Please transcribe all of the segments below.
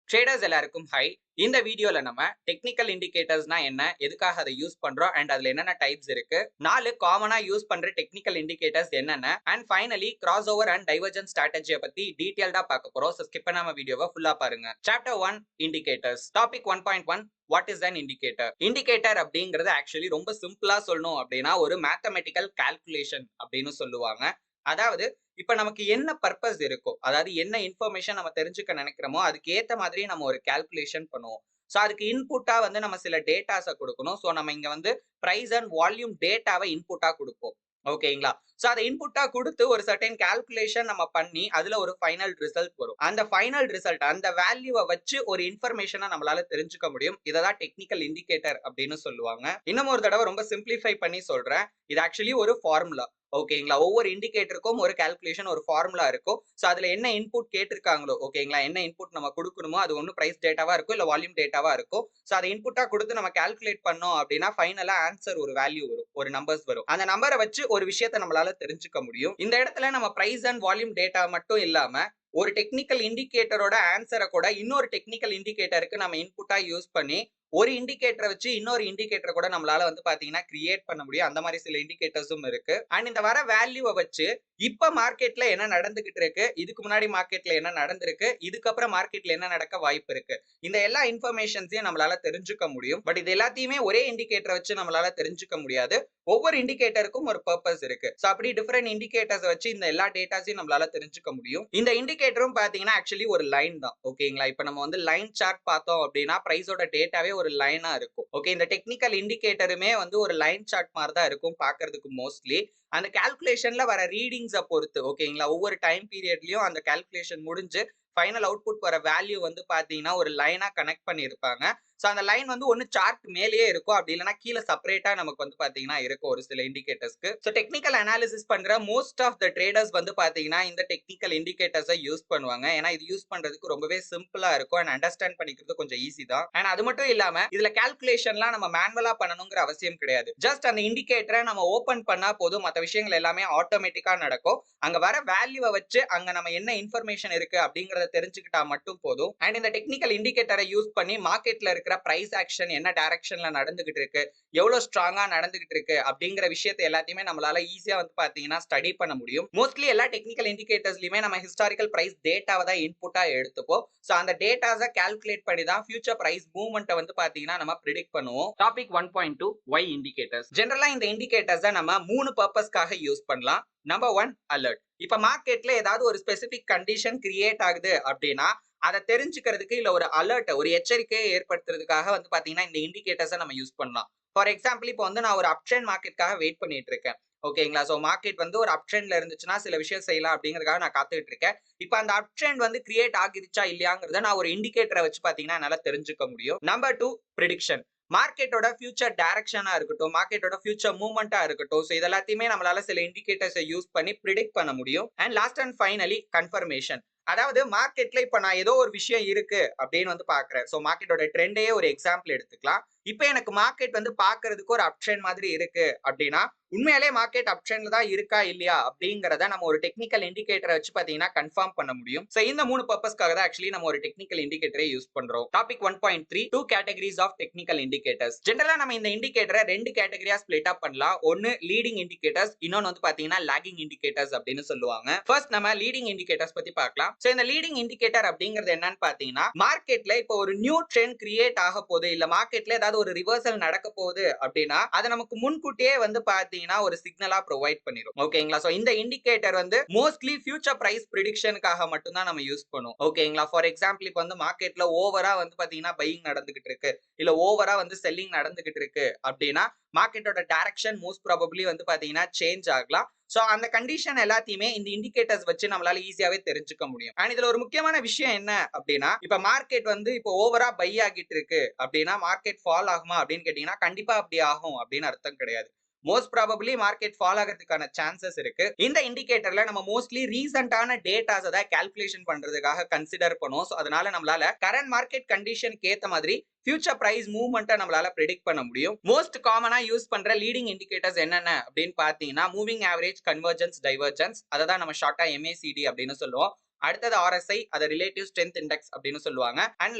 Traders எல்லாருக்கும் high. இந்த வீடியோல நம்ம டெக்னிக்கல் இண்டிகேட்டர்ஸ்னா என்ன, எதுக்காக அதை யூஸ் பண்றோம் அண்ட் அதுல என்னென்ன டைப்ஸ் இருக்கு, 4 காமனா யூஸ் பண்ற டெக்னிக்கல் இண்டிகேட்டர்ஸ் என்னென்ன, and finally crossover and divergence ஸ்ட்ராட்டஜியை பத்தி டீடைல்டா பார்க்க போறோம். ஸோ ஸ்கிப் பண்ணாம வீடியோவை ஃபுல்லா பாருங்க. Chapter 1 indicators. Topic 1.1 what is an indicator. Indicator அப்படிங்கிறது ஆக்சுவலி ரொம்ப சிம்பிளா சொல்லணும் அப்படின்னா ஒரு மேத்தமெட்டிக்கல் கால்குலேஷன் அப்படின்னு சொல்லுவாங்க. அதாவது இப்ப நமக்கு என்ன பர்பஸ் இருக்கோ, அதாவது என்ன இன்ஃபர்மேஷன் நம்ம தெரிஞ்சுக்க நினைக்கிறோமோ அதுக்கு ஏத்த மாதிரி நம்ம ஒரு கால்குலேஷன் பண்ணுவோம். சோ அதுக்கு இன்புட்டா வந்து நம்ம சில டேட்டாஸ கொடுக்கணும். சோ நம்ம இங்க வந்து பிரைஸ் அண்ட் வால்யூம் டேட்டாவை இன்புட்டா கொடுப்போம். ஓகேங்களா? சோ அதை இன்புட்டா கொடுத்து ஒரு சர்டைன் கால்குலேஷன் நம்ம பண்ணி அதுல ஒரு ஃபைனல் ரிசல்ட் வரும். அந்த ஃபைனல் ரிசல்ட் அந்த வேல்யூவை வச்சு ஒரு இன்ஃபர்மேஷனை நம்மளால தெரிஞ்சுக்க முடியும். இததான் டெக்னிக்கல் இண்டிகேட்டர் அப்படின்னு சொல்லுவாங்க. இன்னும் ஒரு தடவை ரொம்ப சிம்பிளிஃபை பண்ணி சொல்றேன். இது ஆக்சுவலி ஒரு ஃபார்முலா. ஓகேங்களா? ஒவ்வொரு இண்டிகேட்டருக்கும் ஒரு கால்குலேஷன் ஒரு ஃபார்முலா இருக்கும். சோ அதுல என்ன இன்புட் கேட்டிருக்காங்களோ, ஓகேங்களா? என்ன இன்புட் நம்ம கொடுக்கணுமோ அது ஒன்னு பிரைஸ் டேட்டாவா இருக்கும், இல்ல வால்யூம் டேட்டாவா இருக்கும். சோ அதை இன்புட்டா கொடுத்து நம்ம கால்குலேட் பண்ணோம் அப்படின்னா ஃபைனலா ஆன்சர் ஒரு வேல்யூ வரும், ஒரு நம்பர்ஸ் வரும். அந்த நம்பரை வச்சு ஒரு விஷயத்தை நம்மளால தெரிஞ்சுக்க முடியும். இந்த இடத்துல நம்ம பிரைஸ் அண்ட் வால்யூம் டேட்டா மட்டும் இல்லாம ஒரு டெக்னிக்கல் இண்டிகேட்டரோட ஆன்சரை கூட இன்னொரு டெக்னிக்கல் இண்டிகேட்டருக்கு நம்ம இன்புட்டா யூஸ் பண்ணி ஒரு இண்டிகேட்டரை வச்சு இன்னொரு இண்டிகேட்டர் கூட நம்மளால வந்து பாத்தீங்கன்னா கிரியேட் பண்ண முடியும். அந்த மாதிரி சில இண்டிகேட்டர்ஸும் இருக்கு. அண்ட் இந்த வர வேல்யூவை வச்சு இப்ப மார்க்கெட்ல என்ன நடந்துகிட்டு இருக்கு, இதுக்கு முன்னாடி மார்க்கெட்ல என்ன நடந்திருக்கு, இதுக்கப்புறம் மார்க்கெட்ல என்ன நடக்க வாய்ப்பு இருக்கு, இந்த எல்லா இன்ஃபர்மேஷன்ஸையும் நம்மளால தெரிஞ்சுக்க முடியும். பட் இது எல்லாத்தையுமே ஒரே இண்டிகேட்டரை வச்சு நம்மளால தெரிஞ்சுக்க முடியாது. ஒவ்வொரு இண்டிகேட்டருக்கும் ஒரு பர்பஸ் இருக்கு. சோ அப்படி டிஃபரெண்ட் இண்டிகேட்டர்ஸ் வச்சு இந்த எல்லா டேட்டாஸையும் நம்மளால தெரிஞ்சுக்க முடியும். இந்த இண்டிகேட்டரும் பாத்தீங்கன்னா ஆக்சுவலி ஒரு லைன் தான். ஓகேங்களா? இப்ப நம்ம வந்து லைன் சார்ட் பார்த்தோம் அப்படின்னா பிரைஸோட டேட்டாவே ஒரு லைனா இருக்கும். ஓகே, இந்த டெக்னிக்கல் இண்டிகேட்டருமே வந்து ஒரு லைன் சார்ட் மாதிரி தான் இருக்கும் பார்க்கிறதுக்கு மோஸ்ட்லி. அந்த கால்குலேஷன்ல வர ரீடிங்ஸை பொறுத்து, ஓகேங்களா, ஒவ்வொரு டைம் பீரியட்லயும் அந்த கால்குலேஷன் முடிஞ்சு ஃபைனல் அவுட்புட் வர வேல்யூ வந்து பாத்தீங்கன்னா ஒரு லைனா கனெக்ட் பண்ணியிருப்பாங்க. சோ அந்த லைன் வந்து ஒன்னு சார்ட் மேலேயே இருக்கும், அப்படி இல்லைன்னா கீழே செப்பரேட்டா நமக்கு வந்து பாத்தீங்கன்னா இருக்கும் ஒரு சில இண்டிகேட்டர்ஸ்க்கு. சோ டெக்னிக்கல் அனாலிசிஸ் பண்ற மோஸ்ட் ஆஃப் த ட்ரேடர்ஸ் வந்து பாத்தீங்கன்னா இந்த டெக்னிக்கல் இண்டிகேட்டர்ஸை யூஸ் பண்ணுவாங்க. ஏன்னா இது யூஸ் பண்றதுக்கு ரொம்பவே சிம்பிளா இருக்கும் அண்ட் அண்டர்ஸ்டாண்ட் பண்ணிக்கிறது கொஞ்சம் ஈஸி தான். அண்ட் அது மட்டும் இல்லாம இதுல கால்குலேஷன்லாம் நம்ம மேனுவலா பண்ணணுங்கிற அவசியம் கிடையாது. ஜஸ்ட் அந்த இண்டிகேட்டரை நம்ம ஓபன் பண்ணா போதும், மற்ற விஷயங்கள் எல்லாமே ஆட்டோமேட்டிக்கா நடக்கும். அங்க வர வேல்யூவை வச்சு அங்க நம்ம என்ன இன்ஃபர்மேஷன் இருக்கு அப்படிங்கறத தெரிஞ்சுக்கிட்டா மட்டும் போதும். அண்ட் இந்த டெக்னிக்கல் இண்டிகேட்டரை யூஸ் பண்ணி மார்க்கெட்ல இருக்கிற பிரைஸ் ஆக்ஷன் என்ன டைரக்ஷன்ல நடந்துகிட்டு இருக்கு, எவ்வளவு ஸ்ட்ராங்கா நடந்துகிட்டு இருக்கு அப்படிங்கிற விஷயத்தை எல்லாத்தையுமே நம்மளால ஈஸியா வந்து பாத்தீங்கன்னா ஸ்டடி பண்ண முடியும். மோஸ்ட்லி எல்லா டெக்னிக்கல் இண்டிகேட்டர்ஸ்லயுமே நம்ம ஹிஸ்டாரிக்கல் பிரைஸ் டேட்டாவை தான் இன்புட்டா எடுத்துப்போம். சோ அந்த டேட்டாஸை கால்குலேட் பண்ணி தான் ஃபியூச்சர் பிரைஸ் மூவ்மெண்ட்டை வந்து பாத்தீங்கன்னா நம்ம ப்ரிடிக்ட் பண்ணுவோம். டாபிக் 1.2 வை இண்டிகேட்டர்ஸ். ஜெனரலா இந்த இண்டிகேட்டர்ஸை நம்ம 3 பர்பஸ்க்காக யூஸ் பண்ணலாம். Number 1, alert. இப்ப மார்க்கெட்ல ஏதாவது ஒரு ஸ்பெசிபிக் கண்டிஷன் கிரியேட் ஆகுது அப்படின்னா அதை தெரிஞ்சுக்கிறதுக்கு இல்ல ஒரு அலர்ட், ஒரு எச்சரிக்கையை ஏற்படுத்துறதுக்காக வந்து பாத்தீங்கன்னா இந்த இண்டிகேட்டர்ஸை நம்ம யூஸ் பண்ணலாம். ஃபார் எக்ஸாம்பிள் இப்போ வந்து நான் ஒரு அப் ட்ரெண்ட் மார்க்கெட்காக வெயிட் பண்ணிட்டு இருக்கேன். ஓகேங்களா? சோ மார்க்கெட் வந்து ஒரு அப் ட்ரெண்ட்ல இருந்துச்சுன்னா சில விஷயம் செய்யலாம் அப்படிங்கறதுக்காக நான் காத்துட்டு இருக்கேன். இப்ப அந்த அப் ட்ரெண்ட் வந்து கிரியேட் ஆகிருச்சா இல்லையாங்கிறத நான் ஒரு இண்டிகேட்டரை வச்சு பாத்தீங்கன்னா என்னால தெரிஞ்சுக்க முடியும். Number 2, prediction. மார்க்கெட்டோட ஃபியூச்சர் டைரக்ஷனா இருக்கட்டும், மார்க்கெட்டோட ஃபியூச்சர் மூவ்மெண்டா இருக்கட்டும், சோ இது எல்லாத்தையுமே நம்மளால சில இண்டிகேட்டர்ஸை யூஸ் பண்ணி ப்ரிடிக்ட் பண்ண முடியும். And last and finally confirmation. அதாவது மார்க்கெட்ல இப்ப நான் ஏதோ ஒரு விஷயம் இருக்கு அப்படின்னு வந்து பாக்குறேன். சோ மார்க்கெட்டோட ட்ரெண்டையே ஒரு எக்ஸாம்பிள் எடுத்துக்கலாம். இப்ப எனக்கு மார்க்கெட் வந்து பாக்குறதுக்கு ஒரு அப் ட்ரெண்ட் மாதிரி இருக்கு அப்படின்னா உண்மையிலே மார்க்கெட் அப் ட்ரெண்ட்ல தான் இருக்கா இல்லையா அப்படிங்கறத நம்ம ஒரு டெக்னிக்கல் இண்டிகேட்டரை வச்சு பாத்தீங்கன்னா கன்ஃபார்ம் பண்ண முடியும். சோ இந்த 3 பர்பஸ்க்காக தான் ஆக்சுவலி நம்ம ஒரு டெக்னிக்கல் இண்டிகேட்டரை யூஸ் பண்றோம். Topic 1.3, 2 categories of technical indicators. ஜெனரலா நம்ம இந்த இண்டிகேட்டரை 2 கேட்டகரியா ஸ்ப்ளிட் அப் பண்ணலாம். ஒன்னு லீடிங் இண்டிகேட்டர்ஸ், இன்னொன்னு வந்து பாத்தீங்கன்னா லாகிங் இண்டிகேட்டர்ஸ் அப்படின்னு சொல்லுவாங்க. ஃபர்ஸ்ட் நம்ம லீடிங் இண்டிகேட்டர்ஸ் பத்தி பார்க்கலாம். சோ இந்த லீடிங் இண்டிகேட்டர் அப்படிங்கிறது என்னன்னு பாத்தீங்கன்னா மார்க்கெட்ல இப்போ ஒரு நியூ ட்ரெண்ட் கிரியேட் ஆக போகுது, இல்ல மார்க்கெட்ல ஏதாவது ஒரு ரிவர்சல் நடக்க போகுது அப்படின்னா அதை நமக்கு முன்கூட்டியே வந்து பாத்தீங்கன்னா ஒரு சிக்னலா ப்ரொவைட் பண்ணிரும். ஓகேங்களா? சோ இந்த இண்டிகேட்டர் வந்து மோஸ்ட்லி ஃபியூச்சர் பிரைஸ் பிரெடிக்ஷனுக்காக மட்டும் தான் நம்ம யூஸ் பண்ணுவோம். ஓகேங்களா? ஃபார் எக்ஸாம்பிள் இப்போ வந்து மார்க்கெட்ல ஓவரா வந்து பாத்தீங்கன்னா பையிங் நடந்துகிட்டு இருக்கு, இல்ல ஓவரா வந்து செல்லிங் நடந்துகிட்டு இருக்கு அப்படின்னா மார்க்கெட்டோட டைரக்ஷன் மோஸ்ட் ப்ராபபிலி வந்து பாத்தீங்கன்னா சேஞ்ச் ஆகலாம். சோ அந்த கண்டிஷன் எல்லாத்தையுமே இந்த இண்டிகேட்டர்ஸ் வச்சு நம்மளால ஈஸியாவே தெரிஞ்சுக்க முடியும். அண்ட் இதுல ஒரு முக்கியமான விஷயம் என்ன அப்படின்னா இப்ப மார்க்கெட் வந்து இப்போ ஓவரா பை ஆகிட்டு இருக்கு அப்படின்னா மார்க்கெட் ஃபால் ஆகுமா அப்படின்னு கேட்டீங்கன்னா கண்டிப்பா அப்படி ஆகும் அப்படின்னு அர்த்தம் கிடையாது. மோஸ்ட் ப்ராபபிலி மார்க்கெட் ஃபால் ஆகிறதுக்கான சான்சஸ் இருக்கு. இந்த இண்டிகேட்டர்ல நம்ம மோஸ்ட்லி ரீசென்ட்டான டேட்டாஸ் தான் கால்குலேஷன் பண்றதுக்காக கன்சிடர் பண்ணுவோம். சோ அதனால நம்மளால கரண்ட் மார்க்கெட் கண்டிஷனுக்கு ஏத்த மாதிரி ஃபியூச்சர் பிரைஸ் மூவ்மெண்ட்டை நம்மளால ப்ரெடிக்ட் பண்ண முடியும். மோஸ்ட் காமனா யூஸ் பண்ற லீடிங் இண்டிகேட்டர்ஸ் என்னென்ன அப்படின்னு பாத்தீங்கன்னா மூவிங் ஆவரேஜ், கன்வர்ஜென்ஸ், டைவர்ஜென்ஸ், அதை தான் நம்ம ஷார்ட்டா MACD அப்படின்னு சொல்லுவோம். அடுத்தது RSI, அது ரிலேட்டிவ் ஸ்ட்ரென்த் இண்டெக்ஸ் அப்படின்னு சொல்லுவாங்க. And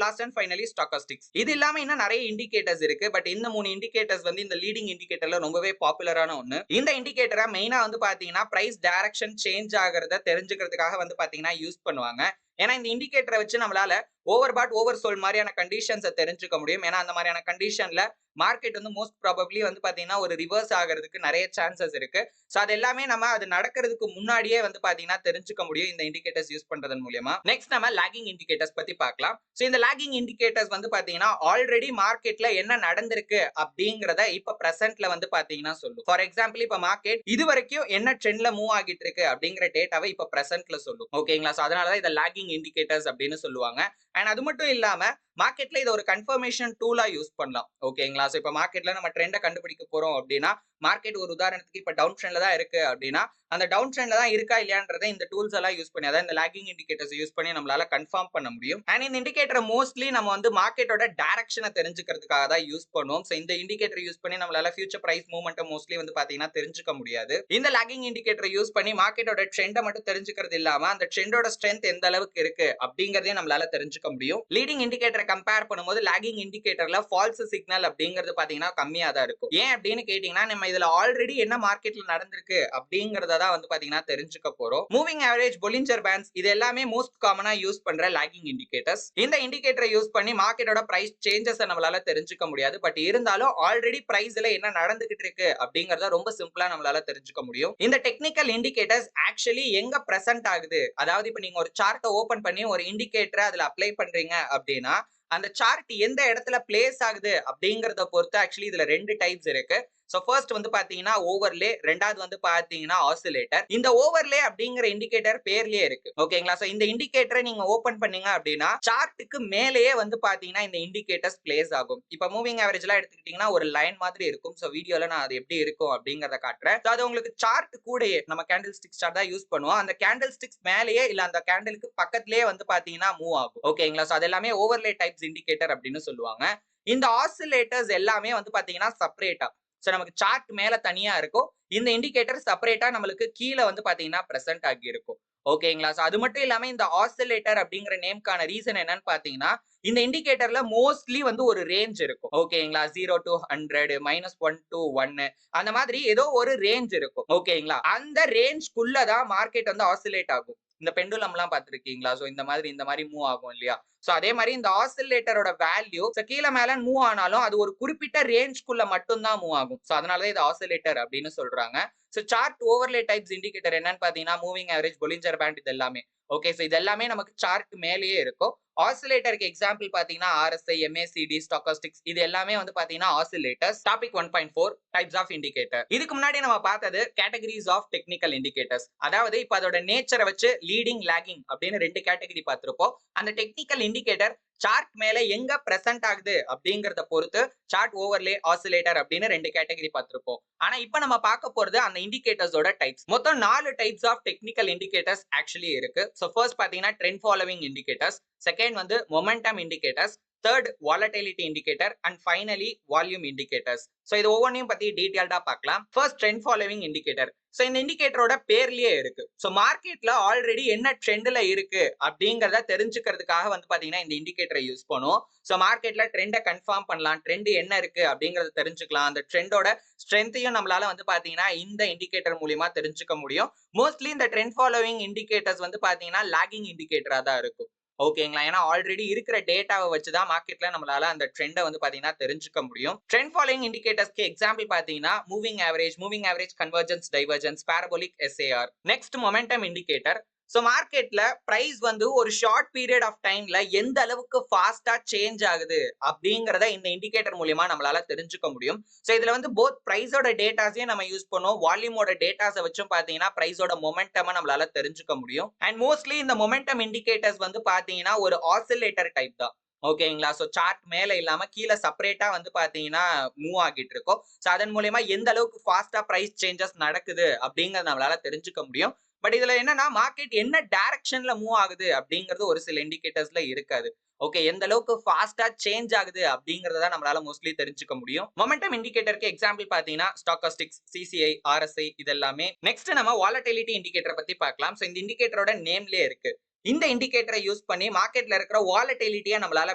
last and finally stochastics. இது இல்லாம இன்னும் நிறைய இண்டிகேட்டர்ஸ் இருக்கு. பட் இந்த 3 இண்டிகேட்டர்ஸ் வந்து இந்த லீடிங் இண்டிகேட்டர்ல ரொம்பவே பாப்புலரான ஒன்னு. இந்த இண்டிகேட்டரை மெயினா வந்து பாத்தீங்கன்னா பிரைஸ் டைரக்ஷன் சேஞ்ச் ஆகிறத தெரிஞ்சுக்கிறதுக்காக வந்து பாத்தீங்கன்னா யூஸ் பண்ணுவாங்க. ஏன்னா இந்த இண்டிகேட்டரை வச்சு நம்மளால ஓவர் பாட் ஓவர் சோல் மாதிரியான கண்டிஷன்ஸை தெரிஞ்சுக்க முடியும். ஏன்னா அந்த மாதிரியான கண்டிஷன்ல மார்க்கெட் வந்து மோஸ்ட் ப்ராபப்ளி வந்து பாத்தீங்கன்னா ஒரு ரிவர்ஸ் ஆகிறதுக்கு நிறைய சான்சஸ் இருக்கு. சோ அது எல்லாமே நம்ம அது நடக்கிறதுக்கு முன்னாடியே வந்து பாத்தீங்கன்னா தெரிஞ்சுக்க முடியும் இந்த இண்டிகேட்டர்ஸ் யூஸ் பண்றதன் மூலமா. நெக்ஸ்ட் நம்ம லாகிங் இண்டிகேட்டர்ஸ் பத்தி பார்க்கலாம். சோ இந்த லாகிங் இண்டிகேட்டர்ஸ் வந்து பாத்தீங்கன்னா ஆல்ரெடி மார்க்கெட்ல என்ன நடந்திருக்கு அப்படிங்கறத இப்ப பிரசன்ட்ல வந்து பாத்தீங்கன்னா சொல்லும். ஃபார் எக்ஸாம்பிள் இப்ப மார்க்கெட் இது வரைக்கும் என்ன ட்ரெண்ட்ல மூவ் ஆகிட்டு இருக்கு அப்படிங்கிற டேட்டாவை இப்ப பிரசன்ட்ல சொல்லும். ஓகேங்களா? சோ அதனாலதான் இதை லாகிங் இண்டிகேட்டர்ஸ் அப்படின்னு சொல்லுவாங்க. அண்ட் அது மட்டும் இல்லாம மார்க்கெட்ல இதை ஒரு கன்ஃபர்மேஷன் டூலா யூஸ் பண்ணலாம். ஓகேங்களா? சோ இப்ப மார்க்கெட்ல நம்ம ட்ரெண்டை கண்டுபிடிக்க போறோம் அப்படின்னா மார்க்கெட் ஒரு உதாரணத்துக்கு இப்ப டவுன் ட்ரெண்ட்ல தான் இருக்கு அப்படின்னா அந்த டவுன் ட்ரெண்ட்ல தான் இருக்கா இல்லையான்றதை இந்த டூல்ஸ் எல்லாம் யூஸ் பண்ணி, அதாவது இந்த லாகிங் இண்டிகேட்டர்ஸ் யூஸ் பண்ணி நம்மளால கன்ஃபார்ம் பண்ண முடியும். அண்ட் இந்த இண்டிகேட்டர் மோஸ்ட்லி நம்ம வந்து மார்க்கெட்டோட டைரக்ஷனை தெரிஞ்சுக்கிறதுக்காக தான் யூஸ் பண்ணுவோம். சோ இந்த இண்டிகேட்டர் யூஸ் பண்ணி நம்மளால ஃபியூச்சர் பிரைஸ் மூவ்மெண்ட் மோஸ்ட்லி வந்து பாத்தீங்கன்னா தெரிஞ்சுக்க முடியாது. இந்த லாகிங் இண்டிகேட்டர் யூஸ் பண்ணி மார்க்கெட்டோட ட்ரெண்டை மட்டும் தெரிஞ்சுக்கிறது இல்லாம அந்த ட்ரெண்டோட ஸ்ட்ரென்த் எந்த அளவுக்கு இருக்கு அப்படிங்கறதையும் நம்மளால தெரிஞ்சுக்க முடியும். லீடிங் இண்டிகேட்டரை கம்பேர் பண்ணும்போது லாகிங் இண்டிகேட்டர்ல ஃபால்ஸ் சிக்னல் அப்படிங்கிறது பாத்தீங்கன்னா கம்மியா தான் இருக்கும். ஏன் அப்படின்னு கேட்டீங்கன்னா நம்ம இதுல ஆல்ரெடி என்ன மார்க்கெட்ல நடந்திருக்கு அப்படிங்கறத தான் வந்து பாத்தீங்கன்னா தெரிஞ்சுக்க போறோம். மூவிங் ஆவரேஜ், பொலிஞ்சர் பேண்ட்ஸ் இது எல்லாமே மோஸ்ட் காமனா யூஸ் பண்ற லாகிங் இண்டிகேட்டர்ஸ். இந்த இண்டிகேட்டரை யூஸ் பண்ணி மார்க்கெட்டோட பிரைஸ் சேஞ்சஸ் நம்மளால தெரிஞ்சுக்க முடியாது. பட் இருந்தாலும் ஆல்ரெடி பிரைஸ்ல என்ன நடந்துகிட்டு இருக்கு அப்படிங்கறத ரொம்ப சிம்பிளா நம்மளால தெரிஞ்சுக்க முடியும். இந்த டெக்னிக்கல் இண்டிகேட்டர்ஸ் ஆக்சுவலி எங்க பிரசன்ட் ஆகுது, அதாவது இப்ப நீங்க ஒரு சார்ட்டை ஓபன் பண்ணி ஒரு இண்டிகேட்டரை அதுல அப்ளை பண்றீங்க அப்படின்னா அந்த சார்ட் எந்த இடத்துல பிளேஸ் ஆகுது அப்படிங்கறத பொறுத்து ஆக்சுவலி இதுல 2 டைப்ஸ் இருக்கு. சோ ஃபர்ஸ்ட் வந்து பாத்தீங்கன்னா ஓவர்லே, ரெண்டாவது வந்து பாத்தீங்கன்னா ஆசிலேட்டர். இந்த ஓவர்லே அப்படிங்கிற இண்டிகேட்டர் பேர்லயே இருக்கு. ஓகேங்களா? சோ இந்த இண்டிகேட்டரை நீங்க ஓபன் பண்ணீங்க அப்படின்னா சார்ட்டுக்கு மேலேயே வந்து பாத்தீங்கன்னா இந்த இண்டிகேட்டர்ஸ் பிளேஸ் ஆகும். இப்ப மூவிங் ஆவரேஜ் எல்லாம் எடுத்துக்கிட்டீங்கன்னா ஒரு லைன் மாதிரி இருக்கும். சோ வீடியோல நான் அது எப்படி இருக்கும் அப்படிங்கறத காட்டுறேன். சோ அது உங்களுக்கு சார்ட் கூடயே நம்ம கேண்டில் ஸ்டிக்ஸ் சார்ட் தான் யூஸ் பண்ணுவோம். அந்த கேண்டில் ஸ்டிக்ஸ் மேலேயே இல்ல அந்த கேண்டிலுக்கு பக்கத்திலேயே வந்து பாத்தீங்கன்னா மூவ் ஆகும். ஓகேங்களா? சோ அது எல்லாமே ஓவர்லே டைப்ஸ் இண்டிகேட்டர் அப்படின்னு சொல்லுவாங்க. இந்த ஆசிலேட்டர்ஸ் எல்லாமே வந்து பாத்தீங்கன்னா செப்பரேட்டா, சோ நமக்கு சார்ட் மேல தனியா இருக்கும். இந்த இண்டிகேட்டர் செப்பரேட்டா நம்மளுக்கு கீழ வந்து பாத்தீங்கன்னா பிரசன்ட் ஆகி இருக்கும். ஓகேங்களா? சோ அது மட்டும் இல்லாம இந்த ஆசிலேட்டர் அப்படிங்கிற நேம்க்கான ரீசன் என்னன்னு பாத்தீங்கன்னா இந்த இண்டிகேட்டர்ல மோஸ்ட்லி வந்து ஒரு ரேஞ்ச் இருக்கும். ஓகேங்களா? 0 to 100, -1 to 1 அந்த மாதிரி ஏதோ ஒரு ரேஞ்ச் இருக்கும். ஓகேங்களா? அந்த ரேஞ்ச்க்குள்ள தான் மார்க்கெட் வந்து ஆசிலேட் ஆகும். இந்த பெண்டுலம் எல்லாம் பாத்திருக்கீங்களா? சோ இந்த மாதிரி மூவ் ஆகும் இல்லையா? சோ அதே மாதிரி இந்த ஆசிலேட்டரோட வேல்யூ கீழ மேல மூவ் ஆனாலும் அது ஒரு குறிப்பிட்ட ரேஞ்ச்க்குள்ள மட்டும் தான் மூவ் ஆகும். சோ அதனாலதான் இது ஆசிலேட்டர் அப்படின்னு சொல்றாங்க. So chart overlay types indicator என்னன்னு பாத்தீங்கன்னா மூவிங் ஆவரேஜ், பொலிஞ்சர் பேண்ட் இது எல்லாமே. ஓகே, சோ இது எல்லாமே நமக்கு சார்ட் மேலேயே இருக்கும். ஆசிலேட்டருக்கு எக்ஸாம்பிள் பாத்தீங்கன்னா RSI, MACD, ஸ்டாக்கஸ்டிக்ஸ் இது எல்லாமே வந்து பாத்தீங்கன்னா oscillators. Topic 1.4 types of indicator. இதுக்கு முன்னாடி நம்ம பார்த்தது கேட்டகரிஸ் ஆஃப் டெக்னிக்கல் இண்டிகேட்டர்ஸ். அதாவது இப்ப அதோட நேச்சரை வச்சு லீடிங், லாகிங் அப்படின்னு 2 கேட்டகரி பார்த்திருப்போம். அந்த டெக்னிக்கல் இண்டிகேட்டர் சார்ட் மேல எங்க பிரசன்ட் ஆகுது அப்படிங்கறத பொறுத்து சார்ட் ஓவர்லே, ஆசிலேட்டர் அப்படின்னு 2 கேட்டகரி பார்த்திருப்போம். ஆனா இப்ப நம்ம பார்க்க போறது அந்த இண்டிகேட்டர்ஸோட டைப்ஸ். மொத்தம் 4 types of technical indicators actually இருக்கு. சோ ஃபர்ஸ்ட் பாத்தீங்கன்னா ட்ரெண்ட் ஃபாலோவிங் இண்டிகேட்டர்ஸ், செகண்ட் வந்து momentum indicators, third volatility indicator and finally volume indicators. So இது ஒவ்வொன்றையும் பத்தி டீடைல்டா பார்க்கலாம். First trend following indicator. So இந்த இண்டிகேட்டரோட பேர்லயே இருக்கு. சோ மார்க்கெட்ல ஆல்ரெடி என்ன ட்ரெண்ட்ல இருக்கு அப்படிங்கறத தெரிஞ்சுக்கிறதுக்காக வந்து பாத்தீங்கன்னா இந்த இண்டிகேட்டரை யூஸ் பண்ணுவோம். சோ மார்க்கெட்ல ட்ரெண்டை கன்ஃபார்ம் பண்ணலாம், ட்ரெண்ட் என்ன இருக்கு அப்படிங்கறத தெரிஞ்சுக்கலாம். அந்த ட்ரெண்டோட ஸ்ட்ரென்த்தையும் நம்மளால வந்து பாத்தீங்கன்னா இந்த இண்டிகேட்டர் மூலமா தெரிஞ்சுக்க முடியும். மோஸ்ட்லி இந்த ட்ரெண்ட் ஃபாலோவிங் இண்டிகேட்டர்ஸ் வந்து பாத்தீங்கன்னா லாகிங் இண்டிகேட்டரா தான் இருக்கும். ஓகேங்களா? ஏன்னா ஆல்ரெடி இருக்கிற டேட்டாவை வச்சுதான் மார்க்கெட்ல நம்மளால அந்த ட்ரெண்டை வந்து பாத்தீங்கன்னா தெரிஞ்சுக்க முடியும். ட்ரெண்ட் ஃபாலோவிங் இண்டிகேட்டர்ஸ்க்கு எக்ஸாம்பிள் பாத்தீங்கன்னா moving average, convergence, divergence, parabolic, SAR. Next momentum indicator. So மார்க்கெட்ல பிரைஸ் வந்து ஒரு ஷார்ட் பீரியட் ஆஃப் டைம்ல எந்த அளவுக்கு ஃபாஸ்டா சேஞ்ச் ஆகுது அப்படிங்கறத இந்த இண்டிகேட்டர் மூலமா நம்மளால தெரிஞ்சுக்க முடியும். சோ இதுல வந்து போத் பிரைஸோட டேட்டாஸையும் நம்ம யூஸ் பண்ணுவோம், வால்யூமோட டேட்டாஸை வச்சும் பாத்தீங்கன்னா பிரைஸோட மொமெண்டம் நம்மளால தெரிஞ்சுக்க முடியும். அண்ட் மோஸ்ட்லி இந்த மொமெண்டம் இண்டிகேட்டர்ஸ் வந்து பாத்தீங்கன்னா ஒரு ஆசிலேட்டர் டைப் தான். ஓகேங்களா? சோ சார்ட் மேல இல்லாம கீழ செப்பரேட்டா வந்து பாத்தீங்கன்னா மூவ் ஆகிட்டு இருக்கும். சோ அதன் மூலமா எந்த அளவுக்கு ஃபாஸ்டா பிரைஸ் சேஞ்சஸ் நடக்குது அப்படிங்கறத நம்மளால தெரிஞ்சுக்க முடியும். பட் இதுல என்னன்னா மார்க்கெட் என்ன டைரக்ஷன்ல மூவ் ஆகுது அப்படிங்கிறது ஒரு சில இண்டிகேட்டர்ஸ்ல இருக்காது. ஓகே, எந்த அளவுக்கு ஃபாஸ்டா சேஞ்ச் ஆகுது அப்படிங்கறத நம்மளால மோஸ்ட்லி தெரிஞ்சுக்க முடியும். மொமெண்டம் இண்டிகேட்டருக்கு எக்ஸாம்பிள் பாத்தீங்கன்னா ஸ்டாக்கஸ்டிக்ஸ், CCI, RSI இது எல்லாமே. நெக்ஸ்ட் நம்ம வாலட்டிலிட்டி இண்டிகேட்டர் பத்தி பார்க்கலாம். சோ இந்த இண்டிகேட்டரோட நேம்லயே இருக்கு. இந்த இண்டிகேட்டரை யூஸ் பண்ணி மார்க்கெட்ல இருக்கிற வாலட்டிலிட்டியை நம்மளால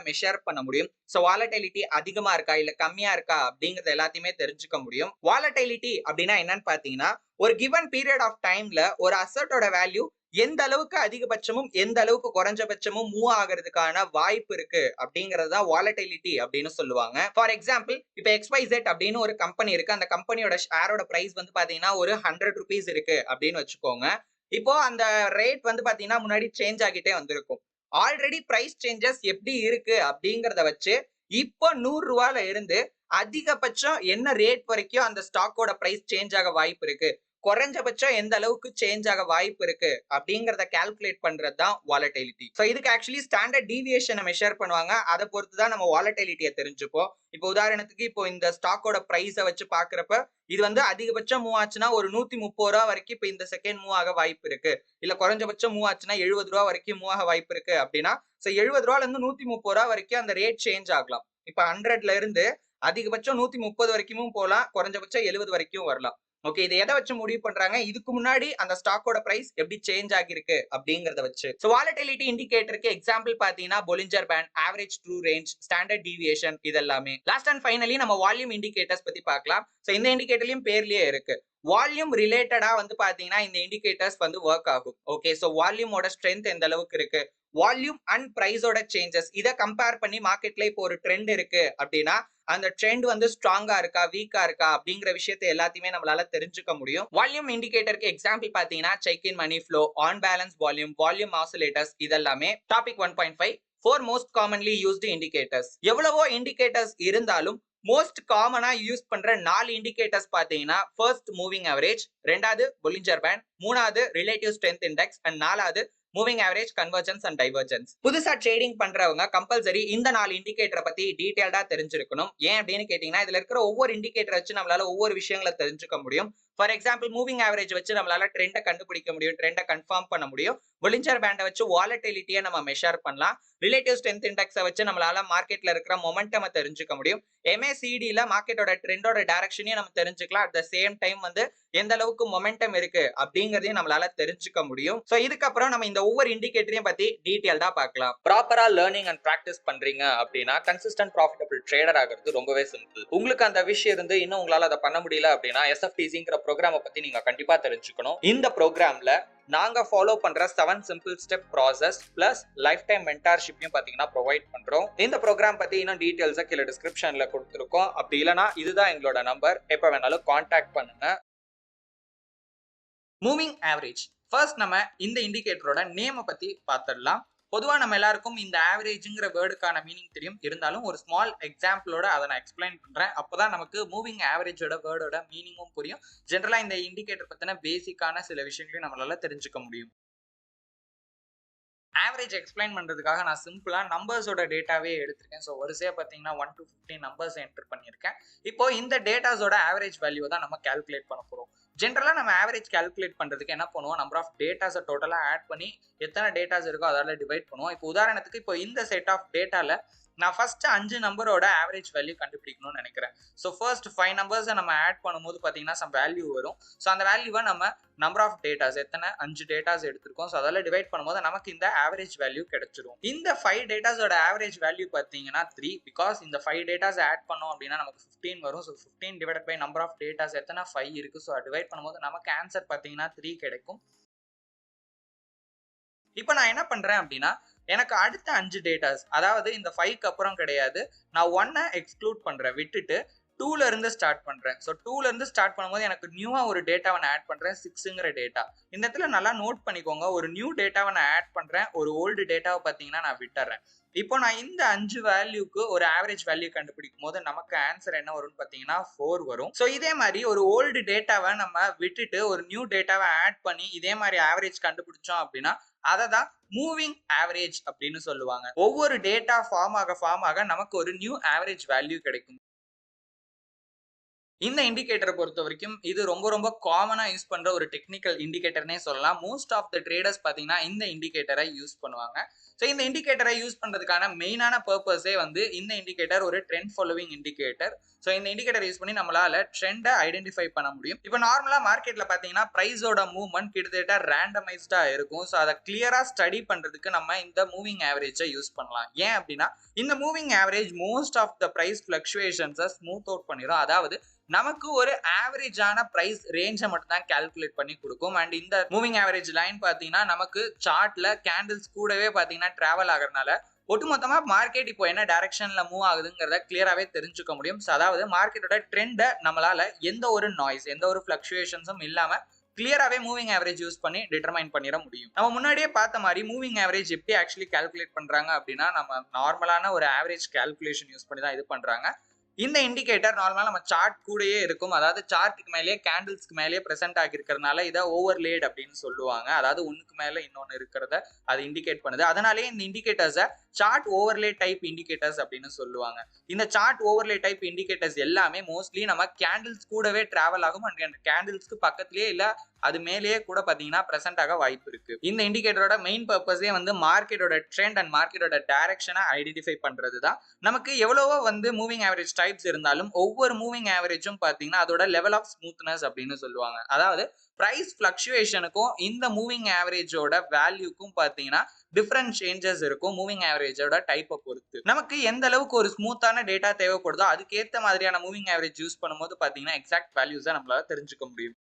மெஷர் பண்ண முடியும். சோ வாலட்டிலிட்டி அதிகமா இருக்கா இல்ல கம்மியா இருக்கா அப்படிங்கறது எல்லாத்தையுமே தெரிஞ்சுக்க முடியும். வாலட்டிலிட்டி அப்படின்னா என்னன்னு பாத்தீங்கன்னா, ஒரு கிவன் பீரியட் ஆஃப் டைம்ல ஒரு அசெட்டோட வேல்யூ எந்த அளவுக்கு அதிகபட்சமும் எந்த அளவுக்கு குறைஞ்சபட்சமும் மூவ் ஆகிறதுக்கான வாய்ப்பு இருக்கு அப்படிங்கறது தான் வாலட்டிலிட்டி அப்படின்னு சொல்லுவாங்க. ஃபார் எக்ஸாம்பிள், இப்ப XYZ அப்படின்னு ஒரு கம்பெனி இருக்கு. அந்த கம்பெனியோட ஷேரோட பிரைஸ் வந்து பாத்தீங்கன்னா ஒரு 100 rupees இருக்கு அப்படின்னு வச்சுக்கோங்க. இப்போ அந்த ரேட் வந்து பாத்தீங்கன்னா முன்னாடி சேஞ்ச் ஆகிட்டே வந்திருக்கும். ஆல்ரெடி பிரைஸ் சேஞ்சஸ் எப்படி இருக்கு அப்படிங்கறத வச்சு இப்போ 100 ரூபாயில இருந்து அதிகபட்சம் என்ன ரேட் வரைக்கும் அந்த ஸ்டாக்கோட பிரைஸ் சேஞ்ச் ஆக வாய்ப்பு இருக்கு, குறைஞ்சபட்சம் எந்த அளவுக்கு சேஞ்ச் ஆக வாய்ப்பு இருக்கு அப்படிங்கறத கால்குலேட் பண்றது தான் வாலட்டிலிட்டி. சோ இதுக்கு ஆக்சுவலி ஸ்டாண்டர்ட் டீவியேஷனை மெஷர் பண்ணுவாங்க. அதை பொறுத்து தான் நம்ம வாலட்டிலிட்டியை தெரிஞ்சுப்போம். இப்போ உதாரணத்துக்கு இப்போ இந்த ஸ்டாக்கோட பிரைஸை வச்சு பாக்குறப்ப இது வந்து அதிகபட்சம் மூவ் ஆச்சுன்னா ஒரு 130 ரூபா வரைக்கும் இப்ப இந்த செகண்ட் மூவ் ஆக வாய்ப்பு இருக்கு. இல்ல குறைஞ்சபட்சம் மூவ் ஆச்சுன்னா 70 ரூபா வரைக்கும் மூவ் ஆக வாய்ப்பு இருக்கு அப்படின்னா 70 ரூபால இருந்து 130 ரூபா வரைக்கும் அந்த ரேட் சேஞ்ச் ஆகலாம். இப்ப 100ல இருந்து அதிகபட்சம் 130 வரைக்கும் போலாம், குறைஞ்சபட்சம் 70 வரைக்கும் வரலாம். ஓகே, இதை எதை வச்சு முடிவு பண்றாங்க? இதுக்கு முன்னாடி அந்த ஸ்டாக்கோட பிரைஸ் எப்படி சேஞ்ச் ஆகிருக்கு அப்படிங்கறத வச்சு. சோ வாலட்டிலிட்டி இண்டிகேட்டருக்கு எக்ஸாம்பிள் பாத்தீங்கன்னா Bollinger pant, average true range, standard deviation இதெல்லாமே. லாஸ்ட் அண்ட் ஃபைனலி நம்ம வால்யூம் இண்டிகேட்டர்ஸ் பத்தி பார்க்கலாம். சோ இந்த இண்டிகேட்டர்லயும் பேர்லயே இருக்கு. வால்யூம் ரிலேட்டடா வந்து பாத்தீங்கன்னா இந்த இண்டிகேட்டர்ஸ் வந்து ஒர்க் ஆகும். ஓகே, சோ வால்யூமோட ஸ்ட்ரென்த் எந்த அளவுக்கு இருக்கு, வால்யூம் அண்ட் பிரைஸோட சேஞ்சஸ் இதை கம்பேர் பண்ணி மார்க்கெட்ல இப்போ ஒரு ட்ரெண்ட் இருக்கு அப்படின்னா அந்த ட்ரெண்ட் வந்து ஸ்ட்ராங்கா இருக்கா வீக்கா இருக்கா அப்படிங்கிற விஷயத்தை எல்லாத்தையுமே நம்மளால தெரிஞ்சுக்க முடியும். வால்யூம் இண்டிகேட்டருக்கு எக்ஸாம்பிள் பாத்தீங்கன்னா Chaikin money flow, on balance volume, volume oscillators இதெல்லாமே. Topic 1.5 4 most commonly used indicators. எவ்வளவோ இண்டிகேட்டர்ஸ் இருந்தாலும் மோஸ்ட் காமனா யூஸ் பண்ற 4 இண்டிகேட்டர்ஸ் பாத்தீங்கன்னா ஃபர்ஸ்ட் மூவிங் ஆவரேஜ், ரெண்டாவது பொலிஞ்சர் பேண்ட், மூணாவது ரிலேட்டிவ் ஸ்ட்ரென்த் இண்டெக்ஸ் அண்ட் நாலாவது moving average, convergence and divergence. புதுசா ட்ரேடிங் பண்றவங்க கம்பல்சரி இந்த 4 இண்டிகேட்டரை பத்தி டீடைல்டா தெரிஞ்சிருக்கணும். ஏன் அப்படின்னு கேட்டீங்கன்னா இதுல இருக்கிற ஒவ்வொரு இண்டிகேட்டர் வச்சு நம்மளால ஒவ்வொரு விஷயங்களை தெரிஞ்சுக்க முடியும். ஃபார் எக்ஸாம்பிள், மூவிங் ஆவரேஜ் வச்சு நம்மளால ட்ரெண்டை கண்டுபிடிக்க முடியும், ட்ரெண்டை கன்ஃபார்ம் பண்ண முடியும். பொலிஞ்சர் பேண்டை வச்சு வாலட்டிலிட்டியை நம்ம மெஷர் பண்ணலாம். ரிலேட்டிவ் ஸ்ட்ரென்த் இண்டெக்ஸை வச்சு நம்மளால மார்க்கெட்ல இருக்கிற மொமெண்டம் தெரிஞ்சுக்க முடியும். MACD-ல மார்க்கெட்டோட ட்ரெண்டோட டைரக்ஷனையும் நம்ம தெரிஞ்சுக்கலாம். அட் த சேம் டைம் வந்து எந்த அளவுக்கு மொமெண்டம் இருக்கு அப்படிங்கறதையும் நம்மளால தெரிஞ்சுக்க முடியும். சோ இதுக்கப்புறம் நம்ம இந்த ஒவ்வொரு இண்டிகேட்டரையும் பத்தி டீடைல்டா பார்க்கலாம். ப்ராப்பரா லேர்னிங் அண்ட் பிராக்டிஸ் பண்றீங்க அப்படின்னா கன்சிஸ்டன்ட் ப்ராஃபிட்டபிள் ட்ரேடர் ஆகிறது ரொம்பவே சிம்பிள். உங்களுக்கு அந்த விஷயம் இருந்து இன்னும் உங்களால அதை பண்ண முடியல அப்படின்னா SFTCங்கிற ப்ரோக்ராமை பத்தி நீங்க கண்டிப்பா தெரிஞ்சுக்கணும். இந்த ப்ரோக்ராம்ல நாங்க ஃபாலோ பண்ற 7 simple step process plus lifetime மென்டார்ஷிப்பையும் பாத்தீங்கன்னா ப்ரொவைட் பண்றோம். இந்த ப்ரோக்ராம் பத்தி இன்னும் டீடைல்ஸா கீழே டிஸ்கிரிப்ஷன்ல கொடுத்துருக்கோம். அப்படி இல்லைன்னா இதுதான் எங்களோட நம்பர், எப்ப வேணாலும் கான்டாக்ட் பண்ணுங்க. Moving average. ஃபர்ஸ்ட் நம்ம இந்த இண்டிகேட்டரோட நேமை பத்தி பார்த்துடலாம். பொதுவா நம்ம எல்லாருக்கும் இந்த ஆவரேஜ்ங்கிற வேர்டுக்கான மீனிங் தெரியும். இருந்தாலும் ஒரு ஸ்மால் எக்ஸாம்பிளோட அதை நான் எக்ஸ்பிளைன் பண்றேன். அப்போதான் நமக்கு மூவிங் ஆவரேஜோட வேர்டோட மீனிங்கும் புரியும். ஜென்ரலா இந்த இண்டிகேட்டர் பத்தின பேசிக்கான சில விஷயங்களையும் நம்மளால தெரிஞ்சுக்க முடியும். ஆவரேஜ் எக்ஸ்பிளைன் பண்றதுக்காக நான் சிம்பிளா நம்பர்ஸோட டேட்டாவே எடுத்திருக்கேன். ஸோ வரிசையா பார்த்தீங்கன்னா 1 to 15 நம்பர்ஸ் என்டர் பண்ணியிருக்கேன். இப்போ இந்த டேட்டாஸோட ஆவரேஜ் வேல்யூ தான் நம்ம கால்குலேட் பண்ண போறோம். ஜென்ரலா நம்ம ஆவரேஜ் கால்குலேட் பண்றதுக்கு என்ன பண்ணுவோம், நம்பர் ஆஃப் டேட்டாஸை டோட்டலா ஆட் பண்ணி எத்தனை டேட்டாஸ் இருக்கோ அதால டிவைட் பண்ணுவோம். இப்போ உதாரணத்துக்கு இப்போ இந்த செட் ஆஃப் டேட்டால நான் ஃபர்ஸ்ட் 5 நம்பரோட ஆவரேஜ் வேல்யூ கண்டுபிடிக்கணும்னு நினைக்கிறேன். ஸோ ஃபர்ஸ்ட் 5 நம்பர்ஸை நம்ம ஆட் பண்ணும்போது பார்த்தீங்கன்னா சம் வேல்யூ வரும். ஸோ அந்த வேல்யூவை நம்ம நம்பர் ஆஃப் டேட்டாஸ் எத்தனை 5 டேட்டாஸ் எடுத்திருக்கோம், ஸோ அதில் டிவைட் பண்ணும்போது நமக்கு இந்த ஆவரேஜ் வேல்யூ கிடைச்சிடும். இந்த 5 டேட்டாஸோட ஆவரேஜ் வேல்யூ பார்த்தீங்கன்னா 3. பிகாஸ் இந்த 5 டேட்டாஸ் ஆட் பண்ணோம் அப்படின்னா நமக்கு 15 வரும். So 15 divide by number of datas எத்தனை 5 இருக்கு. ஸோ டிவைட் பண்ணும்போது நமக்கு ஆன்சர் பார்த்தீங்கன்னா 3 கிடைக்கும். இப்போ நான் என்ன பண்றேன் அப்படின்னா எனக்கு அடுத்த 5 டேட்டாஸ், அதாவது இந்த 5க்கு அப்புறம் கிடையாது, நான் 1 எக்ஸ்க்ளூட் பண்றேன், விட்டுட்டு 2ல இருந்து ஸ்டார்ட் பண்றேன். ஸோ 2ல இருந்து ஸ்டார்ட் பண்ணும்போது எனக்கு நியூவா ஒரு டேட்டாவை நான் ஆட் பண்றேன், 6ங்கிற டேட்டா. இந்த இடத்துல நல்லா நோட் பண்ணிக்கோங்க, ஒரு நியூ டேட்டாவை நான் ஆட் பண்றேன், ஒரு ஓல்டு டேட்டாவை பார்த்தீங்கன்னா நான் விட்டுறேன். இப்போ நான் இந்த 5 வேல்யூக்கு ஒரு ஆவரேஜ் வேல்யூ கண்டுபிடிக்கும் போது நமக்கு ஆன்சர் என்ன வரும்னு பார்த்தீங்கன்னா 4 வரும். ஸோ இதே மாதிரி ஒரு ஓல்டு டேட்டாவை நம்ம விட்டுட்டு ஒரு நியூ டேட்டாவை ஆட் பண்ணி இதே மாதிரி ஆவரேஜ் கண்டுபிடிச்சோம் அப்படின்னா அதை தான் மூவிங் ஆவரேஜ் அப்படின்னு சொல்லுவாங்க. ஒவ்வொரு டேட்டா ஃபார்ம் ஆக நமக்கு ஒரு நியூ ஆவரேஜ் வேல்யூ கிடைக்கும். இந்த இண்டிகேட்டரை பொறுத்த வரைக்கும் இது ரொம்ப ரொம்ப காமனா யூஸ் பண்ற ஒரு டெக்னிக்கல் இண்டிகேட்டர்னே சொல்லலாம். மோஸ்ட் ஆஃப் த ட்ரேடர்ஸ் பாத்தீங்கன்னா இந்த இண்டிகேட்டரை யூஸ் பண்ணுவாங்க. ஸோ இந்த இண்டிகேட்டரை யூஸ் பண்றதுக்கான மெயினான பர்பஸே வந்து இந்த இண்டிகேட்டர் ஒரு ட்ரெண்ட் ஃபாலோவிங் இண்டிகேட்டர். ஸோ இந்த இண்டிகேட்டர் யூஸ் பண்ணி நம்மளால ட்ரெண்டை ஐடென்டிஃபை பண்ண முடியும். இப்போ நார்மலா மார்க்கெட்ல பாத்தீங்கன்னா பிரைஸோட மூவ்மெண்ட் கிட்டத்தட்ட ரேண்டமைஸ்டா இருக்கும். ஸோ அதை கிளியரா ஸ்டடி பண்றதுக்கு நம்ம இந்த மூவிங் ஆவரேஜை யூஸ் பண்ணலாம். ஏன் அப்படின்னா இந்த moving average most of the price ஃபிளக்சுவேஷன்ஸை ஸ்மூத் அவுட் பண்ணிடும். அதாவது நமக்கு ஒரு ஆவரேஜான பிரைஸ் ரேஞ்சை மட்டும் தான் கால்குலேட் பண்ணி கொடுக்கும். அண்ட் இந்த மூவிங் ஆவரேஜ் லைன் பாத்தீங்கன்னா நமக்கு சார்ட்ல கேண்டில்ஸ் கூடவே பாத்தீங்கன்னா டிராவல் ஆகிறதுனால ஒட்டுமொத்தமா மார்க்கெட் இப்போ என்ன டைரக்ஷன்ல மூவ் ஆகுதுங்கிறத கிளியராகவே தெரிஞ்சுக்க முடியும். அதாவது மார்க்கெட்டோட ட்ரெண்டை நம்மளால எந்த ஒரு நாய்ஸ் எந்த ஒரு ஃபிளக்சுவேஷன்ஸும் இல்லாம கிளியராகவே மூவிங் ஆவரேஜ் யூஸ் பண்ணி டிட்டர்மைன் பண்ணிட முடியும். நம்ம முன்னாடியே பார்த்த மாதிரி மூவிங் ஆவரேஜ் எப்படி ஆக்சுவலி கால்குலேட் பண்றாங்க அப்படின்னா நம்ம நார்மலான ஒரு ஆவரேஜ் கால்குலேஷன் யூஸ் பண்ணி தான் இது பண்றாங்க. இந்த இண்டிகேட்டர் நார்மலா நம்ம சார்ட் கூடயே இருக்கும். அதாவது சார்ட்டுக்கு மேலேயே கேண்டில்ஸ்க்கு மேலேயே பிரசன்ட் ஆகிருக்கிறதுனால இதை ஓவர்லேட் அப்படின்னு சொல்லுவாங்க. அதாவது ஒண்ணுக்கு மேல இன்னொன்னு இருக்கிறத அது இண்டிகேட் பண்ணுது. அதனாலேயே இந்த இண்டிகேட்டர்ஸை சார்ட் ஓவர்லே டைப் இண்டிகேட்டர்ஸ் அப்படின்னு சொல்லுவாங்க. இந்த சார்ட் ஓவர்லே டைப் இண்டிகேட்டர்ஸ் எல்லாமே மோஸ்ட்லி நம்ம கேண்டில்ஸ் கூடவே டிராவல் ஆகும். அண்ட் கேண்டில்ஸ்க்கு பக்கத்திலேயே இல்ல அது மேலேயே கூட பாத்தீங்கன்னா பிரசன்ட் ஆக வாய்ப்பு இருக்கு. இந்த இண்டிகேட்டரோட மெயின் பர்பஸே வந்து மார்க்கெட்டோட ட்ரெண்ட் அண்ட் மார்க்கெட்டோட டைரக்ஷனை ஐடென்டிஃபை பண்றது தான். நமக்கு எவ்வளவோ வந்து மூவிங் ஆவரேஜ் டைப்ஸ் இருந்தாலும் ஒவ்வொரு மூவிங் ஆவரேஜும் பாத்தீங்கன்னா அதோட லெவல் ஆஃப் ஸ்மூத்னஸ் அப்படின்னு சொல்லுவாங்க. அதாவது பிரைஸ் ஃபிளக்சுவேஷனுக்கும் இந்த மூவிங் ஆவரேஜோட வேல்யூக்கும் பாத்தீங்கன்னா டிஃபரண்ட் சேஞ்சஸ் இருக்கும். மூவிங் ஆவரேஜோட டைப்பை பொறுத்து நமக்கு எந்த அளவுக்கு ஒரு ஸ்மூத்தான டேட்டா தேவைப்படுதோ அதுக்கேற்ற மாதிரியான மூவிங் ஆவரேஜ் யூஸ் பண்ணும்போது பாத்தீங்கன்னா எக்ஸாக்ட் வேல்யூஸை நம்மளால தெரிஞ்சுக்க முடியும்.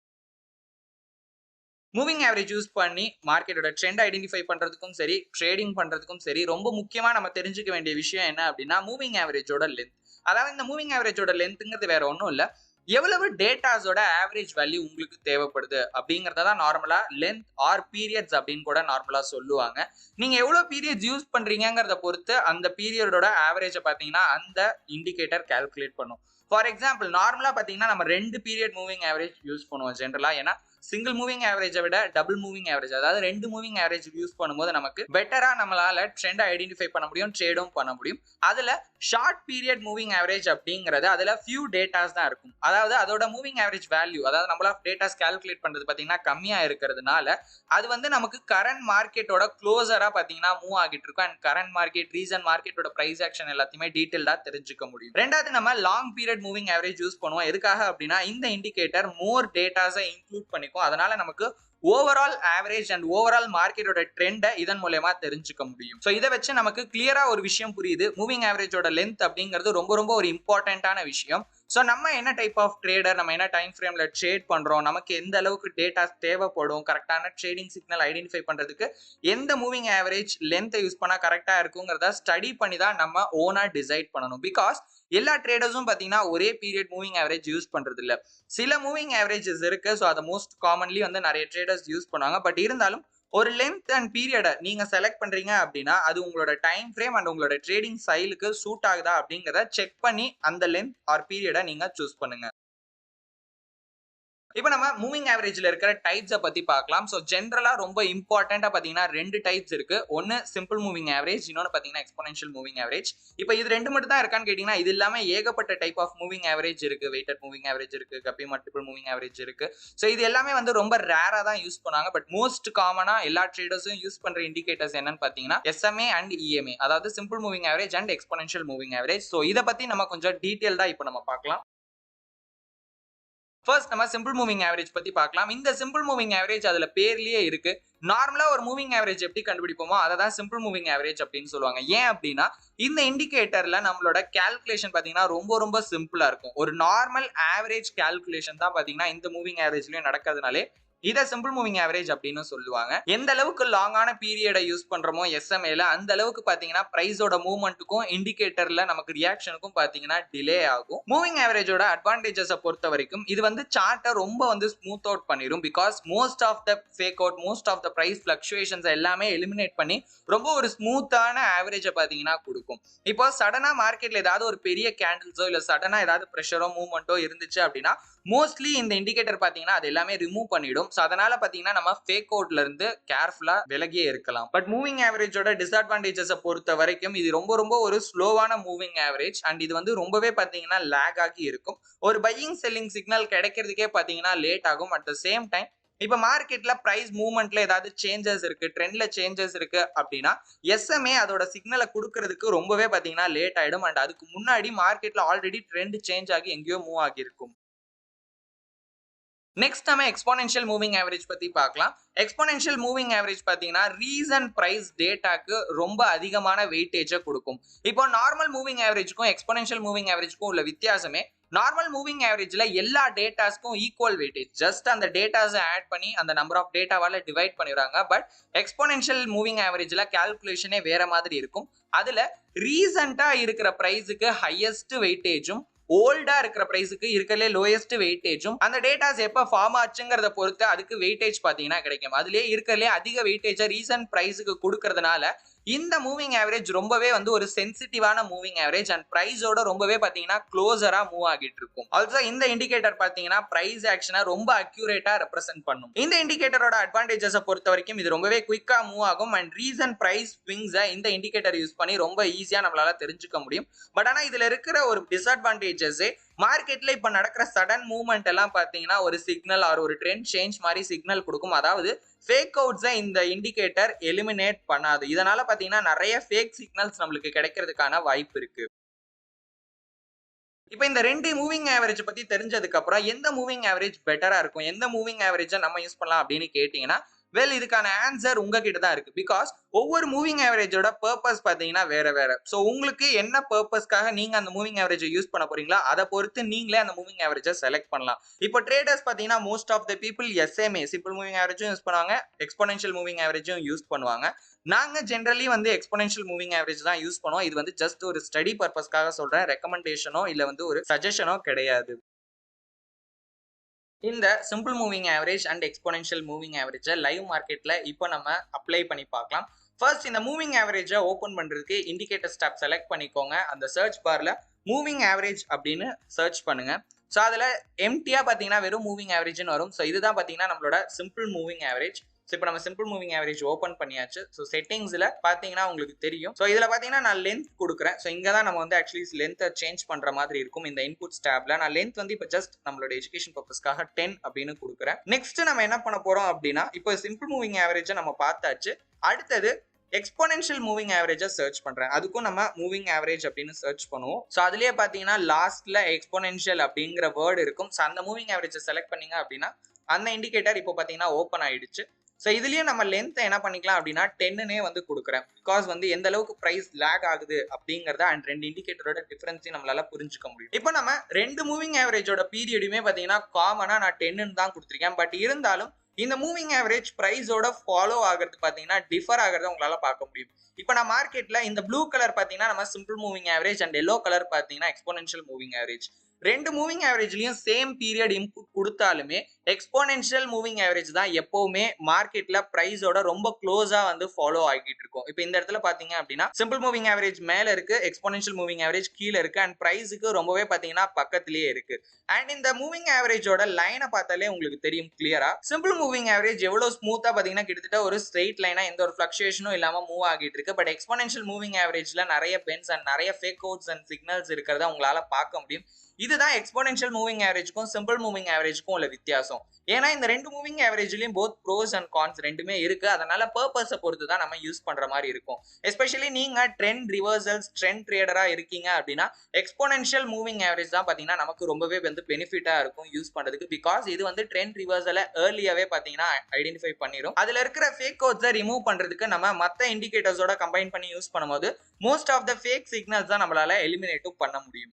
மூவிங் ஆவரேஜ் யூஸ் பண்ணி மார்க்கெட்டோட ட்ரெண்ட் ஐடென்டிஃபை பண்றதுக்கும் சரி ட்ரேடிங் பண்றதுக்கும் சரி ரொம்ப முக்கியமா நம்ம தெரிஞ்சுக்க வேண்டிய விஷயம் என்ன அப்படின்னா மூவிங் ஆவரேஜோட லென்த். அதாவது இந்த மூவிங் ஆவரேஜோட லென்த்ங்கிறது வேற ஒன்றும் இல்லை, எவ்வளவு டேட்டாஸோட ஆவரேஜ் வேல்யூ உங்களுக்கு தேவைப்படுது அப்படிங்கறத தான் நார்மலா லென்த் ஆர் பீரியட்ஸ் அப்படின்னு கூட நார்மலா சொல்லுவாங்க. நீங்க எவ்வளவு பீரியட்ஸ் யூஸ் பண்றீங்கிறத பொறுத்து அந்த பீரியடோட ஆவரேஜை பாத்தீங்கன்னா அந்த இண்டிகேட்டர் கால்குலேட் பண்ணும். ஃபார் எக்ஸாம்பிள் நார்மலா பாத்தீங்கன்னா நம்ம 2 பீரியட் மூவிங் ஆவரேஜ் யூஸ் பண்ணுவோம் ஜென்ரலா. ஏன்னா சிங்கிள் மூவிங் ஆவரேஜை விட டபுள் மூவிங் ஆவரேஜ் அதாவது 2 மூவிங் ஆவரேஜ் யூஸ் பண்ணும்போது நமக்கு பெட்டரா நம்மளால ட்ரெண்டை ஐடென்டிஃபை பண்ண முடியும், ட்ரேடும் பண்ண முடியும். அதுல ஷார்ட் பீரியட் மூவிங் ஆவரேஜ் அப்படிங்கிறது அதுல ஃபியூ டேட்டாஸ் தான் இருக்கும். அதாவது அதோட மூவிங் ஆவரேஜ் வேல்யூ அதாவது நம்மளா டேட்டாஸ் கால்குலேட் பண்றது பாத்தீங்கன்னா கம்மியா இருக்கிறதுனால அது வந்து நமக்கு கரண்ட் மார்க்கெட்டோட க்ளோசரா பாத்தீங்கன்னா மூவ் ஆகிட்டு இருக்கும். அண்ட் கரண்ட் மார்க்கெட் ரீசன் மார்க்கெட்டோட பிரைஸ் ஆக்ஷன் எல்லாத்தையுமே டீடைல்டா தெரிஞ்சுக்க முடியும். ரெண்டாவது நம்ம long period moving average use பண்ணுவோம். எதுக்காக அப்படின்னா இந்த இண்டிகேட்டர் மோர் டேட்டாஸை இன்க்ளூட் பண்ணிக்கும். அதனால நமக்கு ஓவரால் ஆவரேஜ் அண்ட் ஓவரால் மார்க்கெட்டோட ட்ரெண்டை இதன் மூலமா தெரிஞ்சுக்க முடியும். ஸோ இதை வச்சு நமக்கு கிளியரா ஒரு விஷயம் புரியுது, மூவிங் ஆவரேஜோட லென்த் அப்படிங்கிறது ரொம்ப ரொம்ப ஒரு இம்பார்ட்டன்டான விஷயம். ஸோ நம்ம என்ன டைப் ஆஃப் ட்ரேடர், நம்ம என்ன டைம் ஃப்ரேம்ல ட்ரேட் பண்றோம், நமக்கு எந்த அளவுக்கு டேட்டா தேவைப்படும், கரெக்டான ட்ரேடிங் சிக்னல் ஐடென்டிஃபை பண்றதுக்கு எந்த மூவிங் ஆவரேஜ் லென்த்தை யூஸ் பண்ணா கரெக்டா இருக்குங்கிறத ஸ்டடி பண்ணி தான் நம்ம ஓனா டிசைட் பண்ணணும். பிகாஸ் எல்லா ட்ரேடர்ஸும் பாத்தீங்கன்னா ஒரே பீரியட் மூவிங் ஆவரேஜ் யூஸ் பண்றது இல்ல. சில மூவிங் ஆவரேஜஸ் இருக்கு. ஸோ அதை மோஸ்ட் காமன்லி வந்து நிறைய ட்ரேடர்ஸ் யூஸ் பண்ணுவாங்க. பட் இருந்தாலும் ஒரு லென்த் அண்ட் பீரியடை நீங்க செலக்ட் பண்றீங்க அப்படின்னா அது உங்களோட டைம் ஃப்ரேம் அண்ட் உங்களோட ட்ரேடிங் ஸ்டைலுக்கு சூட் ஆகுதா அப்படிங்கிறத செக் பண்ணி அந்த லென்த் ஆர் பீரியடை நீங்க சூஸ் பண்ணுங்க. இப்போ நம்ம மூவிங் ஆவரேஜ்ல இருக்கிற டைப்ஸை பத்தி பார்க்கலாம். ஸோ ஜென்ரலா ரொம்ப இம்பார்ட்டண்டா பாத்தீங்கன்னா 2 டைப்ஸ் இருக்கு. ஒன்னு சிம்பிள் மூவிங் ஆவரேஜ், இன்னொன்னு பாத்தீங்கன்னா எக்ஸ்போனென்ஷியல் மூவிங் ஆவரேஜ். இப்போ இது 2 மட்டும் தான் இருக்கான்னு கேட்டீங்கன்னா இது இல்லாம ஏகப்பட்ட டைப் ஆஃப் மூவிங் ஆவரேஜ் இருக்கு. வெயிட்டட் மூவிங் ஆவரேஜ் இருக்கு, கப்பி மல்டிபிள் மூவிங் ஆவரேஜ் இருக்கு. ஸோ இது எல்லாமே வந்து ரொம்ப ரேரா தான் யூஸ் பண்ணுவாங்க. பட் மோஸ்ட் காமனா எல்லா ட்ரேடர்ஸும் யூஸ் பண்ற இண்டிகேட்டர்ஸ் என்னன்னு பாத்தீங்கன்னா SMA அண்ட் EMA, அதாவது simple moving average and exponential moving average. So இதை பத்தி நம்ம கொஞ்சம் டீடைல்டா இப்போ நம்ம பார்க்கலாம். ஃபர்ஸ்ட் நம்ம சிம்பிள் மூவிங் ஆவரேஜ் பத்தி பார்க்கலாம். இந்த சிம்பிள் மூவிங் ஆவரேஜ் அதுல பேர்லயே இருக்கு. நார்மலா ஒரு மூவிங் ஆவரேஜ் எப்படி கண்டுபிடிப்போமோ அதை தான் சிம்பிள் மூவிங் ஆவரேஜ் அப்படின்னு சொல்லுவாங்க. ஏன் அப்படின்னா இந்த இண்டிகேட்டர்ல நம்மளோட கால்குலேஷன் பாத்தீங்கன்னா ரொம்ப ரொம்ப சிம்பிளா இருக்கும். ஒரு நார்மல் ஆவரேஜ் கால்குலேஷன் தான் பாத்தீங்கன்னா இந்த மூவிங் ஆவரேஜ்லயும் நடக்கிறதுனாலே இதை சிம்பிள் மூவிங் ஆவரேஜ் அப்படின்னு சொல்லுவாங்க. எந்த அளவுக்கு லாங்கான பீரியடை யூஸ் பண்றோமோ SMAல அந்த அளவுக்கு பாத்தீங்கன்னா பிரைஸோட மூவ்மெண்ட்டுக்கும் இண்டிகேட்டர்ல நமக்கு ரியாக்ஷனுக்கும் பாத்தீங்கன்னா டிலே ஆகும். மூவிங் ஆவரேஜோட அட்வான்டேஜஸை பொறுத்த வரைக்கும் இது வந்து சார்ட்டை ரொம்ப வந்து ஸ்மூத் அவுட் பண்ணிடும். Because most of the fake out, most of the price fluctuations எல்லாமே எலிமினேட் பண்ணி ரொம்ப ஒரு ஸ்மூத்தான ஆவரேஜை பாத்தீங்கன்னா கொடுக்கும். இப்போ சடனா மார்க்கெட்ல ஏதாவது ஒரு பெரிய கேண்டில்ஸோ இல்ல சடனா ஏதாவது ப்ரெஷரோ மூவ்மெண்ட்டோ இருந்துச்சு அப்படின்னா மோஸ்ட்லி இந்த இண்டிகேட்டர் பாத்தீங்கன்னா அது எல்லாமே ரிமூவ் பண்ணிடும். சோ அதனால பாத்தீங்கன்னா நம்ம ஃபேக் அவுட்ல இருந்து கேர்ஃபுல்லா விலகியே இருக்கலாம். பட் மூவிங் ஆவரேஜோட டிஸ்அட்வான்டேஜஸ் பொறுத்த வரைக்கும் இது ரொம்ப ஒரு ஸ்லோவான மூவிங் ஆவரேஜ் அண்ட் இது வந்து ரொம்பவே பாத்தீங்கன்னா லேக் ஆகி இருக்கும். ஒரு பையிங் செல்லிங் சிக்னல் கிடைக்கிறதுக்கே பாத்தீங்கன்னா லேட் ஆகும். அட் த சேம் டைம் இப்ப மார்க்கெட்ல பிரைஸ் மூவ்மெண்ட்ல ஏதாவது சேஞ்சஸ் இருக்கு, ட்ரெண்ட்ல சேஞ்சஸ் இருக்கு அப்படின்னா எஸ்எம்ஏ அதோட சிக்னலை கொடுக்கறதுக்கு ரொம்பவே பாத்தீங்கன்னா லேட் ஆயிடும். அண்ட் அதுக்கு முன்னாடி மார்க்கெட்ல ஆல்ரெடி ட்ரெண்ட் சேஞ்ச் ஆகி எங்கேயோ மூவ் ஆகி இருக்கும். நெக்ஸ்ட் நம்ம எக்ஸ்போனென்ஷியல் மூவிங் ஆவரேஜ் பத்தி பார்க்கலாம். எக்ஸ்போனென்ஷியல் மூவிங் ஆவரேஜ் பாத்தீங்கன்னா ரீசன்ட் பிரைஸ் டேட்டாக்கு ரொம்ப அதிகமான வெயிட்டேஜை கொடுக்கும். இப்போ நார்மல் மூவிங் ஆவரேஜ்க்கும் எக்ஸ்போனென்ஷியல் மூவிங் ஆவரேஜ்க்கும் உள்ள வித்தியாசமே நார்மல் மூவிங் ஆவரேஜ்ல எல்லா டேட்டாஸ்க்கும் ஈக்குவல் வெயிட்டேஜ், ஜஸ்ட் அந்த டேட்டாஸை ஆட் பண்ணி அந்த நம்பர் ஆஃப் டேட்டாவால டிவைட் பண்ணிடுறாங்க. பட் எக்ஸ்போனென்ஷியல் மூவிங் ஆவரேஜ்ல கால்குலேஷனே வேற மாதிரி இருக்கும். அதுல ரீசன்ட்டா இருக்கிற பிரைஸுக்கு ஹையஸ்ட் வெயிட்டேஜும் ஓல்டா இருக்கிற பிரைஸுக்கு இருக்கலே லோயஸ்ட் வெயிட்டேஜும் அந்த டேட்டாஸ் எப்ப ஃபார்ம் ஆச்சுங்கிறத பொறுத்து அதுக்கு வெயிட்டேஜ் பாத்தீங்கன்னா கிடைக்கும். அதுலயே இருக்கலே அதிக வெயிட்டேஜை ரீசன்ட் பிரைஸுக்கு கொடுக்கறதுனால இந்த மூவிங் ஆவரேஜ் ரொம்பவே வந்து ஒரு சென்சிட்டிவான மூவிங் ஆவரேஜ் அண்ட் பிரைஸோட ரொம்பவே பாத்தீங்கன்னா க்ளோசரா மூவ் ஆகிட்டு இருக்கும். ஆல்சோ இந்த இண்டிகேட்டர் பாத்தீங்கன்னா பிரைஸ் ஆக்ஷனை ரொம்ப அக்யூரேட்டா ரெப்ரசென்ட் பண்ணும். இந்த இண்டிகேட்டரோட அட்வான்டேஜஸ் பொறுத்த வரைக்கும் இது ரொம்பவே குயிக்கா மூவ் ஆகும் அண்ட் ரீசன்ட் பிரைஸ் ஸ்விங்ஸை இந்த இண்டிகேட்டர் யூஸ் பண்ணி ரொம்ப ஈஸியா நம்மளால தெரிஞ்சுக்க முடியும். பட் ஆனா இதுல இருக்கிற ஒரு டிஸ்அட்வான்டேஜஸ் மார்க்கெட்ல இப்ப நடக்கிற சடன் மூவ்மெண்ட் எல்லாம் பாத்தீங்கன்னா ஒரு சிக்னல் ஆர் ஒரு ட்ரெண்ட் சேஞ்ச் மாதிரி சிக்னல் கொடுக்கும். அதாவது ஃபேக் அவுட்ஸை இந்த இண்டிகேட்டர் எலிமினேட் பண்ணாது. இதனால பாத்தீங்கன்னா நிறைய ஃபேக் சிக்னல்ஸ் நம்மளுக்கு கிடைக்கிறதுக்கான வாய்ப்பு இருக்கு. இப்போ இந்த ரெண்டு மூவிங் ஆவரேஜ் பத்தி தெரிஞ்சதுக்கு அப்புறம் எந்த மூவிங் ஆவரேஜ் பெட்டரா இருக்கும், எந்த மூவிங் ஆவரேஜை நம்ம யூஸ் பண்ணலாம் அப்படின்னு கேட்டீங்கன்னா இதுக்கான ஆன்சர் உங்ககிட்ட தான் இருக்கு. பிகாஸ் ஒவ்வொரு மூவிங் ஆவரேஜோட பர்பஸ் பாத்தீங்கன்னா வேற வேற. சோ உங்களுக்கு என்ன பர்பஸ்க்காக நீங்க அந்த மூவிங் ஆவரேஜை யூஸ் பண்ண போறீங்களோ அதை பொறுத்து நீங்களே அந்த மூவிங் ஆவரேஜை செலக்ட் பண்ணலாம். இப்போ ட்ரேடர்ஸ் பாத்தீங்கன்னா most of the people SMA simple moving ஆவரேஜும் யூஸ் பண்ணுவாங்க, எக்ஸ்போனென்ஷியல் மூவிங் ஆவரேஜும் யூஸ் பண்ணுவாங்க. நாங்க ஜென்ரலி வந்து எக்ஸ்போனென்ஷியல் மூவிங் ஆவரேஜ் தான் யூஸ் பண்ணுவோம். இது வந்து ஜஸ்ட் ஒரு ஸ்டடி பர்பஸ்க்காக சொல்றேன், ரெக்கமெண்டேஷனோ இல்ல வந்து ஒரு சஜஷனோ கிடையாது. இந்த simple moving average and exponential moving ஆவரேஜை லைவ் மார்க்கெட்ல இப்போ நம்ம அப்ளை பண்ணி பார்க்கலாம். ஃபர்ஸ்ட் இந்த மூவிங் ஆவரேஜை ஓபன் பண்றதுக்கு இண்டிகேட்டர் ஸ்டாப் செலக்ட் பண்ணிக்கோங்க. அந்த சர்ச் பார்ல மூவிங் ஆவரேஜ் அப்படின்னு சர்ச் பண்ணுங்க. ஸோ அதில் எம்டியா பார்த்தீங்கன்னா வெறும் மூவிங் ஆவரேஜ்னு வரும். ஸோ இதுதான் பார்த்தீங்கன்னா நம்மளோட சிம்பிள் மூவிங் ஆவரேஜ். ஸோ இப்போ நம்ம சிம்பிள் மூவிங் ஆவரேஜ் ஓப்பன் பண்ணியாச்சு. ஸோ செட்டிங்ஸில் பார்த்தீங்கன்னா உங்களுக்கு தெரியும். ஸோ இதில் பார்த்தீங்கன்னா நான் லென்த் கொடுக்குறேன். ஸோ இங்கே தான் நம்ம வந்து ஆக்சுவலி லென்த்தை சேஞ்ச் பண்ணுற மாதிரி இருக்கும். இந்த இன்புட்ஸ் டேப்ல நான் லென்த் வந்து இப்போ ஜஸ்ட் நம்மளோட எஜுகேஷன் பர்பஸ்க்காக 10 அப்படின்னு கொடுக்குறேன். நெக்ஸ்ட் நம்ம என்ன பண்ண போறோம் அப்படின்னா இப்போ சிம்பிள் மூவிங் ஆவரேஜை நம்ம பார்த்தாச்சு. அடுத்தது எக்ஸ்போனென்ஷியல் மூவிங் ஆவரேஜை சர்ச் பண்றேன். அதுக்கும் நம்ம மூவிங் ஆவரேஜ் அப்படின்னு சர்ச் பண்ணுவோம். ஸோ அதுலேயே பார்த்தீங்கன்னா லாஸ்ட்ல எக்ஸ்போனென்ஷியல் அப்படிங்கிற வேர்டு இருக்கும். ஸோ அந்த மூவிங் ஆவரேஜை செலக்ட் பண்ணீங்க அப்படின்னா அந்த இண்டிகேட்டர் இப்போ பார்த்தீங்கன்னா ஓப்பன் ஆயிடுச்சு. ஸோ இதுலயும் நம்ம லென்த் என்ன பண்ணிக்கலாம் அப்படின்னா 10னே வந்து கொடுக்குறேன். பிகாஸ் வந்து எந்த அளவுக்கு பிரைஸ் லேக் ஆகுது அப்படிங்கறத அண்ட் ரெண்டு இண்டிகேட்டரோட டிஃபரன்ஸையும் நம்மளால புரிஞ்சுக்க முடியும். இப்போ நம்ம ரெண்டு மூவிங் ஆவரேஜோட பீரியடுமே பார்த்தீங்கன்னா காமனா நான் 10ன்னு தான் கொடுத்துருக்கேன். பட் இருந்தாலும் இந்த மூவிங் ஆவரேஜ் பிரைஸோட ஃபாலோ ஆகிறது பார்த்தீங்கன்னா டிஃபர் ஆகிறத உங்களால பார்க்க முடியும். இப்போ நான் மார்க்கெட்ல இந்த ப்ளூ கலர் பார்த்தீங்கன்னா நம்ம simple moving average and yellow colour பார்த்தீங்கன்னா எக்ஸ்போனென்ஷியல் மூவிங் ஆவரேஜ். ரெண்டு மூவிங் ஆவரேஜ்லயும் சேம் பீரியட் இன்புட் கொடுத்தாலுமே எக்ஸ்போனென்ஷியல் மூவிங் ஆவரேஜ் தான் எப்பவுமே மார்க்கெட்ல பிரைஸோட ரொம்ப க்ளோஸா வந்து ஃபாலோ ஆகிட்டு இருக்கும். இப்போ இந்த இடத்துல பாத்தீங்க அப்படின்னா சிம்பிள் மூவிங் ஆவரேஜ் மேல இருக்கு, எக்ஸ்போனென்ஷியல் மூவிங் ஆவரேஜ் கீழே இருக்கு அண்ட் பிரைஸுக்கு ரொம்பவே பாத்தீங்கன்னா பக்கத்திலேயே இருக்கு. அண்ட் இந்த மூவிங் ஆவரேஜோட லைனை பார்த்தாலே உங்களுக்கு தெரியும் கிளியரா. சிம்பிள் மூவிங் ஆவரேஜ் எவ்வளவு ஸ்மூத்தா பாத்தீங்கன்னா கிட்டத்தட்ட ஒரு ஸ்ட்ரெயிட் லைனா எந்த ஒரு ஃபிளக்சுவேஷனும் இல்லாம மூவ் ஆகிட்டு இருக்கு. பட் எக்ஸ்போனென்ஷியல் மூவிங் ஆவரேஜ்ல நிறைய பென்ஸ் அண்ட் நிறைய ஃபேக் அவுட்ஸ் அண்ட் சிக்னல்ஸ் இருக்கிறத உங்களால பார்க்க முடியும். இதுதான் எக்ஸ்போனென்ஷியல் மூவிங் ஆவரேஜ்க்கும் சிம்பிள் மூவிங் ஆவரேஜ்க்கும் உள்ள வித்தியாசம். ஏன்னா இந்த ரெண்டு மூவிங் ஆவரேஜ்லயும் போத் ப்ரோஸ் அண்ட் கான்ஸ் ரெண்டுமே இருக்கு. அதனால பர்பஸை பொறுத்து தான் நம்ம யூஸ் பண்ற மாதிரி இருக்கும். எஸ்பெஷலி நீங்க ட்ரெண்ட் ரிவர்சல்ஸ் ட்ரெண்ட் ட்ரேடரா இருக்கீங்க அப்படின்னா எக்ஸ்போனென்ஷியல் மூவிங் ஆவரேஜ் தான் பாத்தீங்கன்னா நமக்கு ரொம்பவே வந்து பெனிஃபிட்டா இருக்கும் யூஸ் பண்றதுக்கு. பிகாஸ் இது வந்து ட்ரெண்ட் ரிவர்சலை ஏர்லியாவே பாத்தீங்கன்னா ஐடென்டிஃபை பண்ணிடும். அதுல இருக்கிற ஃபேக் அவுட்ஸை ரிமூவ் பண்றதுக்கு நம்ம மத்த இண்டிகேட்டர்ஸோட கம்பைன் பண்ணி யூஸ் பண்ணும்போது most of the fake signals தான் நம்மளால எலிமினேட்டும் பண்ண முடியும்.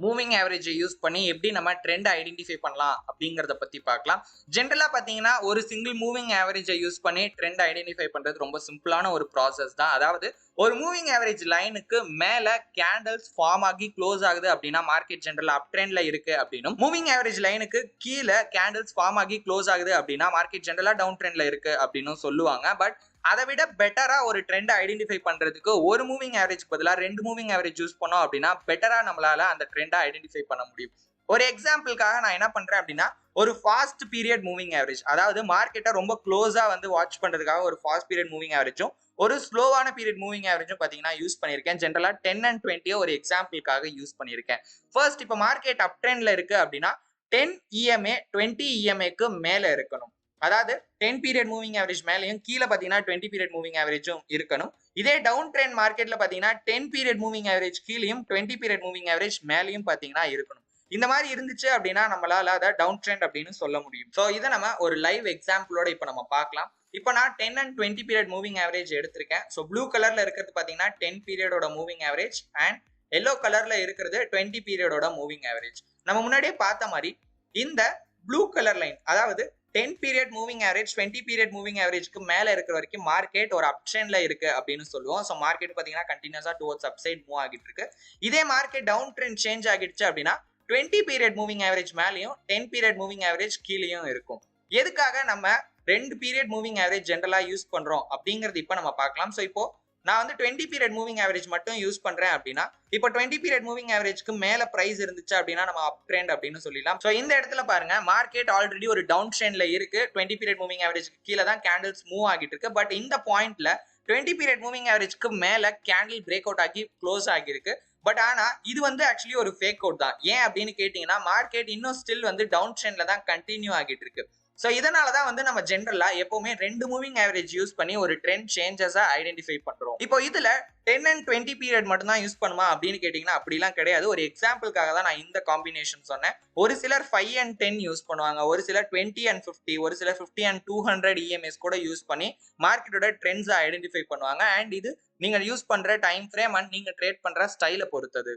மூவிங் ஆவரேஜை யூஸ் பண்ணி எப்படி நம்ம ட்ரெண்ட் ஐடென்டிஃபை பண்ணலாம் அப்படிங்கறத பத்தி பார்க்கலாம். ஜென்ரலா பாத்தீங்கன்னா ஒரு சிங்கிள் மூவிங் ஆவரேஜை யூஸ் பண்ணி ட்ரெண்ட் ஐடென்டிஃபை பண்றது ரொம்ப சிம்பிளான ஒரு ப்ராசஸ் தான். அதாவது ஒரு மூவிங் ஆவரேஜ் லைனுக்கு மேல கேண்டல்ஸ் ஃபார்ம் ஆகி க்ளோஸ் ஆகுது அப்படின்னா மார்க்கெட் ஜென்ரல் அப் ட்ரெண்ட்ல இருக்கு அப்படின்னும், மூவிங் ஆவரேஜ் லைனுக்கு கீழே கேண்டல்ஸ் ஃபார்ம் ஆகி க்ளோஸ் ஆகுது அப்படின்னா மார்க்கெட் ஜென்ரலா டவுன் ட்ரெண்ட்ல இருக்கு அப்படின்னு சொல்லுவாங்க. பட் அதை விட பெட்டரா ஒரு ட்ரெண்ட் ஐடென்டிஃபை பண்றதுக்கு ஒரு மூவிங் ஆவரேஜ் பதிலா ரெண்டு மூவிங் ஆவரேஜ் யூஸ் பண்ணோம் அப்படின்னா பெட்டரா நம்மளால அந்த ட்ரெண்டை ஐடென்டிஃபை பண்ண முடியும். ஒரு எக்ஸாம்பிளுக்காக நான் என்ன பண்றேன் அப்படின்னா ஒரு ஃபாஸ்ட் பீரியட் மூவிங் ஆவரேஜ், அதாவது மார்க்கெட்டை ரொம்ப க்ளோஸா வந்து வாட்ச் பண்றதுக்காக ஒரு ஃபாஸ்ட் பீரியட் மூவிங் ஆவரேஜும் ஒரு ஸ்லோவான பீரியட் மூவிங் ஆவரேஜும் பாத்தீங்கன்னா யூஸ் பண்ணியிருக்கேன். ஜென்ரலா 10 and 20 ஒரு எக்ஸாம்பிளுக்காக யூஸ் பண்ணியிருக்கேன். ஃபர்ஸ்ட் இப்போ மார்க்கெட் அப் ட்ரெண்ட்ல இருக்கு அப்படின்னா 10 EMA 20 EMAக்கு மேல இருக்கணும். அதாவது 10 பீரியட் மூவிங் ஆவரேஜ் மேலேயும் கீழே பாத்தீங்கன்னா 20 பீரியட் மூவிங் ஆவரேஜும் இருக்கணும். இதே டவுன் ட்ரெண்ட் மார்க்கெட்ல பாத்தீங்கன்னா 10 பீரியட் மூவிங் ஆவரேஜ் கீழேயும் 20 பீரியட் மூவிங் ஆவரேஜ் மேலேயும் பாத்தீங்கன்னா இருக்கணும். இந்த மாதிரி இருந்துச்சு அப்படின்னா நம்மளால அதை டவுன் ட்ரெண்ட் அப்படின்னு சொல்ல முடியும். ஸோ இதை நம்ம ஒரு லைவ் எக்ஸாம்பிளோட இப்போ நம்ம பார்க்கலாம். இப்போ நான் 10 and 20 பீரியட் மூவிங் ஆவரேஜ் எடுத்திருக்கேன். ஸோ ப்ளூ கலர்ல இருக்கிறது பாத்தீங்கன்னா 10 பீரியடோட மூவிங் ஆவரேஜ் அண்ட் எல்லோ கலர்ல இருக்கிறது 20 பீரியடோட மூவிங் ஆவரேஜ். நம்ம முன்னாடியே பார்த்த மாதிரி இந்த ப்ளூ கலர் லைன், அதாவது 10 period moving average 20 period moving ஆவரேஜ்க்கு மேல இருக்கிற வரைக்கும் மார்க்கெட் ஒரு அப் ட்ரெண்ட்ல இருக்கு அப்படின்னு சொல்லுவோம். ஸோ மார்க்கெட் பாத்தீங்கன்னா கண்டினியூஸா டுவர்ட்ஸ் அப் சைட் மூவ் ஆகிட்டு இருக்கு. இதே மார்க்கெட் டவுன் ட்ரெண்ட் சேஞ்ச் ஆகிடுச்சு அப்படின்னா 20 பீரியட் மூவிங் ஆவரேஜ் மேலேயும் 10 பீரியட் மூவிங் ஆவரேஜ் கீழேயும் இருக்கும். எதுக்காக நம்ம 2 பீரியட் மூவிங் ஆவரேஜ் ஜென்ரலா யூஸ் பண்றோம் அப்படிங்கிறது இப்போ நம்ம பார்க்கலாம். ஸோ இப்போ நான் வந்து 20 பீரியட் மூவிங் ஆவரேஜ் மட்டும் யூஸ் பண்றேன் அப்படின்னா இப்போ 20 பீரியட் மூவிங் ஆவரேஜ்க்கு மேல பிரைஸ் இருந்துச்சு அப்படின்னா நம்ம அப் ட்ரெண்ட் அப்படின்னு சொல்லிடலாம். ஸோ இந்த இடத்துல பாருங்க மார்க்கெட் ஆல்ரெடி ஒரு டவுன் ட்ரெண்ட்ல இருக்கு. 20 பீரியட் மூவிங் ஆவரேஜ்க்கு கீழே தான் கேண்டில்ஸ் மூவ் ஆகிட்டு இருக்கு. பட் இந்த பாயிண்ட்ல 20 பீரியட் மூவிங் ஆவரேஜ்க்கு மேல கேண்டில் பிரேக் அவுட் ஆகி க்ளோஸ் ஆகிருக்கு. பட் ஆனா இது வந்து ஆக்சுவலி ஒரு ஃபேக் அவுட் தான். ஏன் அப்படின்னு கேட்டீங்கன்னா மார்க்கெட் இன்னும் ஸ்டில் வந்து டவுன் ட்ரெண்ட்ல தான் கண்டினியூ ஆகிட்டு இருக்கு. ஸோ இதனாலதான் வந்து நம்ம ஜென்ரலா எப்பவுமே 2 மூவிங் ஆவரேஜ் யூஸ் பண்ணி ஒரு ட்ரெண்ட் சேஞ்சஸா ஐடென்டிஃபை பண்றோம். இப்போ இதுல 10 and 20 பீரியட் மட்டும் தான் யூஸ் பண்ணுமா அப்படின்னு கேட்டீங்கன்னா அப்படிலாம் கிடையாது. ஒரு எக்ஸாம்பிளுக்காக தான் நான் இந்த காம்பினேஷன் சொன்னேன். ஒரு சிலர் 5 and 10 யூஸ் பண்ணுவாங்க, ஒரு சிலர் 20 and 50, ஒரு சிலர் 50 and 200 EMS கூட யூஸ் பண்ணி மார்க்கெட்டோட ட்ரெண்ட்ஸை ஐடென்டிஃபை பண்ணுவாங்க. அண்ட் இது நீங்க யூஸ் பண்ற டைம் ஃப்ரேம் அண்ட் நீங்க ட்ரேட் பண்ற ஸ்டைலை பொறுத்தது.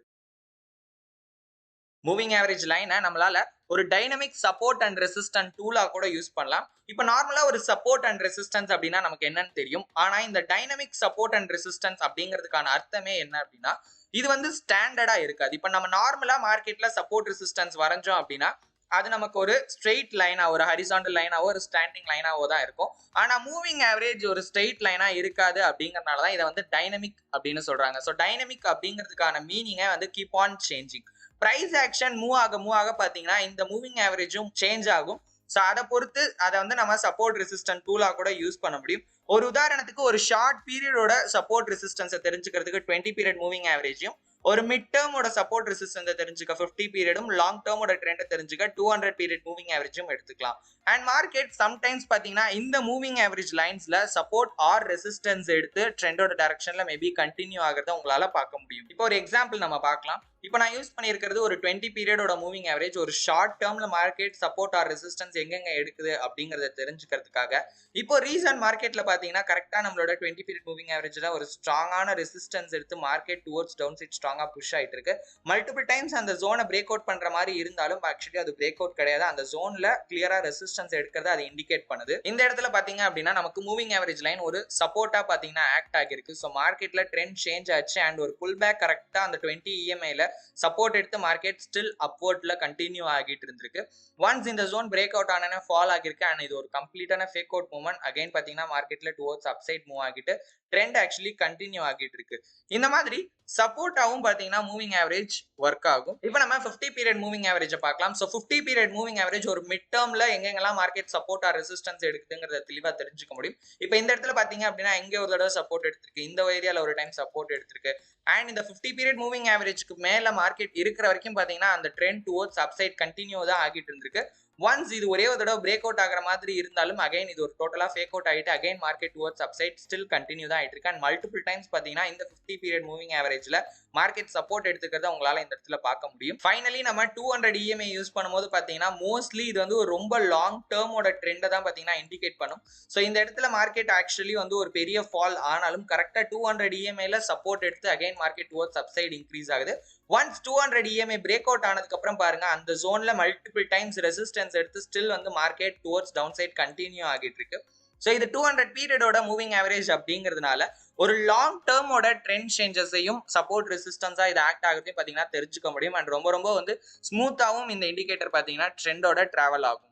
மூவிங் ஆவரேஜ் லைனை நம்மளால ஒரு டைனமிக் சப்போர்ட் அண்ட் ரெசிஸ்டன்ட் டூலா கூட யூஸ் பண்ணலாம். இப்போ நார்மலா ஒரு சப்போர்ட் அண்ட் ரெசிஸ்டன்ஸ் அப்படின்னா நமக்கு என்னன்னு தெரியும். ஆனா இந்த டைனமிக் சப்போர்ட் அண்ட் ரெசிஸ்டன்ஸ் அப்படிங்கிறதுக்கான அர்த்தமே என்ன அப்படின்னா இது வந்து ஸ்டாண்டர்டா இருக்காது. இப்போ நம்ம நார்மலா மார்க்கெட்ல சப்போர்ட் ரெசிஸ்டன்ஸ் வரைஞ்சோம் அப்படின்னா அது நமக்கு ஒரு ஸ்ட்ரெயிட் லைனா, ஒரு ஹரிசாண்டல் லைனாவோ ஒரு ஸ்டாண்டிங் லைனாவோ தான் இருக்கும். ஆனா மூவிங் ஆவரேஜ் ஒரு ஸ்ட்ரெயிட் லைனா இருக்காது. அப்படிங்கறதுனால தான் இதை வந்து டைனமிக் அப்படின்னு சொல்றாங்க. ஸோ டைனமிக் அப்படிங்கிறதுக்கான மீனிங்கை வந்து keep on changing. Price action move ஆக பாத்தீங்கன்னா இந்த மூவிங் ஆவரேஜும் சேஞ்ச் ஆகும். ஸோ அதை பொறுத்து அதை வந்து நம்ம சப்போர்ட் ரெசிஸ்டன்ட் டூலா கூட யூஸ் பண்ண முடியும். ஒரு உதாரணத்துக்கு ஒரு ஷார்ட் பீரியடோட சப்போர்ட் ரெசிஸ்டன்ஸை தெரிஞ்சுக்கிறதுக்கு 20 பீரியட் மூவிங் ஆவரேஜும், ஒரு மிட் டேர்மோட சப்போர்ட் ரெசிஸ்டன்ஸை தெரிஞ்சுக்க 50 பீரியடும், லாங் டேர்மோட ட்ரெண்டை தெரிஞ்சுக்க 200 பீரியட் மூவிங் ஆவரேஜும் எடுத்துக்கலாம். அண்ட் மார்க்கெட் சம்டைம்ஸ் பாத்தீங்கன்னா இந்த மூவிங் ஆவரேஜ் லைன்ஸ்ல சப்போர்ட் ஆர் ரெசிஸ்டன்ஸ் எடுத்து ட்ரெண்டோட டைரக்ஷன்ல மேபி கண்டினியூ ஆகிறத உங்களால பார்க்க முடியும். இப்போ ஒரு எக்ஸாம்பிள் நம்ம பார்க்கலாம். இப்போ நான் யூஸ் பண்ணியிருக்கிறது ஒரு 20 பீரியடோட மூவிங் ஆவரேஜ். ஒரு ஷார்ட் டேர்ம்ல மார்க்கெட் சப்போர்ட் ஆர் ரெசிஸ்டன்ஸ் எங்கெங்க எடுக்குது அப்படிங்கறத தெரிஞ்சுக்கிறதுக்காக. இப்போ ரீசன்ட் மார்க்கெட்ல பாத்தீங்கன்னா கரெக்டா நம்மளோட 20 பீரியட் மூவிங் ஆவரேஜ்ல ஒரு ஸ்ட்ராங்கான ரெசிஸ்டன்ஸ் எடுத்து மார்க்கெட் டுவர்ட்ஸ் டவுன் சைட் ஸ்ட்ராங்கா புஷ் ஆயிட்டு இருக்கு. மல்டிபிள் டைம்ஸ் அந்த ஜோனை பிரேக் அவுட் பண்ற மாதிரி இருந்தாலும் ஆக்சுவலி அது பிரேக் அவுட் கிடையாது. அந்த ஜோன்ல கிளியரா ரெசிஸ்டன்ஸ் எடுக்கிறத அது இண்டிகேட் பண்ணுது. இந்த இடத்துல பாத்தீங்க அப்படின்னா நமக்கு மூவிங் ஆவரேஜ் லைன் ஒரு சப்போர்ட்டா பாத்தீங்கன்னா ஆக்ட் ஆகிருக்கு. ஸோ மார்க்கெட்ல ட்ரெண்ட் சேஞ்ச் ஆச்சு அண்ட் ஒரு புல் பேக் கரெக்டா அந்த 20 EMAல சப்போர்ட் எடுத்து மார்க்கெட் ஸ்டில் அப்வர்ட்ல கண்டினியூ ஆகிட்டு இருந்திருக்கு. ஒன்ஸ் இந்த ஜோன் பிரேக் அவுட் ஆனே ஃபால் ஆகிருக்கு அண்ட் இது ஒரு கம்ப்ளீட்டான ஃபேக் அவுட் மூவ்மெண்ட். அகைன் பாத்தீங்கன்னா மார்க்கெட்ல டுவர்ட்ஸ் அப்சைட் மூவ் ஆகிட்டு ட்ரெண்ட் ஆக்சுவலி கண்டினியூ ஆகிட்டு இருக்கு. இந்த மாதிரி சப்போர்ட்டாவும் பாத்தீங்கன்னா மூவிங் ஆவரேஜ் ஒர்க் ஆகும். இப்போ நம்ம 50 பீரியட் மூவிங் ஆவரேஜ் பார்க்கலாம். ஸோ 50 பீரியட் மூவிங் ஆவரேஜ் ஒரு மிட் டேர்ம்ல எங்கெங்கெல்லாம் மார்க்கெட் சப்போர்ட் ஆர் ரெசிஸ்டன்ஸ் எடுக்குதுங்கிறத தெளிவா தெரிஞ்சுக்க முடியும். இப்போ இந்த இடத்துல பாத்தீங்க அப்படின்னா எங்க ஒரு தடவை சப்போர்ட் எடுத்திருக்கு, இந்த ஏரியால ஒரு டைம் சப்போர்ட் எடுத்திருக்கு. அண்ட் இந்த 50 பீரியட் மூவிங் ஆவரேஜ்க்கு மேல மார்க்கெட் இருக்கிற வரைக்கும் பாத்தீங்கன்னா அந்த ட்ரெண்ட் டுவர்ட்ஸ் அப்சைட் கண்டினியூ தான் ஆகிட்டு இருந்திருக்கு. ஒன்ஸ் இது ஒரே ஒரு தடவை பிரேக் அவுட் ஆகிற மாதிரி இருந்தாலும் அகைன் இது ஒரு டோட்டலா ஃபேக் அவுட் ஆகிட்டு again market towards upside still continue தான் ஆயிட்டு இருக்கு. அண்ட் மல்டிபிள் டைம்ஸ் பாத்தீங்கன்னா இந்த 50 பீரியட் மூவிங் ஆவரேஜ்ல மார்க்கெட் சப்போர்ட் எடுத்துக்கிறத உங்களால இந்த இடத்துல பார்க்க முடியும். ஃபைனலி நம்ம 200 EMA யூஸ் பண்ணும்போது பாத்தீங்கன்னா மோஸ்ட்லி இது வந்து ஒரு ரொம்ப லாங் டேர்மோட ட்ரெண்டை தான் பாத்தீங்கன்னா இண்டிகேட் பண்ணும். ஸோ இந்த இடத்துல மார்க்கெட் ஆக்சுவலி வந்து ஒரு பெரிய ஃபால் ஆனாலும் கரெக்டா 200 EMAல சப்போர்ட் எடுத்து again market towards upside increase ஆகுது. ஒன்ஸ் 200 EMA பிரேக் அவுட் ஆனதுக்கு அப்புறம் பாருங்க அந்த ஜோன்ல மல்டிபிள் டைம்ஸ் ரெசிஸ்டன்ஸ் எடுத்து ஸ்டில் வந்து market towards down side continue ஆகிட்டு இருக்கு. ஸோ இது 200 பீரியடோட மூவிங் ஆவரேஜ் அப்படிங்கிறதுனால ஒரு லாங் டேர்மோட ட்ரெண்ட் சேஞ்சஸையும் சப்போர்ட் ரெசிஸ்டன்ஸா இது ஆக்ட் ஆகுறதையும் பாத்தீங்கன்னா தெரிஞ்சுக்க முடியும். அண்ட் ரொம்ப ரொம்ப வந்து ஸ்மூத்தாவும் இந்த இண்டிகேட்டர் பாத்தீங்கன்னா ட்ரெண்டோட டிராவல் ஆகும்.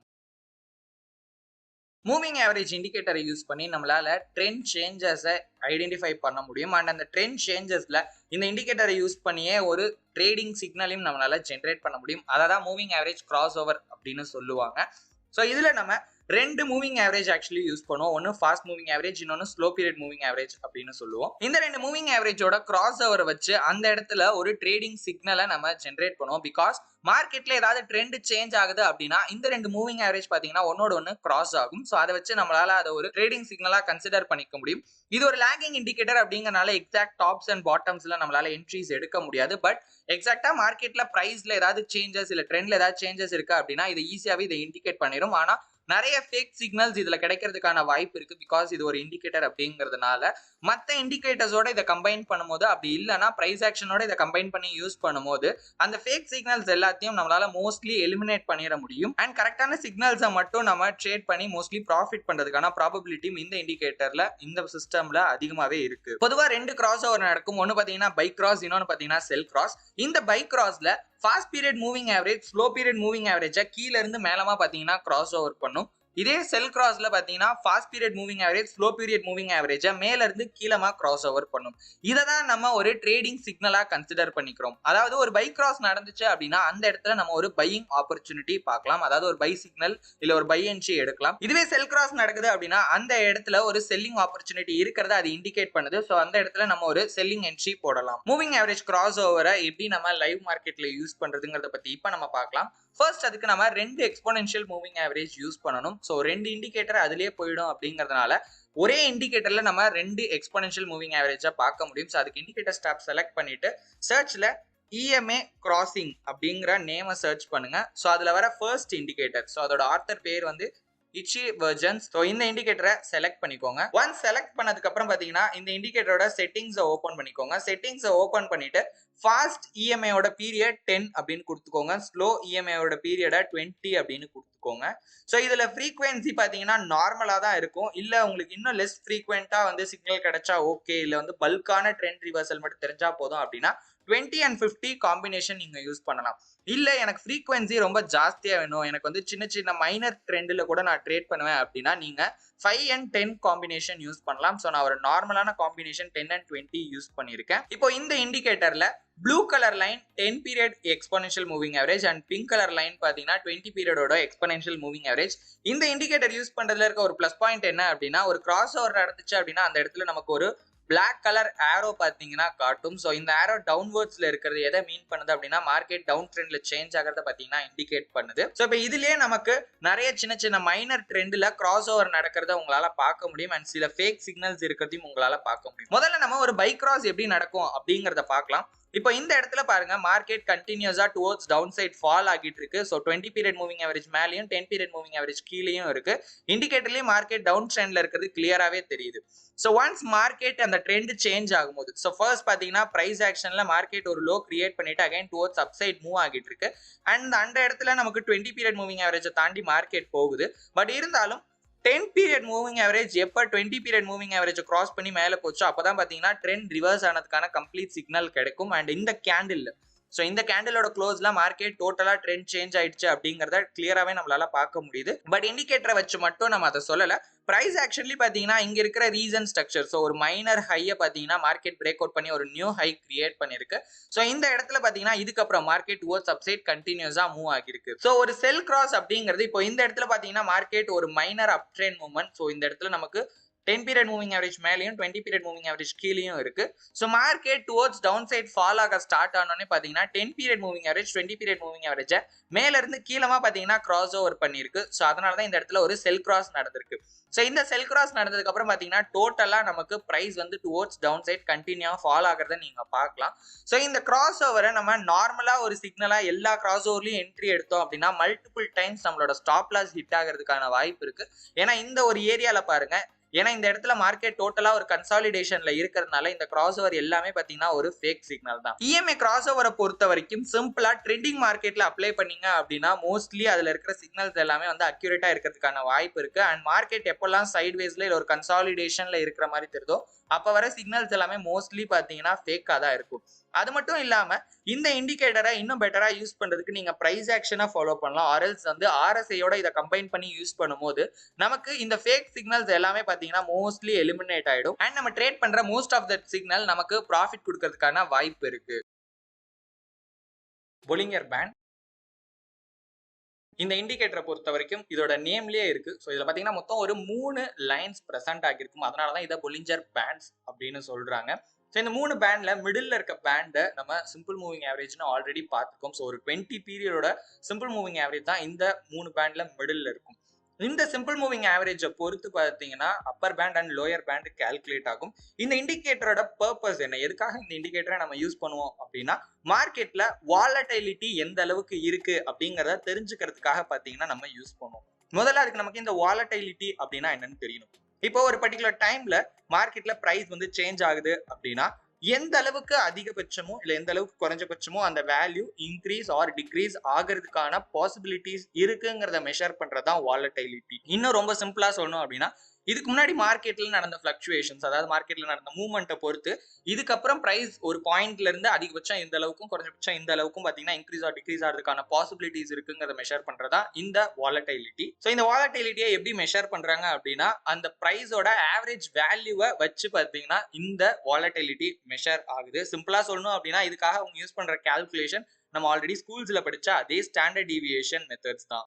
மூவிங் ஆவரேஜ் இண்டிகேட்டரை யூஸ் பண்ணி நம்மளால ட்ரெண்ட் சேஞ்சஸை ஐடென்டிஃபை பண்ண முடியும் அண்ட் அந்த ட்ரெண்ட் சேஞ்சஸ்ல இந்த இண்டிகேட்டரை யூஸ் பண்ணியே ஒரு ட்ரேடிங் சிக்னலையும் நம்மளால ஜென்ரேட் பண்ண முடியும். அதான் மூவிங் ஆவரேஜ் கிராஸ் ஓவர் அப்படின்னு சொல்லுவாங்க. ஸோ இதுல நம்ம ரெண்டு மூவிங் ஆவரேஜ் ஆக்சுவலி யூஸ் பண்ணுவோம். ஒன்று ஃபாஸ்ட் மூவிங் ஆவரேஜ், இன்னொன்று ஸ்லோ பீரியட் மூவிங் ஆவரேஜ் அப்படின்னு சொல்லுவோம். இந்த ரெண்டு மூவிங் ஆவரேஜோட கிராஸ் ஓவரை வச்சு அந்த இடத்துல ஒரு ட்ரேடிங் சிக்னலை நம்ம ஜென்ரேட் பண்ணுவோம். பிகாஸ் மார்க்கெட்ல ஏதாவது ட்ரெண்ட் சேஞ்ச் ஆகுது அப்படின்னா இந்த ரெண்டு மூவிங் ஆவரேஜ் பாத்தீங்கன்னா ஒன்னோட ஒன்று கிராஸ் ஆகும். ஸோ அதை வச்சு நம்மளால அதை ஒரு ட்ரேடிங் சிக்னலா கன்சிடர் பண்ணிக்க முடியும். இது ஒரு லேகிங் இண்டிகேட்டர் அப்படிங்கறனால எக்ஸாக்ட் டாப்ஸ் அண்ட் பாட்டம்ஸ்ல நம்மளால என்ட்ரிஸ் எடுக்க முடியாது. பட் எக்ஸாக்டா மார்க்கெட்ல பிரைஸ்ல ஏதாவது சேஞ்சஸ் இல்ல ட்ரெண்ட்ல ஏதாவது சேஞ்சஸ் இருக்கு அப்படின்னா இது ஈஸியாவே இதை இண்டிகேட் பண்ணிடும். ஆனா நிறைய ஃபேக் சிக்னல்ஸ் இதுல கிடைக்கிறதுக்கான வாய்ப்பு இருக்கு. பிகாஸ் இது ஒரு இண்டிகேட்டர் அப்படிங்கிறதுனால மற்ற இண்டிகேட்டர்ஸோட இதை கம்பைன் பண்ணும்போது, அப்படி இல்லைன்னா பிரைஸ் ஆக்ஷனோட இதை கம்பைன் பண்ணி யூஸ் பண்ணும்போது அந்த ஃபேக் சிக்னல்ஸ் எல்லாத்தையும் நம்மளால மோஸ்ட்லி எலிமினேட் பண்ணிட முடியும். அண்ட் கரெக்டான சிக்னல்ஸை மட்டும் நம்ம ட்ரேட் பண்ணி மோஸ்ட்லி ப்ராஃபிட் பண்றதுக்கான ப்ராபபிலிட்டியும் இந்த இண்டிகேட்டர்ல இந்த சிஸ்டம்ல அதிகமாவே இருக்கு. பொதுவா ரெண்டு கிராஸ் ஓவர் நடக்கும். ஒன்னு பாத்தீங்கன்னா பை கிராஸ், இன்னொன்னு பாத்தீங்கன்னா செல் கிராஸ். இந்த பை கிராஸ்ல fast period moving average slow period moving ஆவரேஜா கீழ இருந்து மேலமா பாத்தீங்கன்னா கிராஸ் ஓவர் பண்ணும். இதே செல் கிராஸ்ல பாத்தீங்கன்னா fast period moving average slow period moving ஆவரேஜா மேல இருந்து கீழமா கிராஸ் ஓவர் பண்ணும். இதை தான் நம்ம ஒரு ட்ரேடிங் சிக்னலா கன்சிடர் பண்ணிக்கிறோம். அதாவது ஒரு பை கிராஸ் நடந்துச்சு அப்படின்னா அந்த இடத்துல நம்ம ஒரு பையிங் ஆப்பர்ச்சுனிட்டி பார்க்கலாம். அதாவது ஒரு பை சிக்னல் இல்ல ஒரு பை என்ட்ரி எடுக்கலாம். இதுவே செல் கிராஸ் நடக்குது அப்படின்னா அந்த இடத்துல ஒரு செல்லிங் ஆப்பர்ச்சுனிட்டி இருக்கிறத அது இண்டிகேட் பண்ணுது. ஸோ அந்த இடத்துல நம்ம ஒரு செல்லிங் என்ட்ரி போடலாம். மூவிங் ஆவரேஜ் கிராஸ் ஓவரை எப்படி நம்ம லைவ் மார்க்கெட்ல யூஸ் பண்றதுங்கிறத பத்தி இப்ப நம்ம பார்க்கலாம். ஃபர்ஸ்ட் அதுக்கு நம்ம ரெண்டு எக்ஸ்போனென்ஷியல் மூவிங் ஆவரேஜ் யூஸ் பண்ணணும். ஸோ ரெண்டு இண்டிகேட்டர் அதுலயே போயிடும் அப்படிங்கிறதுனால ஒரே இண்டிகேட்டர்ல நம்ம ரெண்டு எக்ஸ்போனென்ஷியல் மூவிங் ஆவரேஜா பார்க்க முடியும். ஸோ அதுக்கு இண்டிகேட்டர் ஸ்டாப் செலக்ட் பண்ணிட்டு சர்ச்ல இஎம்ஏ கிராசிங் அப்படிங்கிற நேமை சர்ச் பண்ணுங்க. ஸோ அதுல வர ஃபர்ஸ்ட் இண்டிகேட்டர், ஸோ அதோட ஆர்த்தர் பேர் வந்து இச்சிவர்ஜன்ஸ். ஸோ இந்த இண்டிகேட்டரை செலக்ட் பண்ணிக்கோங்க. ஒன்ஸ் செலக்ட் பண்ணதுக்கு அப்புறம் பாத்தீங்கன்னா இந்த இண்டிகேட்டரோட செட்டிங்ஸை ஓப்பன் பண்ணிக்கோங்க. செட்டிங்ஸை ஓப்பன் பண்ணிட்டு ஃபாஸ்ட் இஎம்ஐயோட பீரியட் 10 அப்படின்னு கொடுத்துக்கோங்க. ஸ்லோ இஎம்ஐயோட பீரியட 20 அப்படின்னு கொடுத்துக்கோங்க. ஸோ இதுல ஃப்ரீக்வன்சி பாத்தீங்கன்னா நார்மலா தான் இருக்கும். இல்ல உங்களுக்கு இன்னும் லெஸ் ஃப்ரீக்வெண்டா வந்து சிக்னல் கிடைச்சா ஓகே, இல்ல வந்து பல்கான ட்ரெண்ட் ரிவர்சல் மட்டும் தெரிஞ்சா போதும் அப்படின்னா 20 and 50 காம்பினேஷன் நீங்க யூஸ் பண்ணலாம். இல்ல எனக்கு ஃப்ரீக்வன்சி ரொம்ப ஜாஸ்தியா வேணும், எனக்கு வந்து சின்ன சின்ன மைனர் ட்ரெண்ட்ல கூட நான் ட்ரேட் பண்ணுவேன் அப்படின்னா நீங்க 5 and 10 காம்பினேஷன் யூஸ் பண்ணலாம். ஸோ நான் ஒரு நார்மலான காம்பினேஷன் 10 and 20 யூஸ் பண்ணியிருக்கேன். இப்போ இந்த இண்டிகேட்டர்ல blue colour line 10 period exponential moving average and pink colour line பாத்தீங்கன்னா 20 பீரியடோட எக்ஸ்போனென்ஷியல் மூவிங் ஆவரேஜ். இந்த இண்டிகேட்டர் யூஸ் பண்றதுல இருக்க ஒரு பிளஸ் பாயிண்ட் என்ன அப்படின்னா ஒரு கிராஸ் ஓவர் நடந்துச்சு அப்படின்னா அந்த இடத்துல நமக்கு ஒரு பிளாக் கலர் ஆரோ பாத்தீங்கன்னா காட்டும். ஸோ இந்த ஆரோ டவுன்வர்ட்ஸ்ல இருக்கிறது எதை மீன் பண்ணுது அப்படின்னா மார்க்கெட் டவுன் ட்ரெண்ட்ல சேஞ்ச் ஆகிறத பாத்தீங்கன்னா இண்டிகேட் பண்ணுது. ஸோ இப்போ இதுலயே நமக்கு நிறைய சின்ன சின்ன மைனர் ட்ரெண்ட்ல கிராஸ் ஓவர் நடக்கிறத உங்களால பார்க்க முடியும் அண்ட் சில ஃபேக் சிக்னல்ஸ் இருக்கிறதையும் உங்களால பார்க்க முடியும். முதல்ல நம்ம ஒரு பை கிராஸ் எப்படி நடக்கும் அப்படிங்கறத பார்க்கலாம். இப்போ இந்த இடத்துல பாருங்க மார்க்கெட் கண்டினியூஸா டுவர்ட்ஸ் டவுன் சைட் ஃபால் ஆகிட்டு இருக்கு. ஸோ 20 பீரியட் மூவிங் ஆவரேஜ் மேலேயும் 10 பீரியட் மூவிங் ஆவரேஜ் கீழேயும் இருக்கு. இண்டிகேட்டர்லயே மார்க்கெட் டவுன் ட்ரெண்ட்ல இருக்கிறது கிளியராகவே தெரியுது. ஸோ ஒன்ஸ் மார்க்கெட் அந்த ட்ரெண்ட் சேஞ்ச் ஆகும்போது, ஸோ ஃபர்ஸ்ட் பாத்தீங்கன்னா பிரைஸ் ஆக்ஷன்ல மார்க்கெட் ஒரு லோ கிரியேட் பண்ணிட்டு அகைன் டுவர்ட்ஸ் அப்சைட் மூவ் ஆகிட்டு இருக்கு. அண்ட் அந்த இடத்துல நமக்கு 20 பீரியட் மூவிங் ஆவரேஜை தாண்டி மார்க்கெட் போகுது. பட் இருந்தாலும் 10 பீரியட் மூவிங் ஆவரேஜ் எப்போ 20 பீரியட் மூவிங் ஆவரேஜ் கிராஸ் பண்ணி மேலே போச்சோ அப்பதான் பாத்தீங்கன்னா ட்ரெண்ட் ரிவர்ஸ் ஆனதுக்கான கம்ப்ளீட் சிக்னல் கிடைக்கும். அண்ட் இந்த கேண்டில், ஸோ இந்த கேண்டிலோட க்ளோஸ்ல மார்க்கெட் டோட்டலா ட்ரெண்ட் சேஞ்ச் ஆயிடுச்சு அப்படிங்கறத கிளியராகவே நம்மளால பார்க்க முடியுது. பட் இண்டிகேட்டரை வச்சு மட்டும் நம்ம அதை சொல்லல. பிரைஸ் ஆக்சுவலி பாத்தீங்கன்னா இங்க இருக்கிற ரீசன் ஸ்ட்ரக்சர், ஸோ ஒரு மைனர் ஹையை பாத்தீங்கன்னா மார்க்கெட் பிரேக் அவுட் பண்ணி ஒரு நியூ ஹை கிரியேட் பண்ணிருக்கு. ஸோ இந்த இடத்துல பாத்தீங்கன்னா இதுக்கப்புறம் மார்க்கெட் டுவர்ட்ஸ் அப்சைட் கண்டினியூஸா மூவ் ஆகிருக்கு. ஸோ ஒரு செல் கிராஸ் அப்படிங்கிறது இப்போ இந்த இடத்துல பாத்தீங்கன்னா மார்க்கெட் ஒரு மைனர் அப் ட்ரெண்ட் மூவ்மெண்ட். ஸோ இந்த இடத்துல நமக்கு 10 பீரியட் மூவிங் ஆவரேஜ் மேலேயும் 20 பீரியட் மூவிங் ஆவரேஜ் கீழேயும் இருக்கு. So market towards down side fall ஆக ஸ்டார்ட் ஆனோடனே பாத்தீங்கன்னா 10 period moving average 20 period moving average மேல இருந்து கீழமா பாத்தீங்கன்னா கிராஸ் ஓவர் பண்ணிருக்கு. ஸோ அதனால தான் இந்த இடத்துல ஒரு செல் கிராஸ் நடந்திருக்கு. ஸோ இந்த செல் கிராஸ் நடந்ததுக்கு அப்புறம் பாத்தீங்கன்னா டோட்டலா நமக்கு பிரைஸ் வந்து டுவர்ட்ஸ் டவுன் சைட் கண்டினியூவா ஃபால் ஆகிறத நீங்க பார்க்கலாம். ஸோ இந்த கிராஸ் ஓவரை நம்ம நார்மலா ஒரு சிக்னலா எல்லா கிராஸ் ஓவர்லயும் என்ட்ரி எடுத்தோம் அப்படின்னா மல்டிபிள் டைம்ஸ் நம்மளோட ஸ்டாப் லாஸ் ஹிட் ஆகிறதுக்கான வாய்ப்பு இருக்கு. ஏன்னா இந்த ஒரு ஏரியால பாருங்க ஏன்னா இந்த இடத்துல மார்க்கெட் டோட்டலா ஒரு கன்சாலிடேஷன்ல இருக்கிறதுனால இந்த கிராஸ் ஓவர் எல்லாமே பாத்தீங்கன்னா ஒரு ஃபேக் சிக்னல் தான். இஎம்ஏ கிராஸ் ஓவரை பொறுத்த வரைக்கும் சிம்பிளா ட்ரெண்டிங் மார்க்கெட்ல அப்ளை பண்ணீங்க அப்படின்னா மோஸ்ட்லி அதுல இருக்கிற சிக்னல்ஸ் எல்லாமே வந்து அக்யூரேட்டா இருக்கிறதுக்கான வாய்ப்பு இருக்கு. அண்ட் மார்க்கெட் எப்பெல்லாம் சைட்வேஸ்ல இல்ல ஒரு கன்சாலிடேஷன்ல இருக்கிற மாதிரி தெரியுதோ அப்ப வர சிக்னல்ஸ் எல்லாமே மோஸ்ட்லி பாத்தீங்கன்னா ஃபேக்கா தான் இருக்கும். அது மட்டும் இல்லாம இந்த இண்டிகேட்டரை இன்னும் பெட்டரா யூஸ் பண்றதுக்கு நீங்க பிரைஸ் ஆக்ஷனை ஃபாலோ பண்ணலாம். ஆர்எல்ஸ் வந்து ஆர்எஸ்ஐயோட இதை கம்பைன் பண்ணி யூஸ் பண்ணும்போது நமக்கு இந்த ஃபேக் சிக்னல்ஸ் எல்லாமே பாத்தீங்கன்னா மோஸ்ட்லி எலிமினேட் ஆயிடும். அண்ட் நம்ம ட்ரேட் பண்ற மோஸ்ட் ஆஃப் தட் சிக்னல் நமக்கு ப்ராஃபிட் கொடுக்கறதுக்கான வாய்ப்பு இருக்கு. பொலிங்கர் பேண்ட் இந்த இண்டிகேட்டரை பொறுத்த வரைக்கும் இதோட நேம்லயே இருக்கு. ஸோ இதுல பாத்தீங்கன்னா மொத்தம் ஒரு 3 லைன்ஸ் பிரசன்ட் ஆகிருக்கும். அதனாலதான் இதை பொலிஞ்சர் பேண்ட்ஸ் அப்படின்னு சொல்றாங்க. ஸோ இந்த 3 பேண்ட்ல மிடில் இருக்க பேண்டை நம்ம சிம்பிள் மூவிங் ஆவரேஜ்னு ஆல்ரெடி பார்த்துக்கோம். ஸோ ஒரு 20 பீரியடோட சிம்பிள் மூவிங் ஆவரேஜ் தான் இந்த 3 பேண்ட்ல மிடில் இருக்கும். இந்த சிம்பிள் மூவிங் ஆவரேஜை பொறுத்து பார்த்தீங்கன்னா upper band and lower band calculate ஆகும். இந்த இண்டிகேட்டரோட பர்பஸ் என்ன, எதுக்காக இந்த இண்டிகேட்டரை நம்ம யூஸ் பண்ணுவோம் அப்படின்னா மார்க்கெட்ல வாலடைலிட்டி எந்த அளவுக்கு இருக்கு அப்படிங்கறத தெரிஞ்சுக்கிறதுக்காக பாத்தீங்கன்னா நம்ம யூஸ் பண்ணுவோம். முதல்ல அதுக்கு நமக்கு இந்த வாலடைலிட்டி அப்படின்னா என்னன்னு தெரியணும். இப்போ ஒரு பர்டிகுலர் டைம்ல மார்க்கெட்ல பிரைஸ் வந்து சேஞ்ச் ஆகுது அப்படின்னா எந்த அளவுக்கு அதிகபட்சமோ இல்ல எந்த அளவுக்கு குறைஞ்சபட்சமோ அந்த வேல்யூ இன்க்ரீஸ் ஆர் டிக்ரீஸ் ஆகிறதுக்கான பாசிபிலிட்டிஸ் இருக்குங்கிறத மெஷர் பண்றதுதான் வாலடைலிட்டி. இன்னும் ரொம்ப சிம்பிளா சொல்லணும் அப்படின்னா இதுக்கு முன்னாடி மார்க்கெட்ல நடந்த பிளக்சுவேஷன்ஸ், அதாவது மார்க்கெட்ல நடந்த மூவ்மெண்ட்டை பொறுத்து இதுக்கப்புறம் பிரைஸ் ஒரு பாயிண்ட்ல இருந்து அதிகபட்சம் இந்த அளவுக்கும் குறைஞ்சபட்சம் இந்த அளவுக்கும் பாத்தீங்கன்னா இன்க்ரீஸ் ஆர் டிக்ரீஸ் ஆகிறதுக்கான பாசிபிலிட்டிஸ் இருக்குங்கிறத மெஷர் பண்றதா இந்த வாலடைலிட்டி. ஸோ இந்த வாலடைலிட்டியை எப்படி மெஷர் பண்றாங்க அப்படின்னா அந்த பிரைஸோட ஆவரேஜ் வேல்யூவை வச்சு பாத்தீங்கன்னா இந்த வாலடைலிட்டி மெஷர் ஆகுது. சிம்பிளா சொல்லணும் அப்படின்னா இதுக்காக அவங்க யூஸ் பண்ற கால்குலேஷன் நம்ம ஆல்ரெடி ஸ்கூல்ஸ்ல படிச்ச அதே ஸ்டாண்டர்ட் டீவியேஷன் மெத்தட்ஸ் தான்.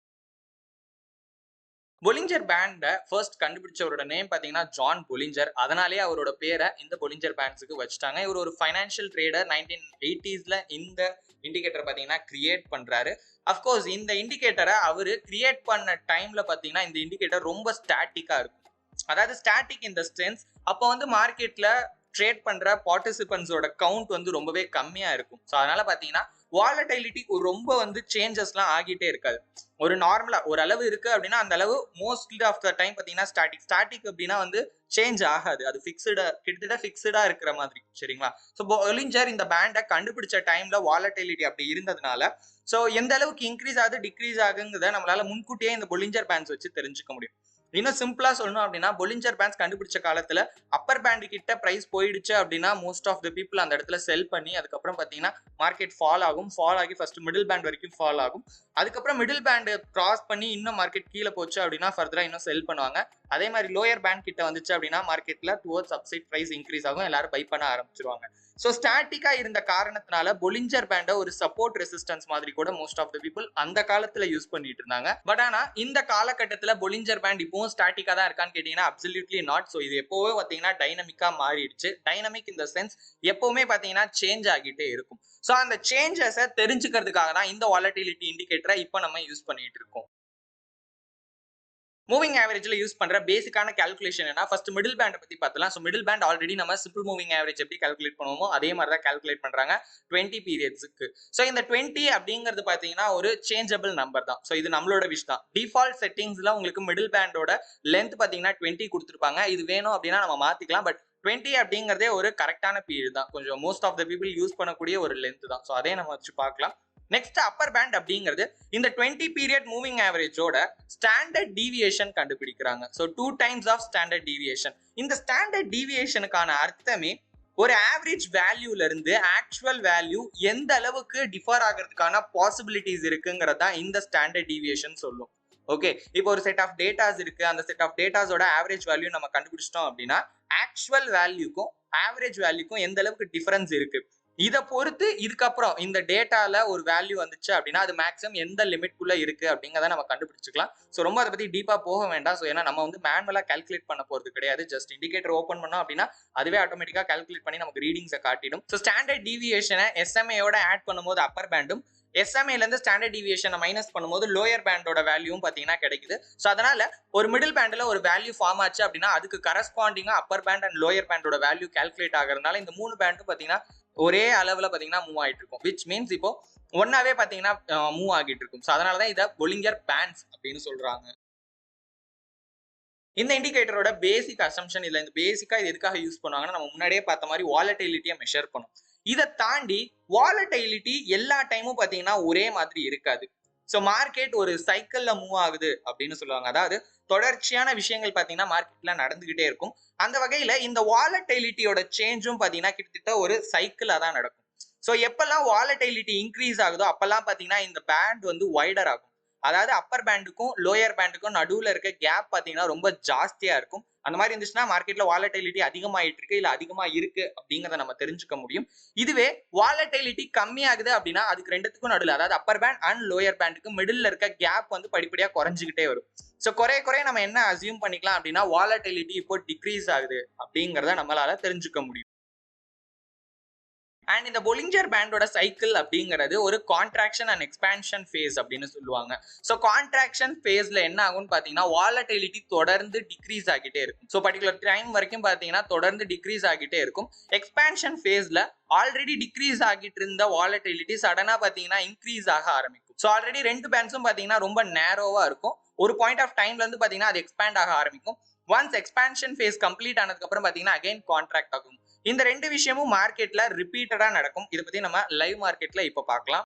பொலிஞ்சர் பேண்டை ஃபர்ஸ்ட் கண்டுபிடிச்சவரோட நேம் பாத்தீங்கன்னா ஜான் பொலிஞ்சர். அதனாலே அவரோட பேரை இந்த பொலிஞ்சர் பேண்ட்ஸுக்கு வச்சுட்டாங்க. இவர் ஒரு ஃபைனான்சியல் ட்ரேடர். 1980s இந்த இண்டிகேட்டர் பாத்தீங்கன்னா கிரியேட் பண்றாரு. அஃப்கோர்ஸ் இந்த இண்டிகேட்டரை அவரு கிரியேட் பண்ண டைம்ல பாத்தீங்கன்னா இந்த இண்டிகேட்டர் ரொம்ப ஸ்டாட்டிக்கா இருக்கும். அதாவது ஸ்டாட்டிக் இன் த சென்ஸ் அப்போ வந்து மார்க்கெட்ல ட்ரேட் பண்ற பார்ட்டிசிபென்ட்ஸோட கவுண்ட் வந்து ரொம்பவே கம்மியா இருக்கும். ஸோ அதனால பாத்தீங்கன்னா வாலடைலிட்டி ரொம்ப வந்து சேஞ்சஸ்லாம் ஆகிட்டே இருக்காது. ஒரு நார்மலா ஒரு அளவு இருக்கு அப்படின்னா அந்த அளவு மோஸ்ட்லி ஆஃப் த டைம் பாத்தீங்கன்னா ஸ்டாட்டிக் அப்படின்னா வந்து சேஞ்ச் ஆகாது. அது கிட்டத்தட்ட ஃபிக்ஸ்டா இருக்கிற மாதிரி. சரிங்களா? ஸோ பொலிஞ்சர் இந்த பேண்டை கண்டுபிடிச்ச டைம்ல வாலடைலிட்டி அப்படி இருந்ததுனால ஸோ எந்த அளவுக்கு இன்க்ரீஸ் ஆகுது டிக்ரீஸ் ஆகுங்கிறத நம்மளால முன்கூட்டியே இந்த பொலிஞ்சர் பேண்ட்ஸ் வச்சு தெரிஞ்சுக்க முடியும். இன்னும் சிம்பிளா சொல்லணும் அப்படின்னா பொலிஞ்சர் பேண்ட்ஸ் கண்டுபிடிச்ச காலத்துல அப்பர் பேண்ட் கிட்ட பிரைஸ் போயிடுச்சு அப்படின்னா மோஸ்ட் ஆஃப் த பீப்புள் அந்த இடத்துல செல் பண்ணி அதுக்கப்புறம் பாத்தீங்கன்னா மார்க்கெட் ஃபால் ஆகி ஃபர்ஸ்ட் மிடில் பேண்ட் வரைக்கும் ஃபால் ஆகும். அதுக்கப்புறம் மிடில் பேண்ட் கிராஸ் பண்ணி இன்னும் மார்க்கெட் கீழே போச்சு அப்படின்னா ஃபர்தரா இன்னும் செல் பண்ணுவாங்க. அதே மாதிரி லோயர் பேண்ட் கிட்ட வந்துச்சு அப்படின்னா மார்க்கெட்ல டுவர்ட்ஸ் அப்சைட் பிரைஸ் இன்க்ரீஸ் ஆகும், எல்லாரும் பை பண்ண ஆரம்பிச்சிருவாங்க. ஸோ ஸ்டாட்டிக்கா இருந்த காரணத்தினால பொலிஞ்சர் பேண்டை ஒரு சப்போர்ட் ரெசிஸ்டன்ஸ் மாதிரி கூட மோஸ்ட் ஆஃப் த பீப்புள் அந்த காலத்துல யூஸ் பண்ணிட்டு இருந்தாங்க. பட் ஆனா இந்த காலகட்டத்துல பொலிஞ்சர் பேண்ட் இப்பவும் ஸ்டாட்டிக்கா தான் இருக்கான்னு கேட்டீங்கன்னா அப்சல்யூட்லி நாட். ஸோ இது எப்போவே பாத்தீங்கன்னா டைனமிக்கா மாறிடுச்சு. டைனமிக் இந்த சென்ஸ் எப்பவுமே பாத்தீங்கன்னா சேஞ்ச் ஆகிட்டே இருக்கும். ஸோ அந்த சேஞ்சஸை தெரிஞ்சுக்கிறதுக்காக தான் இந்த வாலட்டிலிட்டி இண்டிகேட்டரை இப்போ நம்ம யூஸ் பண்ணிட்டு இருக்கோம். மூவிங் ஆவரேஜ்ல யூஸ் பண்ற பேசிக்கான கால்குலேஷன் என்ன, ஃபர்ஸ்ட் மிடில் பேண்ட் பத்தி பார்த்தலாம். ஸோ மிடில் பேண்ட் ஆல்ரெடி நம்ம சிம்பிள் மூவிங் ஆவரேஜ் எப்படி கால்குலேட் பண்ணுவோமோ அதே மாதிரி தான் கால்குலேட் பண்றாங்க 20 பீரியட்ஸ்க்கு. ஸோ இந்த 20 அப்படிங்கிறது பாத்தீங்கன்னா ஒரு சேஞ்சபிள் நம்பர் தான். ஸோ இது நம்மளோட விஷ் தான். டிஃபால்ட் செட்டிங்ஸ்ல உங்களுக்கு மிடில் பேண்டோட லென்த் பாத்தீங்கன்னா 20 கொடுத்துருப்பாங்க. இது வேணும் அப்படின்னா நம்ம மாத்திக்கலாம். பட் 20 அப்படிங்கிறதே ஒரு கரெக்டான பீரியட் தான். கொஞ்சம் most of the people use பண்ணக்கூடிய ஒரு லென்த் தான். ஸோ அதே நம்ம வச்சு பார்க்கலாம். நெக்ஸ்ட் அப்பர் பேண்ட் அப்படிங்கிறது இந்த 20 பீரியட் மூவிங் ஆவரேஜோட ஸ்டாண்டர்ட் டீவியேஷன் கண்டுபிடிக்கிறாங்க. So 2 times of standard deviation. இந்த ஸ்டாண்டர்ட் டீவியேஷனுக்கான அர்த்தமே ஒரு ஆவரேஜ் வேல்யூல இருந்து ஆக்சுவல் வேல்யூ எந்த அளவுக்கு டிஃபர் ஆகிறதுக்கான பாசிபிலிட்டிஸ் இருக்குங்கிறதா இந்த ஸ்டாண்டர்ட் டீவியேஷன் சொல்லும். ஓகே, இப்போ ஒரு செட் ஆஃப் டேட்டாஸ் இருக்கு. அந்த செட் ஆஃப் டேட்டாஸோட ஆவரேஜ் வேல்யூ நம்ம கண்டுபிடிச்சிட்டோம் அப்படின்னா ஆக்சுவல் வேல்யூக்கும் ஆவரேஜ் வேல்யூக்கும் எந்த அளவுக்கு டிஃபரன்ஸ் இருக்கு இதை பொறுத்து இதுக்கப்புறம் இந்த டேட்டால ஒரு வேல்யூ வந்துச்சு அப்படின்னா அது மேக்ஸிமம் எந்த லிமிட்குள்ள இருக்கு அப்படிங்கிறத நம்ம கண்டுபிடிச்சிக்கலாம். ஸோ ரொம்ப அதை பத்தி டீப்பா போக வேண்டாம். ஸோ ஏன்னா நம்ம வந்து மேனுவலா கால்குலேட் பண்ண போறது கிடையாது. ஜஸ்ட் இண்டிகேட்டர் ஓப்பன் பண்ணோம் அப்படின்னா அதுவே ஆட்டோமேட்டிக்கா கால்குலேட் பண்ணி நமக்கு ரீடிங்ஸை காட்டிடும். ஸோ ஸ்டாண்டர்ட் டீவியேஷனை எஸ்எம்ஏயோட ஆட் பண்ணும்போது அப்பர் பேண்டும் எஸ்எம்ஏல இருந்து ஸ்டாண்டர்ட் டீவியேஷனை மைனஸ் பண்ணும்போது லோயர் பேண்டோட வேல்யூவும் பாத்தீங்கன்னா கிடைக்குது. ஸோ அதனால ஒரு மிடில் பேண்ட்ல ஒரு வேல்யூ ஃபார்ம் ஆச்சு அப்படின்னா அதுக்கு கரஸ்பாண்டிங்கா அப்பர் பேண்ட் அண்ட் லோயர் பேண்டோட வேல்யூ கால்குலேட் ஆகிறதுனால இந்த 3 பேண்டும் பாத்தீங்கன்னா ஒரே அளவுல பாத்தீங்கன்னா மூவ் ஆயிட்டு இருக்கும். விச் மீன்ஸ் இப்போ ஒன்னாவே பாத்தீங்கன்னா மூவ் ஆகிட்டு இருக்கும். ஸோ அதனாலதான் இதை பொலிங்கர் பேண்ட்ஸ் அப்படின்னு சொல்றாங்க. இந்த இண்டிகேட்டரோட பேசிக் அசம்ஷன் இதுல இந்த பேசிக்கா இது எதுக்காக யூஸ் பண்ணுவாங்கன்னா நம்ம முன்னாடியே பார்த்த மாதிரி வாலட்டிலிட்டியை மெஷர் பண்ணும். இதை தாண்டி வாலட்டிலிட்டி எல்லா டைமும் பாத்தீங்கன்னா ஒரே மாதிரி இருக்காது. ஸோ மார்க்கெட் ஒரு சைக்கிள்ல மூவ் ஆகுது அப்படின்னு சொல்லுவாங்க. அதாவது தொடர்ச்சியான விஷயங்கள் பாத்தீங்கன்னா மார்க்கெட்ல நடந்துகிட்டே இருக்கும். அந்த வகையில இந்த வாலட்டிலிட்டியோட சேஞ்சும் பாத்தீங்கன்னா கிட்டத்தட்ட ஒரு சைக்கிளா தான் நடக்கும். ஸோ எப்பெல்லாம் வாலட்டிலிட்டி இன்க்ரீஸ் ஆகுதோ அப்பெல்லாம் பாத்தீங்கன்னா இந்த பேண்ட் வந்து வைடர் ஆகும். அதாவது அப்பர் பேண்டுக்கும் லோயர் பேண்டுக்கும் நடுவுல இருக்க கேப் பாத்தீங்கன்னா ரொம்ப ஜாஸ்தியா இருக்கும். அந்த மாதிரி இருந்துச்சுன்னா மார்க்கெட்ல வாலட்டிலிட்டி அதிகமாயிட்டு இருக்கு இல்ல அதிகமா இருக்கு அப்படிங்கறத நம்ம தெரிஞ்சுக்க முடியும். இதுவே வாலட்டிலிட்டி கம்மியாகுது அப்படின்னா அதுக்கு ரெண்டுத்துக்கும் நடுவில் அதாவது அப்பர் பேண்ட் அண்ட் லோயர் பேண்டுக்கு மிடில் இருக்க கேப் வந்து படிப்படியா குறைஞ்சிக்கிட்டே வரும். ஸோ குறைய நம்ம என்ன அசியூம் பண்ணிக்கலாம் அப்படின்னா வாலட்டிலிட்டி இப்போ டிக்ரீஸ் ஆகுது அப்படிங்கறத நம்மளால தெரிஞ்சுக்க முடியும். அண்ட் இந்த பொலிஞ்சர் பேண்டோட சைக்கிள் அப்படிங்கிறது ஒரு கான்ட்ராக்ஷன் அண்ட் எக்ஸ்பான்ஷன் ஃபேஸ் அப்படின்னு சொல்லுவாங்க. ஸோ கான்ட்ராக்ஷன் ஃபேஸ்ல என்ன ஆகும்னு பாத்தீங்கன்னா வாலட்டிலிட்டி தொடர்ந்து டிக்ரீஸ் ஆகிட்டே இருக்கும். ஸோ பர்டிகுலர் டைம் வரைக்கும் பாத்தீங்கன்னா தொடர்ந்து டிக்ரீஸ் ஆகிட்டே இருக்கும். எக்ஸ்பான்ஷன் ஃபேஸ்ல ஆல்ரெடி டிக்ரீஸ் ஆகிட்டு இருந்த வாலட்டிலிட்டி சடனா பாத்தீங்கன்னா இன்க்ரீஸ் ஆக ஆரம்பிக்கும். ஸோ ஆல்ரெடி ரெண்டு பேண்ட்ஸும் பாத்தீங்கன்னா ரொம்ப நேரோவா இருக்கும். ஒரு பாயிண்ட் ஆஃப் டைம்ல இருந்து பாத்தீங்கன்னா அது எக்ஸ்பேண்ட் ஆக ஆரம்பிக்கும். ஒன்ஸ் எக்ஸ்பான்ஷன் ஃபேஸ் கம்ப்ளீட் ஆனதுக்கு அப்புறம் பாத்தீங்கன்னா அகைன் கான்ட்ராக்ட் ஆகும். இந்த ரெண்டு விஷயமும் மார்க்கெட்ல ரிப்பீட்டடா நடக்கும். இதை பத்தி நம்ம லைவ் மார்க்கெட்ல இப்ப பார்க்கலாம்.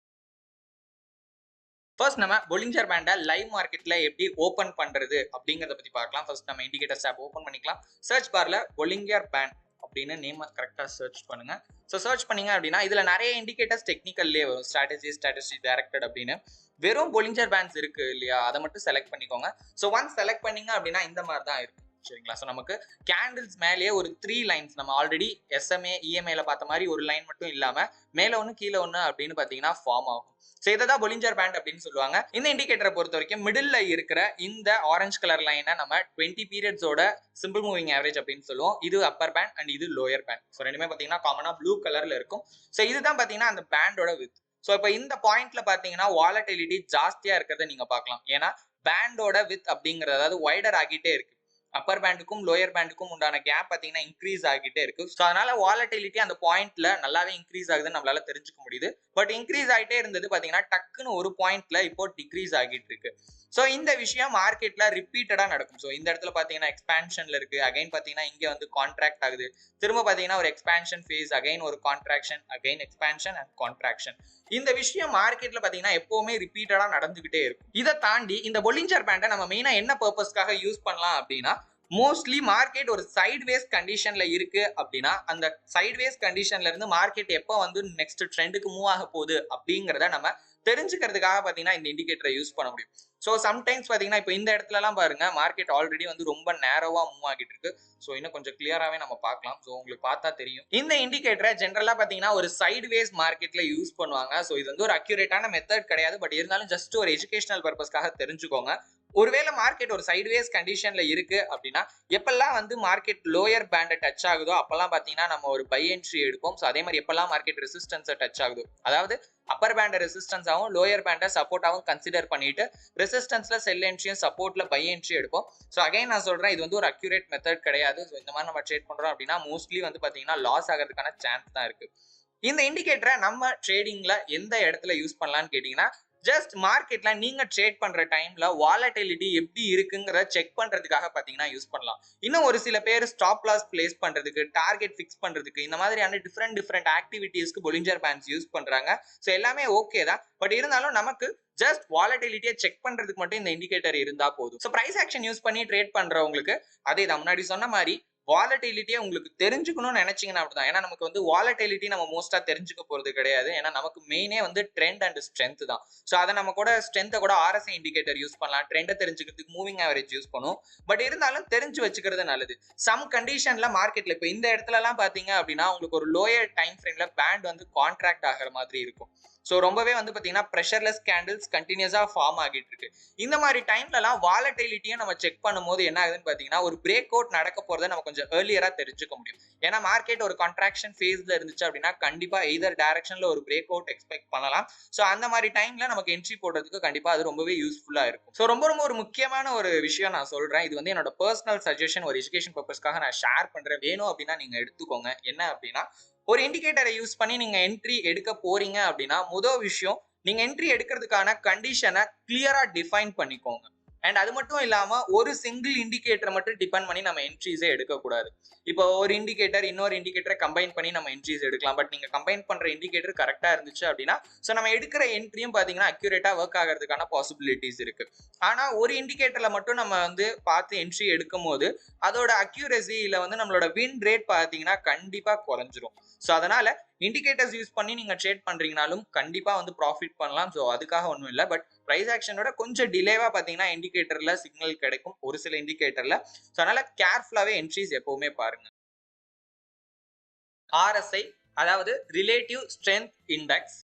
ஃபர்ஸ்ட் நம்ம பொலிஞ்சர் பேண்டை லைவ் மார்க்கெட்ல எப்படி ஓபன் பண்றது அப்படிங்கறத பத்தி பார்க்கலாம். ஃபர்ஸ்ட் நம்ம இண்டிகேட்டர்ஸ் ஆப் ஓபன் பண்ணிக்கலாம். சர்ச் பார்ல பொலிஞ்சர் பேண்ட் அப்படின்னு நேம் கரெக்டா சர்ச் பண்ணுங்க. ஸோ சர்ச் பண்ணீங்க அப்படின்னா இதுல நிறைய இண்டிகேட்டர்ஸ் டெக்னிக்கல்லே வரும். ஸ்ட்ராட்டஜி டைரக்டட் அப்படின்னு வெறும் பொலிஞ்சர் பேண்ட்ஸ் இருக்கு இல்லையா, அதை மட்டும் செலக்ட் பண்ணிக்கோங்க. ஸோ ஒன்ஸ் செலக்ட் பண்ணீங்க அப்படின்னா இந்த மாதிரி தான் இருக்கு. சரிங்களா. ஸோ நமக்கு கேண்டில்ஸ் மேலேயே ஒரு 3 லைன்ஸ் நம்ம ஆல்ரெடி SMA EMAல பார்த்த மாதிரி ஒரு லைன் மட்டும் இல்லாம மேல ஒன்று கீழே ஒன்று அப்படின்னு பார்த்தீங்கன்னா ஃபார்ம் ஆகும். ஸோ இதை தான் பொலிஞ்சர் பேண்ட் அப்படின்னு சொல்லுவாங்க. இந்த இண்டிகேட்டரை பொறுத்த வரைக்கும் மிடில் இருக்கிற இந்த ஆரஞ்சு கலர் லைனை நம்ம 20 பீரியட்ஸோட சிம்பிள் மூவிங் ஆவரேஜ் அப்படின்னு சொல்லுவோம். இது அப்பர் பேண்ட் அண்ட் இது லோயர் பேண்ட். ஸோ ரெண்டுமே பார்த்தீங்கன்னா காமனா ப்ளூ கலர்ல இருக்கும். ஸோ இதுதான் பார்த்தீங்கன்னா அந்த பேண்டோட வித். ஸோ இப்போ இந்த பாயிண்ட்ல பார்த்தீங்கன்னா வாலட்டிலிட்டி ஜாஸ்தியா இருக்கிறத நீங்க பார்க்கலாம். ஏன்னா பேண்டோட வித் அப்படிங்கிறது அதாவது வைடர் ஆகிட்டே இருக்கு. அப்பர் பேண்டுக்கும் லோயர் பேண்டுக்கும் உண்டான கேப் பாத்தீங்கன்னா இன்க்ரீஸ் ஆகிட்டே இருக்கு. ஸோ அதனால வாலட்டிலிட்டி அந்த பாயிண்ட்ல நல்லாவே இன்க்ரீஸ் ஆகுதுன்னு நம்மளால தெரிஞ்சுக்க முடியுது. பட் இன்க்ரீஸ் ஆகிட்டே இருந்தது பாத்தீங்கன்னா டக்குன்னு ஒரு பாயிண்ட்ல இப்போ டிக்ரீஸ் ஆகிட்டு இருக்கு. ஸோ இந்த விஷயம் மார்க்கெட்ல ரிப்பீட்டடா நடக்கும். ஸோ இந்த இடத்துல பாத்தீங்கன்னா எக்ஸ்பான்ஷன்ல இருக்கு, அகைன் பாத்தீங்கன்னா இங்க வந்து கான்ட்ராக்ட் ஆகுது, திரும்ப பாத்தீங்கன்னா ஒரு எக்ஸ்பான்ஷன் ஃபேஸ், அகைன் ஒரு contraction, again expansion and contraction. இந்த விஷயம் மார்க்கெட்ல பாத்தீங்கன்னா எப்பவுமே ரிப்பீட்டடா நடந்துகிட்டே இருக்கும். இதை தாண்டி இந்த பொலிஞ்சர் பேண்டை நம்ம மெயினா என்ன பர்பஸ்க்காக யூஸ் பண்ணலாம் அப்படின்னா மோஸ்ட்லி மார்க்கெட் ஒரு சைட்வேஸ் கண்டிஷன்ல இருக்கு அப்படின்னா அந்த சைட்வேஸ் கண்டிஷன்ல இருந்து மார்க்கெட் எப்போ வந்து நெக்ஸ்ட் ட்ரெண்டுக்கு மூவ் ஆக போகுது அப்படிங்கிறத நம்ம தெரிஞ்சுக்கிறதுக்காக பாத்தீங்கன்னா இந்த இண்டிகேட்டரை யூஸ் பண்ண முடியும். ஸோ சம்டைம்ஸ் பாத்தீங்கன்னா இப்போ இந்த இடத்துல எல்லாம் பாருங்க மார்க்கெட் ஆல்ரெடி வந்து ரொம்ப நேரோவா மூவ் ஆகிட்டு இருக்கு. ஸோ இன்னும் கொஞ்சம் கிளியராகவே நம்ம பார்க்கலாம். ஸோ உங்களுக்கு பார்த்தா தெரியும். இந்த இண்டிகேட்டரை ஜென்ரலா பாத்தீங்கன்னா ஒரு சைட்வேஸ் மார்க்கெட்ல யூஸ் பண்ணுவாங்க. ஸோ இது வந்து ஒரு அக்யூரேட்டான மெத்தட் கிடையாது. பட் இருந்தாலும் ஜஸ்ட் ஒரு எஜுகேஷனல் பர்பஸ்க்காக தெரிஞ்சுக்கோங்க. ஒருவேளை மார்க்கெட் ஒரு சைட்வேஸ் கண்டிஷன்ல இருக்கு அப்படின்னா எப்பெல்லாம் வந்து மார்க்கெட் லோயர் பேண்டை டச் ஆகுதோ அப்பெல்லாம் பாத்தீங்கன்னா நம்ம ஒரு பை என்ட்ரி எடுப்போம். ஸோ அதே மாதிரி எப்பெல்லாம் மார்க்கெட் ரெசிஸ்டன்ஸை டச் ஆகுதோ அதாவது அப்பர் பேண்டை ரெசிஸ்டன்ஸாகவும் லோயர் பேண்டை சப்போர்ட்டாகவும் கன்சிடர் பண்ணிட்டு ரெசிஸ்டன்ஸ்ல செல் என்ட்ரியும் சப்போர்ட்ல பை என்ட்ரி எடுப்போம். ஸோ அகைன் நான் சொல்றேன் இது வந்து ஒரு அக்யூரேட் மெத்தட் கிடையாது. ஸோ இந்த மாதிரி நம்ம ட்ரேட் பண்றோம் அப்படின்னா மோஸ்ட்லி வந்து பாத்தீங்கன்னா லாஸ் ஆகிறதுக்கான சான்ஸ் தான் இருக்கு. இந்த இண்டிகேட்டரை நம்ம ட்ரேடிங்ல எந்த இடத்துல யூஸ் பண்ணலாம்னு கேட்டீங்கன்னா ஜஸ்ட் மார்க்கெட்ல நீங்க ட்ரேட் பண்ற டைம்ல வாலட்டிலிட்டி எப்படி இருக்குங்கிறத செக் பண்றதுக்காக பாத்தீங்கன்னா யூஸ் பண்ணலாம். இன்னும் ஒரு சில பேர் ஸ்டாப் லாஸ் பிளேஸ் பண்றதுக்கு, டார்கெட் ஃபிக்ஸ் பண்றதுக்கு இந்த மாதிரியான டிஃப்ரெண்ட் ஆக்டிவிட்டீஸ்க்கு பொலிஞ்சர் பேண்ட்ஸ் யூஸ் பண்றாங்க. ஸோ எல்லாமே ஓகே தான். பட் இருந்தாலும் நமக்கு ஜஸ்ட் வாலட்டிலிட்டியை செக் பண்றதுக்கு மட்டும் இந்த இண்டிகேட்டர் இருந்தா போதும். ஸோ பிரைஸ் ஆக்ஷன் யூஸ் பண்ணி ட்ரேட் பண்றவங்களுக்கு அதே தான் முன்னாடி சொன்ன மாதிரி வாலட்டிலிட்டியை உங்களுக்கு தெரிஞ்சுக்கணும்னு நினைச்சீங்கன்னா அப்படிதான். ஏன்னா நமக்கு வந்து வாலட்டிலிட்டி நம்ம மோஸ்டா தெரிஞ்சுக்க போறது கிடையாது. ஏன்னா நமக்கு மெயினே வந்து ட்ரெண்ட் அண்ட் ஸ்ட்ரென்த் தான். ஸோ அதை நம்ம கூட ஸ்ட்ரென்த்தை கூட RSI இண்டிகேட்டர் யூஸ் பண்ணலாம். ட்ரெண்டை தெரிஞ்சுக்கிறதுக்கு மூவிங் ஆவரேஜ் யூஸ் பண்ணும். பட் இருந்தாலும் தெரிஞ்சு வச்சுக்கிறது நல்லது. சம் கண்டிஷன்ல மார்க்கெட்ல இப்போ இந்த இடத்துல எல்லாம் பாத்தீங்க அப்படின்னா உங்களுக்கு ஒரு லோயர் டைம் ஃப்ரேம்ல பேண்ட் வந்து கான்ட்ராக்ட் ஆகிற மாதிரி இருக்கும். ஸோ ரொம்பவே வந்து பாத்தீங்கன்னா ப்ரெஷர்லெஸ் கேண்டில்ஸ் கண்டினியூஸா ஃபார்ம் ஆகிட்டு இருக்கு. இந்த மாதிரி டைம்லலாம் வாலட்டிலிட்டியை நம்ம செக் பண்ணும்போது என்ன ஆகுதுன்னு பாத்தீங்கன்னா ஒரு பிரேக் அவுட் நடக்க போறதை நம்ம கொஞ்சம் ஏர்லியரா தெரிஞ்சுக்க முடியும். ஏன்னா மார்க்கெட் ஒரு கான்ட்ராக்ஷன் ஃபேஸ்ல இருந்துச்சு அப்படின்னா கண்டிப்பா எய்தர் டைரக்ஷன்ல ஒரு பிரேக் அவுட் எக்ஸ்பெக்ட் பண்ணலாம். ஸோ அந்த மாதிரி டைம்ல நமக்கு என்ட்ரி போடுறதுக்கு கண்டிப்பா அது ரொம்பவே யூஸ்ஃபுல்லா இருக்கும். ஸோ ரொம்ப ஒரு முக்கியமான ஒரு விஷயம் நான் சொல்றேன். இது வந்து என்னோட பர்சனல் சஜஷன், ஒரு எஜுகேஷன் பர்பஸ்க்காக நான் ஷேர் பண்றேன். வேணும் அப்படின்னா நீங்க எடுத்துக்கோங்க. என்ன அப்படின்னா ஒரு இண்டிகேட்டரை யூஸ் பண்ணி நீங்க என்ட்ரி எடுக்க போறீங்க அப்படின்னா முதல் விஷயம் நீங்க என்ட்ரி எடுக்கிறதுக்கான கண்டிஷனை கிளியரா டிஃபைன் பண்ணிக்கோங்க. அண்ட் அது மட்டும் இல்லாம ஒரு சிங்கிள் இண்டிகேட்டரை மட்டும் டிபெண்ட் பண்ணி நம்ம என்ட்ரிஸே எடுக்கக்கூடாது. இப்போ ஒரு இண்டிகேட்டர் இன்னொரு இண்டிகேட்டரை கம்பைன் பண்ணி நம்ம என்ட்ரிஸ் எடுக்கலாம். பட் நீங்க கம்பைன் பண்ற இண்டிகேட்டர் கரெக்டா இருந்துச்சு அப்படின்னா ஸோ நம்ம எடுக்கிற என்ட்ரியும் பார்த்தீங்கன்னா அக்யூரேட்டா ஒர்க் ஆகிறதுக்கான பாசிபிலிட்டிஸ் இருக்கு. ஆனா ஒரு இண்டிகேட்டர்ல மட்டும் நம்ம பார்த்து என்ட்ரி எடுக்கும் போது அதோட அக்யூரசி இல்ல நம்மளோட வின் ரேட் பார்த்தீங்கன்னா கண்டிப்பா குறைஞ்சிரும். ஸோ அதனால இண்டிகேட்டர்ஸ் யூஸ் பண்ணி நீங்க ட்ரேட் பண்றீங்கனாலும் கண்டிப்பா ப்ராஃபிட் பண்ணலாம். ஸோ அதுக்காக ஒன்றும் இல்லை. பட் பிரைஸ் ஆக்ஷனோட கொஞ்சம் டிலேவா பார்த்தீங்கன்னா இண்டிகேட்டர்ல சிக்னல் கிடைக்கும் ஒரு சில இண்டிகேட்டர்ல. ஸோ அதனால கேர்ஃபுல்லாவே என்ட்ரிஸ் எப்பவுமே பாருங்க. RSI அதாவது ரிலேட்டிவ் ஸ்ட்ரென்த் இண்டெக்ஸ்.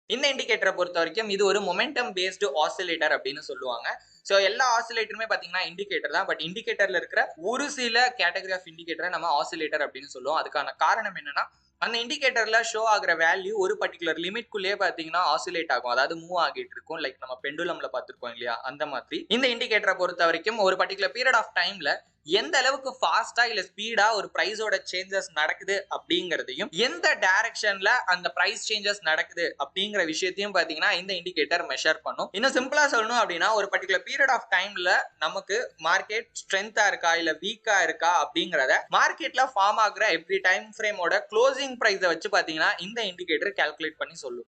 இந்த இண்டிகேட்டரை பொறுத்த வரைக்கும் இது ஒரு மொமெண்டம் பேஸ்டு ஆசிலேட்டர் அப்படின்னு சொல்லுவாங்க. ஸோ எல்லா ஆசிலேட்டருமே பார்த்தீங்கன்னா இண்டிகேட்டர் தான். பட் இண்டிகேட்டர்ல இருக்கிற ஒரு சில கேட்டகரி ஆஃப் இண்டிகேட்டரை நம்ம ஆசிலேட்டர் அப்படின்னு சொல்லுவோம். அதுக்கான காரணம் என்னன்னா அந்த இண்டிகேட்டர்ல ஷோ ஆகிற வேல்யூ ஒரு பர்டிகுலர் லிமிட்குள்ளேயே பார்த்தீங்கன்னா ஆசிலேட் ஆகும். அதாவது மூவ் ஆகிட்டு இருக்கும். லைக் நம்ம பெண்டுலம்ல பார்த்துருக்கோம் இல்லையா, அந்த மாதிரி இந்த இண்டிகேட்டரை பொறுத்த வரைக்கும் ஒரு பர்டிகுலர் பீரியட் ஆஃப் டைம்ல எந்த அளவுக்கு ஃபாஸ்டா இல்ல ஸ்பீடா ஒரு பிரைஸோட சேஞ்சஸ் நடக்குது அப்படிங்கிறதையும் எந்த டைரக்ஷன்ல அந்த பிரைஸ் சேஞ்சஸ் நடக்குது அப்படிங்கிற விஷயத்தையும் பாத்தீங்கன்னா இந்த இண்டிகேட்டர் மெஷர் பண்ணும். இன்னும் சிம்பிளா சொல்லணும் அப்படின்னா ஒரு பர்டிகுலர் பீரியட் ஆஃப் டைம்ல நமக்கு மார்க்கெட் ஸ்ட்ரென்த்தா இருக்கா இல்ல வீக்கா இருக்கா அப்படிங்கறத மார்க்கெட்ல ஃபார்ம் ஆகுற எவ்ரி டைம் ஃப்ரேமோட க்ளோசிங் பிரைஸை வச்சு பாத்தீங்கன்னா இந்த இண்டிகேட்டர் கால்குலேட் பண்ணி சொல்லும்.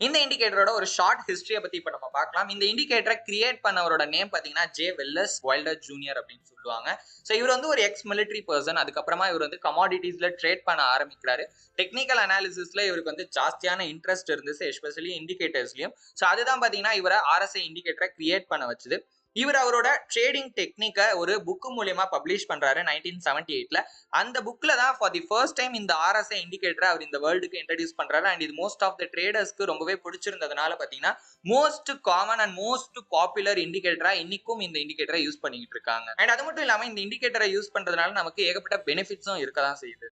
இந்த இண்டிகேட்டரோட ஒரு ஷார்ட் ஹிஸ்டரியை பத்தி இப்ப நம்ம பார்க்கலாம். இந்த இண்டிகேட்டரை கிரியேட் பண்ணவரோட நேம் பாத்தீங்கன்னா ஜே வெல்லஸ் வைல்டர் ஜூனியர் அப்படின்னு சொல்லுவாங்க. ஸோ இவர் ஒரு எக்ஸ் மிலிட்டரி பர்சன். அதுக்கப்புறமா இவர் கமாடிட்டிஸ்ல ட்ரேட் பண்ண ஆரம்பிக்கிறாரு. டெக்னிக்கல் அனாலிசிஸ்ல இவருக்கு ஜாஸ்தியான இன்ட்ரெஸ்ட் இருந்துச்சு, எஸ்பெஷலி இண்டிகேட்டர்ஸ்லயும். ஸோ அதுதான் பாத்தீங்கன்னா இவரை RSI இண்டிகேட்டரை கிரியேட் பண்ண வச்சுது. இவர் அவரோட ட்ரேடிங் டெக்னிக்கை ஒரு புக் மூலியமா பப்ளிஷ் பண்றாரு 1978ல. அந்த புக்ல தான் ஃபார் தி ஃபர்ஸ்ட் டைம் இந்த RSI இண்டிகேட்டரை அவர் இந்த வேர்ல்டுக்கு இன்ட்ரோடியூஸ் பண்றாரு. அண்ட் இது மோஸ்ட் ஆஃப் த ட்ரேடர்ஸ்க்கு ரொம்பவே பிடிச்சிருந்ததுனால பாத்தீங்கன்னா most common and most popular இண்டிகேட்டரா இன்னைக்கும் இந்த இண்டிகேட்டரை யூஸ் பண்ணிட்டு இருக்காங்க. அண்ட் அது மட்டும் இல்லாம இந்த இண்டிகேட்டரை யூஸ் பண்றதுனால நமக்கு ஏகப்பட்ட பெனிஃபிட்ஸும் இருக்கதான் செய்யுது.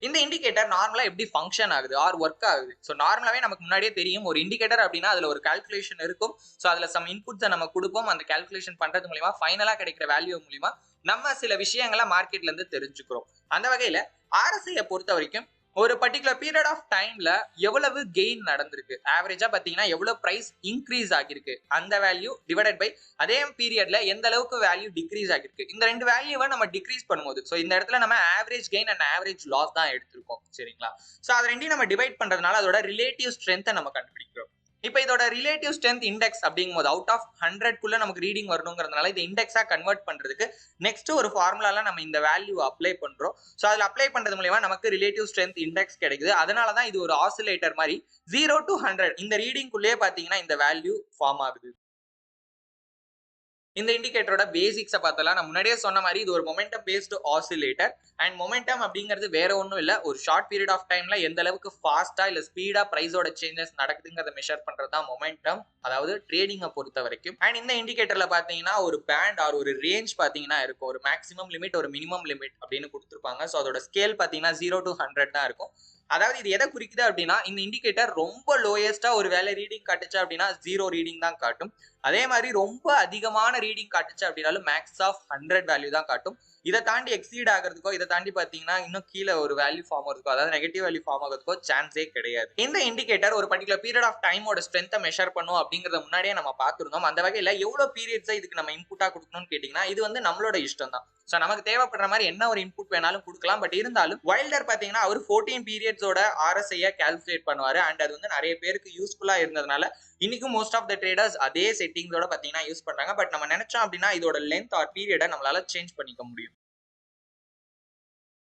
இந்த இண்டிகேட்டர் நார்மலா எப்படி ஃபங்க்ஷன் ஆகுது ஆர் ஒர்க் ஆகுது. ஸோ நார்மலாவே நமக்கு முன்னாடியே தெரியும் ஒரு இண்டிகேட்டர் அப்படின்னா அதுல ஒரு கால்குலேஷன் இருக்கும். ஸோ அதுல சம் இன்புட்ஸை நம்ம கொடுப்போம். அந்த கால்குலேஷன் பண்றது மூலியமா ஃபைனலா கிடைக்கிற வேல்யூ மூலியமா நம்ம சில விஷயங்களை மார்க்கெட்ல இருந்து தெரிஞ்சுக்கிறோம். அந்த வகையில RSI பொறுத்த வரைக்கும் ஒரு பர்டிகுலர் பீரியட் ஆஃப் டைம்ல எவ்வளவு கெயின் நடந்திருக்கு, ஆவரேஜா பாத்தீங்கன்னா எவ்வளவு பிரைஸ் இன்க்ரீஸ் ஆகிருக்கு அந்த வேல்யூ டிவைடட் பை அதே பீரியட்ல எந்த அளவுக்கு வேல்யூ டிக்ரீஸ் ஆகிருக்கு. இந்த ரெண்டு வேல்யூவை நம்ம டிக்ரீஸ் பண்ணும்போது ஸோ இந்த இடத்துல நம்ம average gain and average loss தான் எடுத்திருக்கோம், சரிங்களா. ஸோ அதை ரெண்டையும் நம்ம டிவைட் பண்றதுனால அதோட ரிலேட்டிவ் ஸ்ட்ரென்த்தை நம்ம கண்டுபிடிக்கிறோம். இப்போ இதோட ரிலேட்டிவ் ஸ்ட்ரென்த் இண்டெக்ஸ் அப்படிங்கும்போது அவுட் ஆஃப் 100க்குள்ள நமக்கு ரீடிங் வரணுங்கிறதுனால இது இண்டெக்ஸா கன்வெர்ட் பண்றதுக்கு நெக்ஸ்ட் ஒரு ஃபார்முலால நம்ம இந்த வேல்யூ அப்ளை பண்றோம். ஸோ அதில் அப்ளை பண்றது மூலமா நமக்கு ரிலேட்டிவ் ஸ்ட்ரென்த் இண்டெக்ஸ் கிடைக்குது. அதனால தான் இது ஒரு ஆசிலேட்டர் மாதிரி 0 to 100 இந்த ரீடிங்குள்ளேயே பாத்தீங்கன்னா இந்த வேல்யூ ஃபார்ம் ஆகுது. இந்த இண்டிகேட்டரோட பேசிக்ஸை பார்த்தலாம். நான் முன்னாடியே சொன்ன மாதிரி இது ஒரு momentum based oscillator. And momentum அப்படிங்கிறது வேற ஒன்றும் இல்லை, ஒரு ஷார்ட் பீரியட் ஆஃப் டைம்ல எந்த அளவுக்கு ஃபாஸ்டா இல்ல ஸ்பீடா பிரைஸோட சேஞ்சஸ் நடக்குதுங்கிறத மெஷர் பண்றது தான் மொமெண்டம், அதாவது ட்ரேடிங்கை பொறுத்த வரைக்கும். அண்ட் இந்த இண்டிகேட்டர்ல பாத்தீங்கன்னா ஒரு பேண்ட் ஆர் ஒரு ரேஞ்ச் பாத்தீங்கன்னா இருக்கும். ஒரு மேக்ஸிமம் லிமிட் ஒரு மினிமம் லிமிட் அப்படின்னு கொடுத்துருப்பாங்க. ஸோ அதோட ஸ்கேல் பாத்தீங்கன்னா 0 to 100 தான் இருக்கும். அதாவது இது எதை குறிக்குது அப்படின்னா இந்த இண்டிகேட்டர் ரொம்ப லோயஸ்டா ஒரு வேலை ரீடிங் காட்டுச்சு அப்படின்னா 0 ரீடிங் தான் காட்டும். அதே மாதிரி ரொம்ப அதிகமான ரீடிங் காட்டுச்சு அப்படின்னாலும் மேக்ஸ் ஆஃப் 100 வேல்யூ தான் காட்டும். இதை தாண்டி எக்ஸீட் ஆகிறதுக்கோ இதை தாண்டி பாத்தீங்கன்னா இன்னும் கீழே ஒரு வேல்யூ ஃபார்ம் ஆகிறதுக்கோ அதாவது நெகட்டிவ் வேல்யூ ஃபார்ம் ஆகிறதுக்கோ சான்ஸே கிடையாது. இந்த இண்டிகேட்டர் ஒரு பர்டிகுலர் பீரியட் ஆஃப் டைமோட ஸ்ட்ரென்த்தை மெஷர் பண்ணும் அப்படிங்கறத முன்னாடியே நம்ம பார்த்திருந்தோம். அந்த வகையில எவ்வளவு பீரியட்ஸை இதுக்கு நம்ம இன்புட்டா கொடுக்கணும்னு கேட்டீங்கன்னா இது நம்மளோட இஷ்டம் தான். ஸோ நமக்கு தேவைப்படுற மாதிரி என்ன ஒரு இன்புட் வேணாலும் கொடுக்கலாம். பட் இருந்தாலும் வைல்டர் பாத்தீங்கன்னா அவர் 14 பீரியட்ஸோட RSI கால்குலேட் பண்ணுவாரு. அண்ட் அது நிறைய பேருக்கு யூஸ்ஃபுல்லா இருந்ததுனால இன்னைக்கும் மோஸ்ட் ஆஃப் த ட்ரேடர்ஸ் அதே செட்டிங்ஸோட பாத்தீங்கன்னா யூஸ் பண்றாங்க. பட் நம்ம நினைச்சோம் அப்படின்னா இதோட லென்த் ஆர் பீரியடை நம்மளால சேஞ்ச் பண்ணிக்க முடியும்.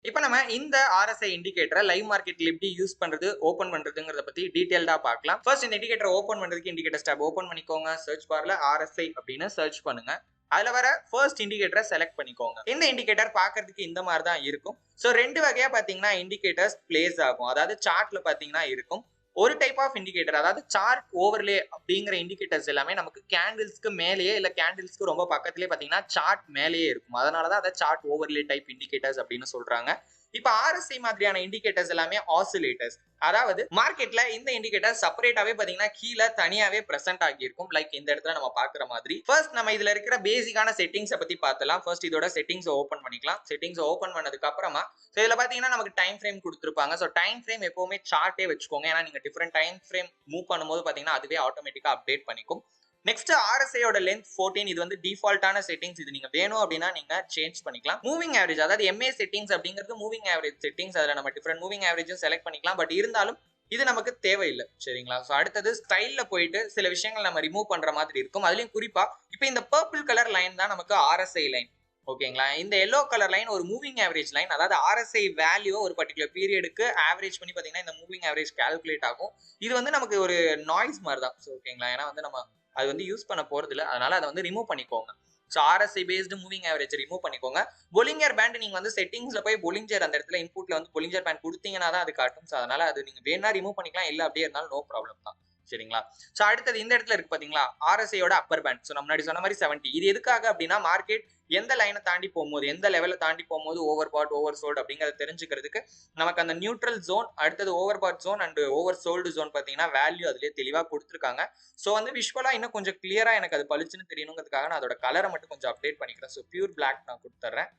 இப்போ நம்ம இந்த RSI இண்டிகேட்டரை லைவ் மார்க்கெட்ல எப்படி யூஸ் பண்றது ஓபன் பண்றதுங்கிறத பத்தி டீடைல்டா பார்க்கலாம். ஃபர்ஸ்ட் இந்த இண்டிகேட்டர் ஓபன் பண்றதுக்கு இண்டிகேட்டர் டாப் ஓபன் பண்ணிக்கோங்க. சர்ச் பார்ல RSI அப்படின்னு சர்ச் பண்ணுங்க. அதுல வர ஃபர்ஸ்ட் இண்டிகேட்டரை செலக்ட் பண்ணிக்கோங்க. இந்த இண்டிகேட்டர் பார்க்கிறதுக்கு இந்த மாதிரி தான் இருக்கும். ஸோ ரெண்டு வகையா பாத்தீங்கன்னா இண்டிகேட்டர்ஸ் பிளேஸ் ஆகும். அதாவது சார்ட்ல பாத்தீங்கன்னா இருக்கும். ஒரு டைப் ஆஃப் இண்டிகேட்டர் அதாவது சார்ட் ஓவர்லே அப்படிங்கிற இண்டிகேட்டர்ஸ் எல்லாமே நமக்கு கேண்டில்ஸ்க்கு மேலேயே இல்ல கேண்டில்ஸ்க்கு ரொம்ப பக்கத்திலே பாத்தீங்கன்னா சார்ட் மேலேயே இருக்கும். அதனாலதான் அதை சார்ட் ஓவர்லே டைப் இண்டிகேட்டர்ஸ் அப்படின்னு சொல்றாங்க. இப்போ RSI மாதிரியான இண்டிகேட்டர்ஸ் எல்லாமே ஆசிலேட்டர்ஸ். அதாவது மார்க்கெட்ல இந்த இண்டிகேட்டர் செப்பரேட்டாவே பாத்தீங்கன்னா கீழே தனியாவே பிரசன்ட் ஆகியிருக்கும். லைக் இந்த இடத்துல நம்ம பாக்குற மாதிரி. ஃபர்ஸ்ட் நம்ம இதுல இருக்கிற பேசிக்கான செட்டிங்ஸை பத்தி பார்த்தலாம். ஃபர்ஸ்ட் இதோட செட்டிங்ஸ் ஓபன் பண்ணிக்கலாம். செட்டிங்ஸ் ஓபன் பண்ணதுக்கு அப்புறமா இதுல பாத்தீங்கன்னா நமக்கு டைம் ஃப்ரேம் கொடுத்துருப்பாங்க. ஸோ டைம் ஃப்ரேம் எப்பவுமே சார்ட்டே வச்சுக்கோங்க. ஏன்னா நீங்க டிஃபரெண்ட் டைம் ஃப்ரேம் மூவ் பண்ணும்போது பாத்தீங்கன்னா அதுவே ஆட்டோமேட்டிக்கா அப்டேட் பண்ணிக்கும். நெக்ஸ்ட் RSI ஓட லென்த் 14. இது வந்து டிஃபால்ட்டான செட்டிங்ஸ். இது நீங்க வேணும் அப்படின்னா நீங்க சேஞ்ச் பண்ணிக்கலாம். மூவிங் ஆவரேஜ் அதாவது MA செட்டிங்ஸ் அப்படிங்கிறது மூவிங் ஆவரேஜ் செட்டிங்ஸ். அதுல நம்ம டிஃபரெண்ட் மூவிங் ஆவரேஜும் செலக்ட் பண்ணிக்கலாம். பட் இருந்தாலும் இது நமக்கு தேவையில்லை. சரிங்களா? ஸோ அடுத்தது ஸ்டைல்ல போயிட்டு சில விஷயங்கள் நம்ம ரிமூவ் பண்ற மாதிரி இருக்கும். அதுலயும் குறிப்பா இப்போ இந்த பர்பிள் கலர் லைன் தான் நமக்கு RSI லைன். ஓகேங்களா? இந்த எல்லோ கலர் லைன் ஒரு மூவிங் ஆவரேஜ் லைன். அதாவது RSI வேல்யூ ஒரு பர்டிகுலர் பீரியடுக்கு ஆவரேஜ் பண்ணி பாத்தீங்கன்னா இந்த மூவிங் ஆவரேஜ் கால்குலேட் ஆகும். இது வந்து நமக்கு ஒரு நாய்ஸ் மாதிரி தான். ஓகேங்களா? ஏன்னா வந்து நம்ம அது வந்து யூஸ் பண்ண போறது இல்லை. அதனால அதை வந்து ரிமூவ் பண்ணிக்கோங்க. So RSI based moving average remove பண்ணிக்கோங்க. பொலிங்கர் பேண்ட் நீங்க வந்து செட்டிங்ஸ்ல போய் பொலிஞ்சர் அந்த இடத்துல இன்புட்ல வந்து பொலிஞ்சர் பேண்ட் கொடுத்தீங்கன்னா தான் அது காட்டும். ஸோ அதனால அது நீங்க வேணா ரிமூவ் பண்ணிக்கலாம். இல்லை அப்படியே இருந்தாலும் நோ ப்ராப்ளம் தான். சரிங்களா? ஸோ அடுத்தது இந்த இடத்துல இருக்கு பாத்தீங்களா RSIயோட அப்பர் பேண்ட். ஸோ நம்ம முன்னாடி சொன்ன மாதிரி 70. இது எதுக்காக அப்படின்னா மார்க்கெட் எந்த லைனை தாண்டி போகும்போது எந்த லெவலை தாண்டி போகும்போது ஓவர் பாட் ஓவர் சோல்டு அப்படிங்கிறத தெரிஞ்சுக்கிறதுக்கு நமக்கு அந்த நியூட்ரல் ஜோன், அடுத்தது over bought zone and over sold zone பார்த்தீங்கன்னா வேல்யூ அதுலேயே தெளிவாக கொடுத்துருக்காங்க. ஸோ வந்து விஷுவலா இன்னும் கொஞ்சம் கிளியரா எனக்கு அது பளிச்சுன்னு தெரியணுங்கிறதுக்காக நான் அதோட கலரை மட்டும் கொஞ்சம் அப்டேட் பண்ணிக்கிறேன். ஸோ பியூர் பிளாக் நான் கொடுத்துட்றேன்.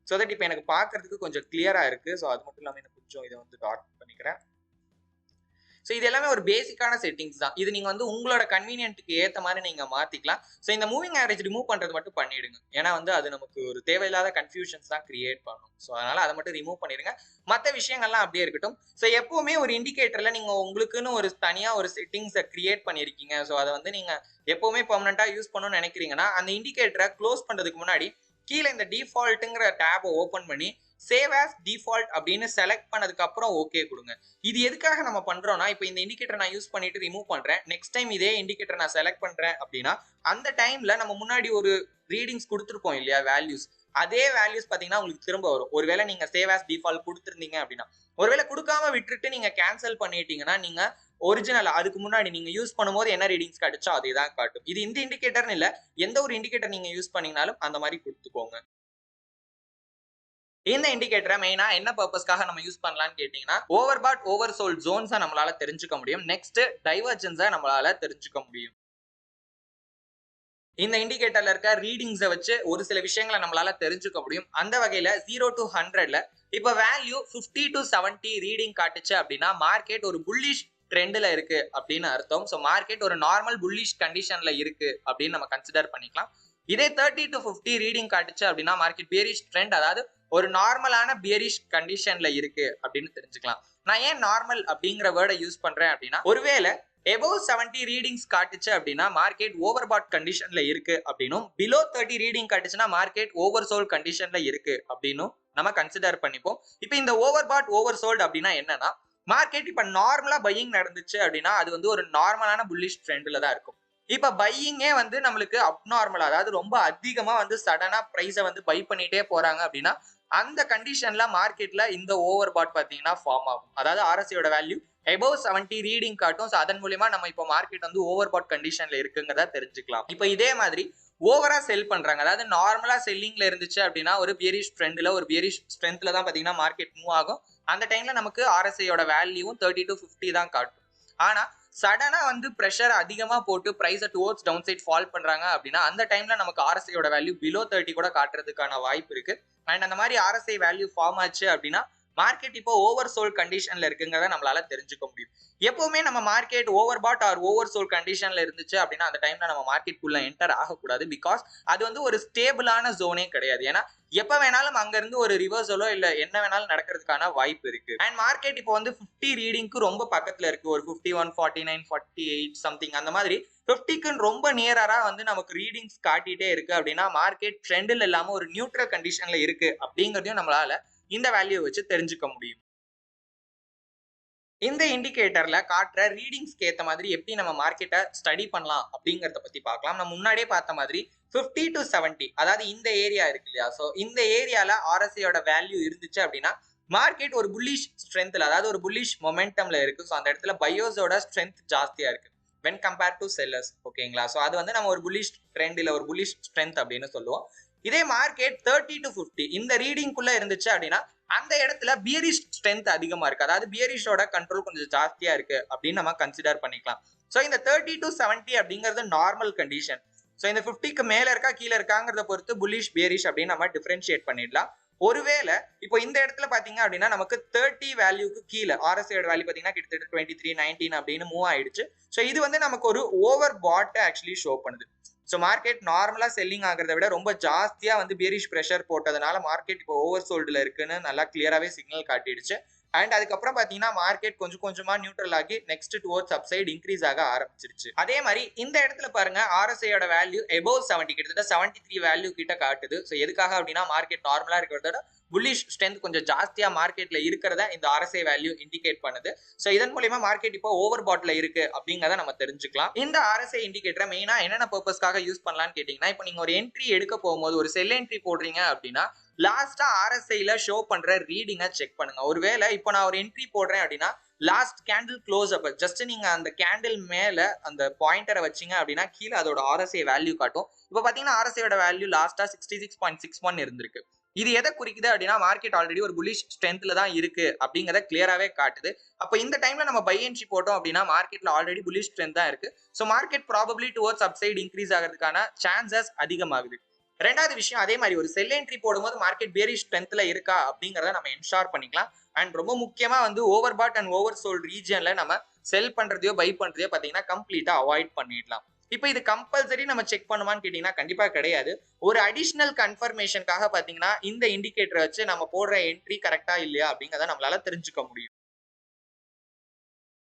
ஸோ தட் இப்போ எனக்கு பார்க்கறதுக்கு கொஞ்சம் கிளியரா இருக்கு. ஸோ அது மட்டும் இல்லாமல் எனக்கு கொஞ்சம் இதை வந்து டார்க் பண்ணிக்கிறேன். ஸோ இது எல்லாமே ஒரு பேசிக்கான செட்டிங்ஸ் தான். இது நீங்க வந்து உங்களோட கன்வீனியன்ட்டுக்கு ஏற்ற மாதிரி நீங்க மாத்திக்கலாம். ஸோ இந்த மூவிங் ஆவரேஜ் ரிமூவ் பண்றது மட்டும் பண்ணிடுங்க. ஏன்னா வந்து அது நமக்கு ஒரு தேவையில்லாத கன்ஃபியூஷன்ஸ் தான் கிரியேட் பண்ணும். ஸோ அதனால அதை மட்டும் ரிமூவ் பண்ணிடுங்க. மற்ற விஷயங்கள்லாம் அப்படியே இருக்கட்டும். ஸோ எப்பவுமே ஒரு இண்டிகேட்டர்ல நீங்க உங்களுக்குன்னு ஒரு தனியா ஒரு செட்டிங்ஸை கிரியேட் பண்ணியிருக்கீங்க. ஸோ அதை வந்து நீங்க எப்பவுமே பெர்மனண்டா யூஸ் பண்ணணும்னு நினைக்கிறீங்கன்னா அந்த இண்டிகேட்டரை க்ளோஸ் பண்றதுக்கு முன்னாடி கீழே இந்த டிஃபால்ட்டுங்கிற டேபை ஓப்பன் பண்ணி சேவ் ஆஸ் டிஃபால்ட் அப்படின்னு செலக்ட் பண்ணதுக்கு அப்புறம் ஓகே கொடுங்க. இது எதுக்காக நம்ம பண்றோம்னா இப்போ இந்த இண்டிகேட்டர் நான் யூஸ் பண்ணிட்டு ரிமூவ் பண்றேன். நெக்ஸ்ட் டைம் இதே இண்டிகேட்டர் நான் செலக்ட் பண்றேன் அப்படின்னா அந்த டைம்ல நம்ம முன்னாடி ஒரு ரீடிங்ஸ் கொடுத்துருப்போம் இல்லையா வேல்யூஸ். அதே வேல்யூஸ் பாத்தீங்கன்னா உங்களுக்கு திரும்ப வரும். ஒருவேளை நீங்க சேவ் ஆஸ் டிஃபால்ட் கொடுத்துருந்தீங்க அப்படின்னா, ஒருவேளை கொடுக்காம விட்டுட்டு நீங்க கேன்சல் பண்ணிட்டீங்கன்னா நீங்க ஒரிஜினல் அதுக்கு முன்னாடி நீங்க யூஸ் பண்ணும்போது என்ன ரீடிங்ஸ் காட்டுச்சோ அதே தான் காட்டும். இது இந்த இண்டிகேட்டர்னு இல்ல, எந்த ஒரு இண்டிகேட்டர் நீங்க யூஸ் பண்ணீங்கனாலும் அந்த மாதிரி கொடுத்துக்கோங்க. இந்த இண்டிகேட்டரை மெயினா என்ன பர்பஸ்க்காக நம்ம யூஸ் பண்ணலாம்னு கேட்டீங்கன்னா ஓவர் பாட் ஓவர் சோல்ட் ஜோன்ஸை நம்மளால தெரிஞ்சுக்க முடியும். நெக்ஸ்ட் டைவர்ஜன்ஸை நம்மளால தெரிஞ்சுக்க முடியும். இந்த இண்டிகேட்டர்ல இருக்க ரீடிங்ஸை வச்சு ஒரு சில விஷயங்களை நம்மளால தெரிஞ்சுக்க முடியும். அந்த வகையில 0 to 100ல இப்ப வேல்யூ 50 to 70 ரீடிங் காட்டுச்சு அப்படின்னா மார்க்கெட் ஒரு புல்லிஷ் ட்ரெண்ட்ல இருக்கு அப்படின்னு அர்த்தம். ஸோ மார்க்கெட் ஒரு நார்மல் புல்லிஷ் கண்டிஷன்ல இருக்கு அப்படின்னு நம்ம கன்சிடர் பண்ணிக்கலாம். இதே 30 to 50 ரீடிங் காட்டுச்சு அப்படின்னா மார்க்கெட் பியரிஷ் ட்ரெண்ட், அதாவது ஒரு நார்மலான பியரிஷ் கண்டிஷன்ல இருக்கு அப்படின்னு தெரிஞ்சுக்கலாம். நான் ஏன் நார்மல் அப்படிங்கிற வேர்டை யூஸ் பண்றேன் அப்படின்னா ஒருவேளை above 70 ரீடிங்ஸ் காட்டுச்சு அப்படின்னா மார்க்கெட் ஓவர் பாட் கண்டிஷன்ல இருக்கு அப்படின்னும், பிலோ 30 ரீடிங் காட்டுச்சுன்னா மார்க்கெட் ஓவர் சோல்ட் கண்டிஷன்ல இருக்கு அப்படின்னும் நம்ம கன்சிடர் பண்ணிப்போம். இப்போ இந்த ஓவர் பாட் ஓவர் சோல்ட் அப்படின்னா என்னன்னா மார்க்கெட் இப்ப நார்மலா பையிங் நடந்துச்சு அப்படின்னா அது வந்து ஒரு நார்மலான புல்லிஷ் ட்ரெண்ட்ல தான் இருக்கும். இப்ப பையிங்கே வந்து நம்மளுக்கு அப்நார்மல், அதாவது ரொம்ப அதிகமா வந்து சடனா பிரைஸை வந்து பை பண்ணிட்டே போறாங்க அப்படின்னா அந்த கண்டிஷன்ல மார்க்கெட்ல இந்த ஓவர் பாட் பாத்தீங்கன்னா ஃபார்ம் ஆகும். அதாவது RSIயோட வேல்யூ above 70 ரீடிங் காட்டும். ஸோ அதன் மூலியமா நம்ம இப்போ மார்க்கெட் வந்து ஓவர் பாட் கண்டிஷன்ல இருக்குங்கிறத தெரிஞ்சுக்கலாம். இப்போ இதே மாதிரி ஓவரா செல் பண்றாங்க, அதாவது நார்மலா செல்லிங்ல இருந்துச்சு அப்படின்னா ஒரு பியரிஷ் ட்ரெண்ட்ல ஒரு பியரிஷ் ஸ்ட்ரென்த்ல தான் பாத்தீங்கன்னா மார்க்கெட் மூவ் ஆகும். அந்த டைம்ல நமக்கு RSIயோட வேல்யூவும் 30 to 50 தான் காட்டும். ஆனா சடனா வந்து ப்ரெஷர் அதிகமா போட்டு பிரைஸை டுவர்ட்ஸ் டவுன் சைட் ஃபால் பண்றாங்க அப்படின்னா அந்த டைம்ல நமக்கு RSIயோட வேல்யூ பிலோ 30 கூட காட்டுறதுக்கான வாய்ப்பு இருக்கு. அண்ட் அந்த மாதிரி RSI வேல்யூ ஃபார்ம் ஆச்சு அப்படின்னா மார்க்கெட் இப்போ ஓவர் சோல்ட் கண்டிஷன்ல இருக்குங்கிறத நம்மளால தெரிஞ்சுக்க முடியும். எப்பவுமே நம்ம market over bought or over sold கண்டிஷன்ல இருந்துச்சு அப்படின்னா அந்த டைம்ல நம்ம மார்க்கெட்டுக்குள்ள என்டர் ஆகக்கூடாது. பிகாஸ் அது வந்து ஒரு ஸ்டேபிளான ஜோனே கிடையாது. ஏன்னா எப்ப வேணாலும் அங்க இருந்து ஒரு ரிவர்சலோ இல்ல என்ன வேணாலும் நடக்கிறதுக்கான வாய்ப்பு இருக்கு. அண்ட் மார்க்கெட் இப்போ வந்து 50 ரீடிங்க்கு ரொம்ப பக்கத்துல இருக்கு. ஒரு 51, 49, 48 சம்திங் அந்த மாதிரி 50க்கு ரொம்ப நியரா வந்து நமக்கு ரீடிங்ஸ் காட்டிட்டே இருக்கு அப்படின்னா மார்க்கெட் ட்ரெண்டில் இல்லாம ஒரு நியூட்ரல் கண்டிஷன்ல இருக்கு அப்படிங்கறதையும் நம்மளால இந்த வேல்யூ வச்சு தெரிஞ்சுக்க முடியும். இந்த இண்டிகேட்டர்ல காட்டுற ரீடிங்ஸ்க்கு ஏத்த மாதிரி எப்படி நம்ம மார்க்கெட்டை ஸ்டடி பண்ணலாம் அப்படிங்கறத பத்தி பார்க்கலாம். நம்ம முன்னாடியே பார்த்த மாதிரி 50 to 70 அதாவது இந்த ஏரியா இருக்கு இல்லையா, சோ இந்த ஏரியால RSIயோட வேல்யூ இருந்துச்சு அப்படின்னா மார்க்கெட் ஒரு புல்லிஷ் ஸ்ட்ரென்த்ல, அதாவது ஒரு புல்லிஷ் மொமெண்டம்ல இருக்கு. ஸோ அந்த இடத்துல பையோஸோட ஸ்ட்ரென்த் ஜாஸ்தியா இருக்கு when compared to sellers. ஓகேங்களா? ஸோ அது வந்து நம்ம ஒரு புல்லிஷ் ட்ரெண்ட் இல்ல ஒரு புல்லிஷ் ஸ்ட்ரென்த் அப்படின்னு சொல்லுவோம். இதே மார்க்கெட் 30 to 50 இந்த ரீடிங்குள்ள இருந்துச்சு அப்படின்னா அந்த இடத்துல பியரிஷ் ஸ்ட்ரென்த் அதிகமா இருக்கு, அதாவது பியரிஷோட கண்ட்ரோல் கொஞ்சம் ஜாஸ்தியா இருக்கு அப்படின்னு நம்ம கன்சிடர் பண்ணிக்கலாம். ஸோ இந்த 30 to 70 அப்படிங்கிறது நார்மல் கண்டிஷன். ஸோ இந்த 50க்கு மேல இருக்கா கீழே இருக்காங்கிறத பொறுத்து புல்லிஷ் பியரிஷ் அப்படின்னு நம்ம டிஃபரன்ஷியேட் பண்ணிடலாம். ஒருவேளை இப்போ இந்த இடத்துல பாத்தீங்க அப்படின்னா நமக்கு 30 வேல்யூக்கு கீழே ஆர்எஸ்ஐயோட வேல்யூ பாத்தீங்கன்னா கிட்டத்தட்ட 23, 19 அப்படின்னு மூவ் ஆயிடுச்சு. ஸோ இது வந்து நமக்கு ஒரு ஓவர் பாட் ஆக்சுவலி ஷோ பண்ணுது. ஸோ மார்க்கெட் நார்மலா செல்லிங் ஆகிறத விட ரொம்ப ஜாஸ்தியா வந்து பியரிஷ் ப்ரெஷர் போட்டதுனால மார்க்கெட் இப்போ ஓவர் சோல்டுல இருக்குன்னு நல்லா கிளியராகவே சிக்னல் காட்டிடுச்சு. அண்ட் அதுக்கப்புறம் பாத்தீங்கன்னா மார்க்கெட் கொஞ்சம் கொஞ்சமா நியூட்ரல் ஆகி நெக்ஸ்ட் டுவர்ட்ஸ் அப்சைட் இன்க்ரீஸ் ஆக ஆரம்பிச்சிருச்சு. அதே மாதிரி இந்த இடத்துல பாருங்க ஆர்எஸ்ஐயோட வேல்யூ எபோவ் 70 கிட்டத்தட்ட 73 வேல்யூ கிட்ட காட்டுது. ஸோ எதுக்காக அப்படின்னா மார்க்கெட் நார்மலா இருக்கிறதோட புல்லிஷ் ஸ்ட்ரென்த் கொஞ்சம் ஜாஸ்தியா மார்க்கெட்ல இருக்கிறத இந்த ஆர்எஸ்ஐ வேல்யூ இண்டிகேட் பண்ணுது. ஸோ இதன் மூலமா மார்க்கெட் இப்போ ஓவர் பாட்ல இருக்கு அப்படிங்கிறத நம்ம தெரிஞ்சுக்கலாம். இந்த ஆர்எஸ்ஐ இண்டிகேட்டரை மெயினா என்னென்ன பர்பஸ்க்காக யூஸ் பண்ணலாம்னு கேட்டீங்கன்னா, இப்போ நீங்க ஒரு என்ட்ரி எடுக்க போகும்போது ஒரு செல் என்ட்ரி போடுறீங்க அப்படின்னா லாஸ்டா ஆர்எஸ்ஐல ஷோ பண்ற ரீடிங்கை செக் பண்ணுங்க. ஒருவேளை இப்போ நான் ஒரு என்ட்ரி போடுறேன் அப்படின்னா last candle close up just நீங்க அந்த கேண்டில் மேல அந்த பாயிண்டரை வச்சீங்க அப்படின்னா கீழே அதோட ஆர்எஸ்ஐ வேல்யூ காட்டும். இப்போ பாத்தீங்கன்னா ஆர்எஸ்ஐயோட வேல்யூ லாஸ்டா 66.61 இருந்திருக்கு. இது எதை குறிக்குது அப்படின்னா மார்க்கெட் ஆல்ரெடி ஒரு புல்லிஷ் ஸ்ட்ரென்த்ல தான் இருக்கு அப்படிங்கறத கிளியராவே காட்டுது. அப்ப இந்த டைம்ல நம்ம பை என்ட்ரி போட்டோம் அப்படின்னா மார்க்கெட்ல ஆல்ரெடி புல்லிஷ் ஸ்ட்ரென்த் தான் இருக்கு. So market probably towards upside increase ஆகிறதுக்கான சான்சஸ் அதிகமாகுது. ரெண்டாவது விஷயம், அதே மாதிரி ஒரு செல் என்ட்ரி போடும்போது மார்க்கெட் பேரிஷ் ஸ்ட்ரென்த்ல இருக்கா அப்படிங்கறத நம்ம என்ஷூர் பண்ணிக்கலாம். அண்ட் ரொம்ப முக்கியமா வந்து overbought and oversold ரீஜன்ல நம்ம செல் பண்றதையோ பை பண்றதையோ பாத்தீங்கன்னா கம்ப்ளீட்டா அவாய்ட் பண்ணிடலாம். இப்போ இது கம்பல்சரி நம்ம செக் பண்ணுமான்னு கேட்டீங்கன்னா கண்டிப்பா கிடையாது. ஒரு அடிஷனல் கன்ஃபர்மேஷனுக்காக பாத்தீங்கன்னா இந்த இண்டிகேட்டரை வச்சு நம்ம போடுற என்ட்ரி கரெக்டா இல்லையா அப்படிங்கறத நம்மளால தெரிஞ்சுக்க முடியும்.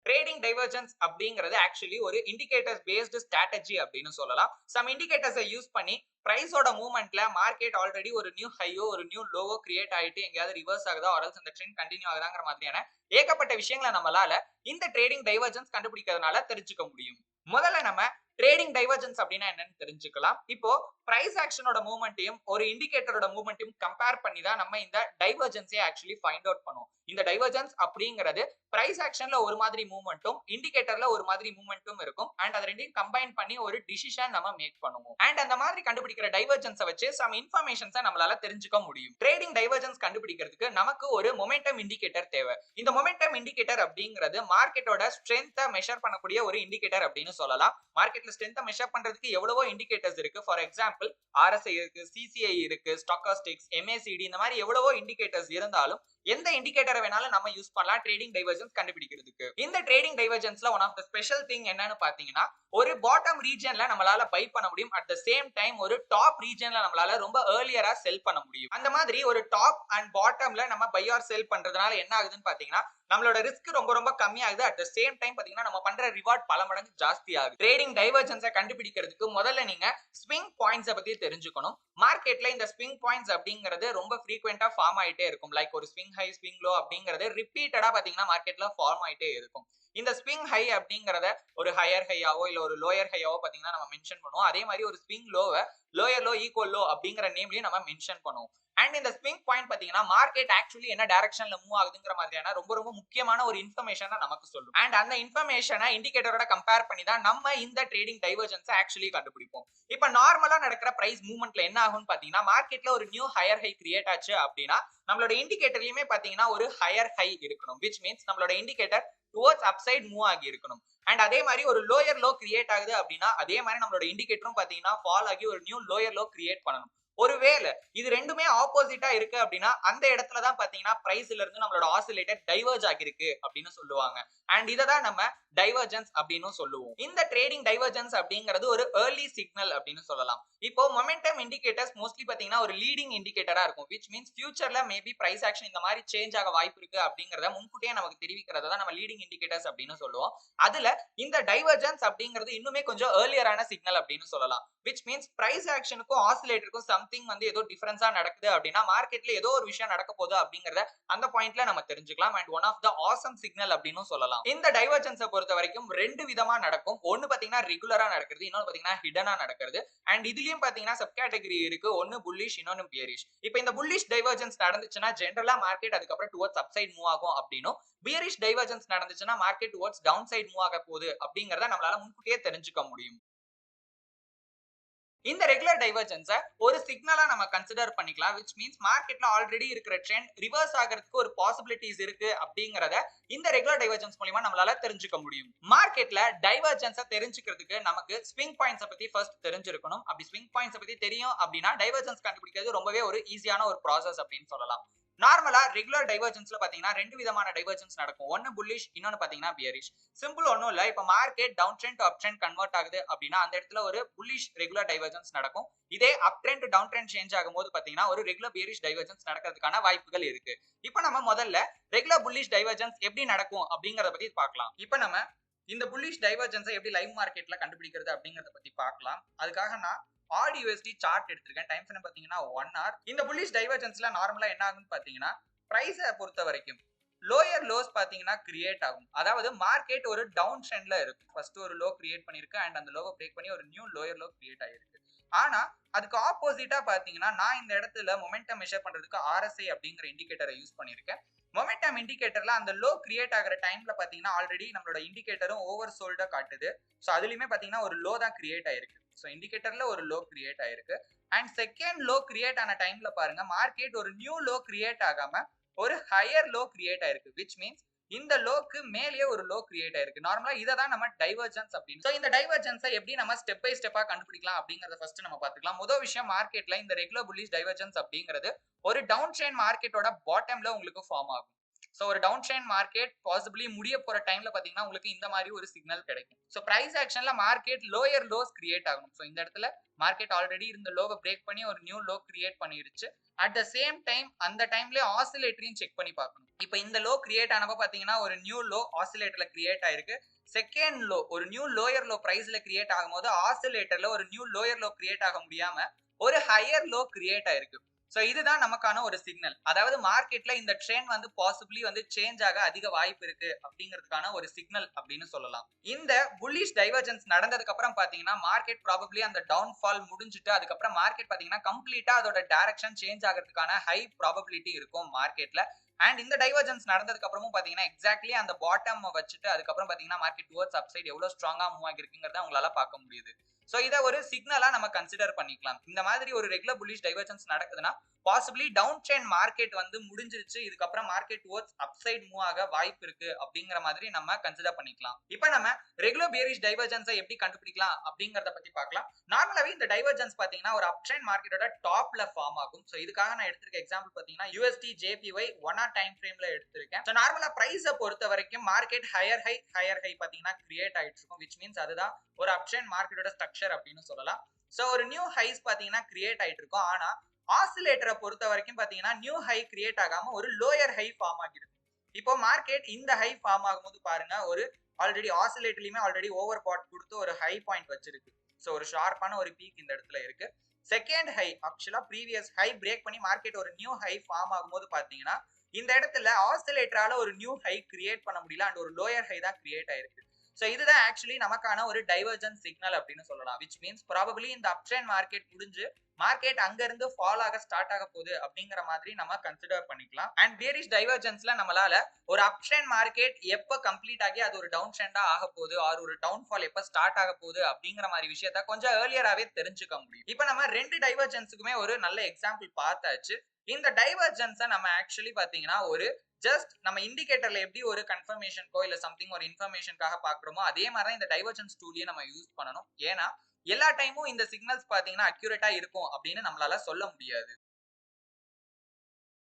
ட்ரேடிங் டைவர்ஜென்ஸ் அப்படிங்கிறது ஆக்சுவலி ஒரு இண்டிகேட்டர்ஸ் பேஸ்டு ஸ்ட்ராட்டஜி அப்படின்னு சொல்லலாம். சம் இண்டிகேட்டர்ஸை யூஸ் பண்ணி பிரைஸோட மூவ்மெண்ட்ல மார்க்கெட் ஆல்ரெடி ஒரு நியூ ஹையோ ஒரு நியூ லோவோ கிரியேட் ஆயிட்டு எங்கேயாவது ரிவர்ஸ் ஆகுதா ஆர்எல்ஸ் அந்த ட்ரெண்ட் கண்டினியூ ஆகுதாங்கிற மாதிரியான ஏகப்பட்ட விஷயங்களை நம்மளால இந்த ட்ரேடிங் டைவர்ஜென்ஸ் கண்டுபிடிக்கிறதுனால தெரிஞ்சுக்க முடியும். முதல்ல நம்ம ட்ரேடிங் டைவர்ஜென்ஸ் அப்படின்னா என்னன்னு தெரிஞ்சுக்கலாம். இப்போ பிரைஸ் ஆக்ஷனோட மூவ்மெண்ட்டையும் ஒரு இண்டிகேட்டரோட மூவ்மெண்ட்டையும் கம்பேர் பண்ணி தான் நம்ம இந்த டைவர்ஜென்ஸை ஆக்சுவலி ஃபைண்ட் அவுட் பண்ணுவோம். இந்த டைவர்ஜென்ஸ் அப்படிங்கிறது பிரைஸ் ஆக்ஷன்ல ஒரு மாதிரி மூவ்மெண்ட்டும் இண்டிகேட்டர்ல ஒரு மாதிரி மூவ்மெண்ட்டும் இருக்கும். அண்ட் அது ரெண்டையும் கம்பைன் பண்ணி ஒரு டிசிஷன் நம்ம மேக் பண்ணுவோம். அண்ட் அந்த மாதிரி கண்டுபிடிக்கிற டைவர்ஜென்ஸை வச்சு சம் இன்ஃபர்மேஷன்ஸை நம்மளால தெரிஞ்சுக்க முடியும். ட்ரேடிங் டைவர்ஜென்ஸ் கண்டுபிடிக்கிறதுக்கு நமக்கு ஒரு மொமெண்டம் இண்டிகேட்டர் தேவை. இந்த மொமெண்டம் இண்டிகேட்டர் அப்படிங்கிறது மார்க்கெட்டோட ஸ்ட்ரென்த்தை மெஷர் பண்ணக்கூடிய ஒரு இண்டிகேட்டர் அப்படின்னு சொல்லலாம். மார்க்கெட்ல ஸ்ட்ரென்த்தை மெஷர் பண்றதுக்கு எவ்வளவோ இண்டிகேட்டர்ஸ் இருக்கு. ஃபார் எக்ஸாம்பிள் ஆர்எஸ்ஐ இருக்கு, சிசிஐ இருக்கு, ஸ்டாக்காஸ்டிக்ஸ், எம்ஏசிடி, இந்த மாதிரி எவ்வளவோ இண்டிகேட்டர்ஸ் இருந்தாலும் எந்த இண்டிகேட்டரை வேணாலும் நம்ம யூஸ் பண்ணலாம் ட்ரேடிங் டைவர்ஜென்ஸ் கண்டுபிடிக்கிறதுக்கு. இந்த ட்ரேடிங் டைவர்ஜென்ஸ்ல one of the special thing என்னன்னு பாத்தீங்கன்னா, ஒரு பாட்டம் ரீஜன்ல நம்மளால பை பண்ண முடியும். அட் த சேம் டைம் ஒரு டாப் ரீஜன்ல நம்மளால ரொம்ப ஏர்லியரா செல் பண்ண முடியும். அந்த மாதிரி ஒரு டாப் அண்ட் பாட்டம்ல நம்ம பை ஆர் செல் பண்றதுனால என்ன ஆகுதுன்னு பாத்தீங்கன்னா நம்மளோட ரிஸ்க் ரொம்ப ரொம்ப கம்மியாகுது. அட் த சேம் டைம் பாத்தீங்கன்னா நம்ம பண்ற ரிவார்ட் பல மடங்கு ஜாஸ்தி ஆகுது. ட்ரேடிங் டைவர்ஜென்ஸை கண்டுபிடிக்கிறதுக்கு முதல்ல நீங்க ஸ்விங் பாயிண்ட்ஸை பத்தி தெரிஞ்சுக்கணும். மார்க்கெட்ல இந்த ஸ்விங் பாயிண்ட்ஸ் அப்படிங்கிறது ரொம்ப ஃப்ரீக்வெண்டா ஃபார்ம் ஆயிட்டே இருக்கும். லைக் ஒரு ஸ்விங் ஹை ஸ்விங் லோ அப்படிங்கிறது ரிப்பீட்டடா பாத்தீங்கன்னா மார்க்கெட்ல ஃபார்ம் ஆயிட்டே இருக்கும். இந்த ஸ்விங் ஹை அப்படிங்கறத ஒரு ஹையர் ஹையாவோ இல்ல ஒரு லோயர் ஹையாவோ பாத்தீங்கன்னா நம்ம மென்ஷன் பண்ணுவோம். அதே மாதிரி ஒரு ஸ்விங் லோவை லோயர் லோ ஈக்குவல் லோ அப்படிங்கிற நேம்லயும் நம்ம மென்ஷன் பண்ணுவோம். அண்ட் இந்த ஸ்விங் பாயிண்ட் பாத்தீங்கன்னா மார்க்கெட் ஆக்சுவலி என்ன டைரக்ஷன்ல மூவ் ஆகுதுங்கிற மாதிரியான ரொம்ப ரொம்ப முக்கியமான ஒரு இன்ஃபர்மேஷனை நமக்கு சொல்லும். அண்ட் அந்த இன்ஃபர்மேஷனை இண்டிகேட்டரோட கம்பேர் பண்ணி தான் நம்ம இந்த ட்ரேடிங் டைவர்ஜென்ஸை ஆக்சுவலி கண்டுபிடிப்போம். இப்ப நார்மலா நடக்கிற பிரைஸ் மூவ்மெண்ட்ல என்ன ஆகும்னு பாத்தீங்கன்னா மார்க்கெட்ல ஒரு நியூ ஹையர் ஹை கிரியேட் ஆச்சு அப்படின்னா நம்மளோட இண்டிகேட்டர்லயுமே பாத்தீங்கன்னா ஒரு ஹையர் ஹை இருக்கணும். விச் மீன்ஸ் நம்மளோட இண்டிகேட்டர் டுவர்ட்ஸ் அப்சைட் மூவ் ஆகி இருக்கணும். அண்ட் அதே மாதிரி ஒரு லோயர் லோ கிரியேட் ஆகுது அப்படின்னா அதே மாதிரி நம்மளோட இண்டிகேட்டரும் பாத்தீங்கன்னா ஃபால் ஆகி ஒரு நியூ லோயர் லோ கிரியேட் பண்ணணும். ஒருவேளை இது ரெண்டுமே ஆப்போசிட்டா இருக்கு அப்படின்னா அந்த இடத்துல தான் பாத்தீங்கன்னா பிரைஸ்ல இருந்து நம்மளோட ஆசிலேட்டர் டைவர்ஜ் ஆகிருக்கு அப்படின்னு சொல்லுவாங்க. அண்ட் இதை தான் நம்ம டைவர்ஜென்ஸ் அப்படின்னு சொல்லுவோம். இந்த ட்ரேடிங் டைவர்ஜென்ஸ் அப்படிங்கிறது ஒரு ஏர்லி சிக்னல் அப்படின்னு சொல்லலாம். இப்போ மொமெண்டம் இண்டிகேட்டர்ஸ் மோஸ்ட்லி பாத்தீங்கன்னா ஒரு லீடிங் இண்டிகேட்டரா இருக்கும். விச் மீன்ஸ் ஃபியூச்சர்ல மேபி பிரைஸ் ஆக்ஷன் இந்த மாதிரி சேஞ்ச் ஆக வாய்ப்பு இருக்கு அப்படிங்கறத முன்கூட்டியே நமக்கு தெரிவிக்கிறத தான் நம்ம லீடிங் இண்டிகேட்டர்ஸ் அப்படின்னு சொல்லுவோம். அதுல இந்த டைவர்ஜென்ஸ் அப்படிங்கிறது இன்னுமே கொஞ்சம் ஏர்லியரான சிக்னல் அப்படின்னு சொல்லலாம். விச் மீன்ஸ் பிரைஸ் ஆக்ஷனுக்கும் ஆசிலேட்டருக்கும் சம்திங் வந்து ஏதோ டிஃபரன்ஸா நடக்குது அப்படின்னா மார்க்கெட்ல ஏதோ ஒரு விஷயம் நடக்க போகுது அப்படிங்கறத அந்த பாயிண்ட்ல நம்ம தெரிஞ்சுக்கலாம். And one of the awesome signal அப்படின்னு சொல்லலாம். இந்த டைவர்ஜென்ஸை பொறுத்த வரைக்கும் ரெண்டு விதமா நடக்கும். ஒன்னு பாத்தீங்கன்னா ரெகுலரா நடக்கிறது, இன்னொன்னு பாத்தீங்கன்னா ஹிடனா நடக்கிறது. அண்ட் இதுலயும் பாத்தீங்கன்னா சப் கேட்டகரி இருக்கு. ஒன்னு புல்லிஷ், இன்னொன்னு பியரிஷ். இப்போ இந்த புல்லிஷ் டைவர்ஜென்ஸ் நடந்துச்சுன்னா ஜெனரலா மார்க்கெட் அதுக்கப்புறம் டுவர்ட்ஸ் அப்சைட் மூவ் ஆகும் அப்படின்னும், பியரிஷ் டைவர்ஜென்ஸ் நடந்துச்சுன்னா market towards down side move ஆக போகுது அப்படிங்கறத நம்மளால முன்கூட்டியே தெரிஞ்சுக்க முடியும். இந்த ரெகுலர் டைவர்ஜென்ஸ ஒரு சிக்னலா நம்ம கன்சிடர் பண்ணிக்கலாம், which means மார்க்கெட்ல ஆல்ரெடி இருக்கிற ட்ரெண்ட் ரிவர்ஸ் ஆகிறதுக்கு ஒரு பாசிபிலிட்டிஸ் இருக்கு அப்படிங்கறத இந்த ரெகுலர் டைவர்ஜென்ஸ் மூலமா நம்மளால தெரிஞ்சுக்க முடியும். மார்க்கெட்ல டைவர்ஜென்ஸ தெரிஞ்சுக்கிறதுக்கு நமக்கு ஸ்விங் பாயிண்ட்ஸ் பத்தி ஃபர்ஸ்ட் தெரிஞ்சிருக்கணும். அப்படி ஸ்விங் பாயிண்ட்ஸ் பத்தி தெரியும் அப்படின்னா டைவர்ஜென்ஸ் கண்டுபிடிக்கிறது ரொம்பவே ஒரு ஈஸியான ஒரு ப்ராசஸ் அப்படின்னு சொல்லலாம். நார்மலா ரெகுலர் டைவர்ஜென்ஸ்ல பாத்தீங்கன்னா ரெண்டு விதமான டைவர்ஜென்ஸ் நடக்கும். ஒன்னு புல்லிஷ், இன்னொன்னு பாத்தீங்கன்னா பியரிஷ். சிம்பிள் ஒன்னும் இல்ல, இப்ப market down trend to up trend convert ஆகுது அப்படின்னா அந்த இடத்துல ஒரு புல்லிஷ் ரெகுலர் டைவர்ஜென்ஸ் நடக்கும். இதே up trend to down trend change ஆகும்போது பாத்தீங்கன்னா ஒரு ரெகுலர் பியரிஷ் டைவர்ஜென்ஸ் நடக்கிறதுக்கான வாய்ப்புகள் இருக்கு. இப்ப நம்ம முதல்ல ரெகுலர் புல்லிஷ் டைவர்ஜென்ஸ் எப்படி நடக்கும் அப்படிங்கறத பத்தி பார்க்கலாம். இப்ப நம்ம இந்த புல்லிஷ் டைவர்ஜென்ஸை எப்படி லைவ் மார்க்கெட்ல கண்டுபிடிக்கிறது அப்படிங்கறத பத்தி பார்க்கலாம். அதுக்காக நான் AUD சார்ட் எடுத்திருக்கேன். டைம் ஃப்ரேம் பாத்தீங்கன்னா 1 hour. இந்த புல்லிஷ் டைவர்ஜென்ஸ்ல நார்மலா என்ன ஆகும்னு பாத்தீங்கன்னா பிரைஸை பொறுத்த வரைக்கும் லோயர் லோஸ் பாத்தீங்கன்னா கிரியேட் ஆகும். அதாவது மார்க்கெட் ஒரு டவுன் ட்ரெண்ட்ல இருக்கும். ஃபர்ஸ்ட் ஒரு லோ கிரியேட் பண்ணிருக்கு அண்ட் அந்த லோவை பிரேக் பண்ணி ஒரு நியூ லோயர் லோ கிரியேட் ஆயிருக்கு. ஆனா அதுக்கு ஆப்போசிட்டா பாத்தீங்கன்னா நான் இந்த இடத்துல மொமெண்டம் மெஷர் பண்றதுக்கு RSI அப்படிங்கிற இண்டிகேட்டரை யூஸ் பண்ணிருக்கேன். மொமெண்டம் இண்டிகேட்டர்ல அந்த லோ கிரியேட் ஆகிற டைம்ல பாத்தீங்கன்னா ஆல்ரெடி நம்மளோட இண்டிகேட்டரும் ஓவர் சோல்டா காட்டுது. ஸோ அதுலயுமே பாத்தீங்கன்னா ஒரு லோ தான் கிரியேட் ஆயிருக்கு. ஸோ இண்டிகேட்டர்ல ஒரு லோ கிரியேட் ஆயிருக்கு அண்ட் செகண்ட் லோ கிரியேட் ஆன டைம்ல பாருங்க மார்க்கெட் ஒரு நியூ லோ கிரியேட் ஆகாம ஒரு ஹையர் லோ கிரியேட் ஆயிருக்கு, which means இந்த லோக்கு மேலேயே ஒரு லோ கிரியேட் ஆயிருக்கு. நார்மலா இதை தான் நம்ம டைவர்ஜென்ஸ் அப்படின்னு. சோ இந்த டைவர்ஜென்ஸை எப்படி நம்ம ஸ்டெப் பை ஸ்டெப்பா கண்டுபிடிக்கலாம் அப்படிங்கறத ஃபர்ஸ்ட் நம்ம பாத்துக்கலாம். முதல் விஷயம், மார்க்கெட்ல இந்த ரெகுலர் புல்லிஷ் டைவர்ஜென்ஸ் அப்படிங்கிறது ஒரு டவுன் ட்ரெண்ட் மார்க்கெட்டோட பாட்டம்ல உங்களுக்கு ஃபார்ம் ஆகும். சோ ஒரு டவுன் ட்ரெண்ட் மார்க்கெட் பாசிபிளி முடிய போற டைம்ல பாத்தீங்கன்னா உங்களுக்கு இந்த மாதிரி ஒரு சிக்னல் கிடைக்கும். சோ பிரைஸ் ஆக்ஷன்ல மார்க்கெட் லோயர் லோஸ் கிரியேட் ஆகும். சோ இந்த இடத்துல மார்க்கெட் ஆல்ரெடி இருந்த லோவை பிரேக் பண்ணி ஒரு நியூ லோ கிரியேட் பண்ணிருச்சு. அட் த சேம் டைம் அந்த டைம்ல ஆசிலேட்டரையும் செக் பண்ணி பார்க்கணும். இப்போ இந்த லோ கிரியேட் ஆனப்ப பாத்தீங்கன்னா ஒரு நியூ லோ ஆசிலேட்டர்ல கிரியேட் ஆயிருக்கு. செகண்ட் லோ ஒரு நியூ லோயர் லோ பிரைஸ்ல கிரியேட் ஆகும்போது ஆசிலேட்டர்ல ஒரு நியூ லோயர் லோ கிரியேட் ஆக முடியாம ஒரு ஹையர் லோ கிரியேட் ஆயிருக்கு. சோ இதுதான் நமக்கான ஒரு சிக்னல். அதாவது மார்க்கெட்ல இந்த ட்ரெண்ட் வந்து பாசிபிளி வந்து சேஞ்ச் ஆக அதிக வாய்ப்பு இருக்கு அப்படிங்கிறதுக்கான ஒரு சிக்னல் அப்படின்னு சொல்லலாம். இந்த புல்லிஷ் டைவர்ஜென்ஸ் நடந்ததுக்கு அப்புறம் பாத்தீங்கன்னா மார்க்கெட் ப்ராபபிலி அந்த டவுன் ஃபால் முடிஞ்சிட்டு அதுக்கப்புறம் மார்க்கெட் பாத்தீங்கன்னா கம்ப்ளீட்டா அதோட டைரக்ஷன் சேஞ்ச் ஆகிறதுக்கான ஹை ப்ராபபிலிட்டி இருக்கும் மார்க்கெட்ல. அண்ட் இந்த டைவர்ஜென்ஸ் நடந்ததுக்கு அப்புறமும் பாத்தீங்கன்னா எக்ஸாக்ட்லி அந்த பாட்டம் வச்சுட்டு அதுக்கப்புறம் பாத்தீங்கன்னா மார்க்கெட் டுவர்ட்ஸ் அப்சைட் எவ்வளவு ஸ்ட்ராங்கா மூவ் ஆகிருக்குங்கிறத உங்களால பார்க்க முடியுது. சோ இதை ஒரு சிக்னலா நம்ம கன்சிடர் பண்ணிக்கலாம். இந்த மாதிரி ஒரு ரெகுலர் புல்லிஷ் டைவர்ஜென்ஸ் நடக்குதுன்னா பாசிபிளி டவுன் ட்ரெண்ட் மார்க்கெட் வந்து முடிஞ்சிருச்சு, இதுக்கப்புறம் மார்க்கெட் டுவர்ட்ஸ் அப்சைட் மூவ் ஆக வாய்ப்பு இருக்கு அப்படிங்கிற மாதிரி நம்ம கன்சிடர் பண்ணிக்கலாம். இப்போ நம்ம ரெகுலர் பியரிஷ் டைவர்ஜென்ஸை எப்படி கண்டுபிடிக்கலாம் அப்படிங்கறத பத்தி பார்க்கலாம். நார்மலாவே இந்த டைவர்ஜென்ஸ் பாத்தீங்கன்னா ஒரு அப் ட்ரெண்ட் மார்க்கெட்டோட டாப்ல ஃபார்ம் ஆகும். சோ இதுக்காக நான் எடுத்திருக்க எக்ஸாம்பிள் பாத்தீங்கன்னா USD JPY 1 hour டைம் ஃப்ரேம்ல எடுத்திருக்கேன். சோ நார்மலா பிரைஸை பொறுத்த வரைக்கும் மார்க்கெட் ஹையர் ஹை பாத்தீங்கன்னா கிரியேட் ஆயிட்டு இருக்கும், which means அதுதான் ஒரு அப் ட்ரெண்ட் மார்க்கெட்டோட ஸ்ட்ரக்சர் அப்படின்னு சொல்லலாம். சோ ஒரு நியூ ஹைஸ் பாத்தீங்கன்னா கிரியேட் ஆயிட்டு இருக்கும். ஆனா ஆசிலேட்டரை பொறுத்த வரைக்கும் பாத்தீங்கன்னா நியூ ஹை கிரியேட் ஆகாம ஒரு லோயர் ஹை ஃபார்ம் ஆகிருக்கு. இப்போ மார்க்கெட் இந்த ஹை ஃபார்ம் ஆகும்போது பாருங்க ஒரு ஆல்ரெடி ஆசிலேட்டர்லயுமே ஆல்ரெடி ஓவர் பாட் கொடுத்து ஒரு ஹை பாயிண்ட் வச்சிருக்கு. சோ ஒரு ஷார்ப்பான ஒரு பீக் இந்த இடத்துல இருக்கு. செகண்ட் ஹை ஆக்சுவலா ப்ரீவியஸ் ஹை பிரேக் பண்ணி மார்க்கெட் ஒரு நியூ ஹை ஃபார்ம் ஆகும்போது பாத்தீங்கன்னா இந்த இடத்துல ஆசிலேட்டரால ஒரு நியூ ஹை கிரியேட் பண்ண முடியல அண்ட் ஒரு லோயர் ஹை தான் கிரியேட் ஆயிருக்கு. சோ இதுதான் ஆக்சுவலி நமக்கான ஒரு டைவர்ஜென்ஸ் சிக்னல் அப்படின்னு சொல்லலாம், which means probably இந்த அப் ட்ரெண்ட் மார்க்கெட் முடிஞ்சு மார்க்கெட் அங்க இருந்து ஃபால் ஆக ஸ்டார்ட் ஆக போகுது அப்படிங்கிற மாதிரி நம்ம கன்சிடர் பண்ணிக்கலாம். அண்ட் பியரிஷ் டைவர்ஜென்ஸ்ல நம்மளால ஒரு அப் ட்ரெண்ட் மார்க்கெட் எப்ப கம்ப்ளீட் ஆகி அது ஒரு டவுன் ட்ரெண்டா ஆக போகுது ஆர் ஒரு டவுன் ஃபால் எப்ப ஸ்டார்ட் ஆக போகுது அப்படிங்கிற மாதிரி விஷயத்த கொஞ்சம் ஏர்லியராவே தெரிஞ்சுக்க முடியும். இப்போ நம்ம ரெண்டு டைவர்ஜென்ஸுக்குமே ஒரு நல்ல எக்ஸாம்பிள் பார்த்தாச்சு. இந்த டைவர்ஜென்ஸை நம்ம ஆக்சுவலி பாத்தீங்கன்னா ஒரு ஜஸ்ட் நம்ம இண்டிகேட்டர்ல எப்படி ஒரு கன்ஃபர்மேஷனுக்கோ இல்ல சம்திங் ஒரு இன்ஃபர்மேஷனுக்காக பாக்குறோமோ அதே மாதிரி தான் இந்த டைவர்ஜென்ஸ் டூலையும் நம்ம யூஸ் பண்ணணும். ஏன்னா எல்லா டைமும் இந்த சிக்னல்ஸ் பாத்தீங்கன்னா அக்யூரேட்டா இருக்கும் அப்படின்னு நம்மளால சொல்ல முடியாது.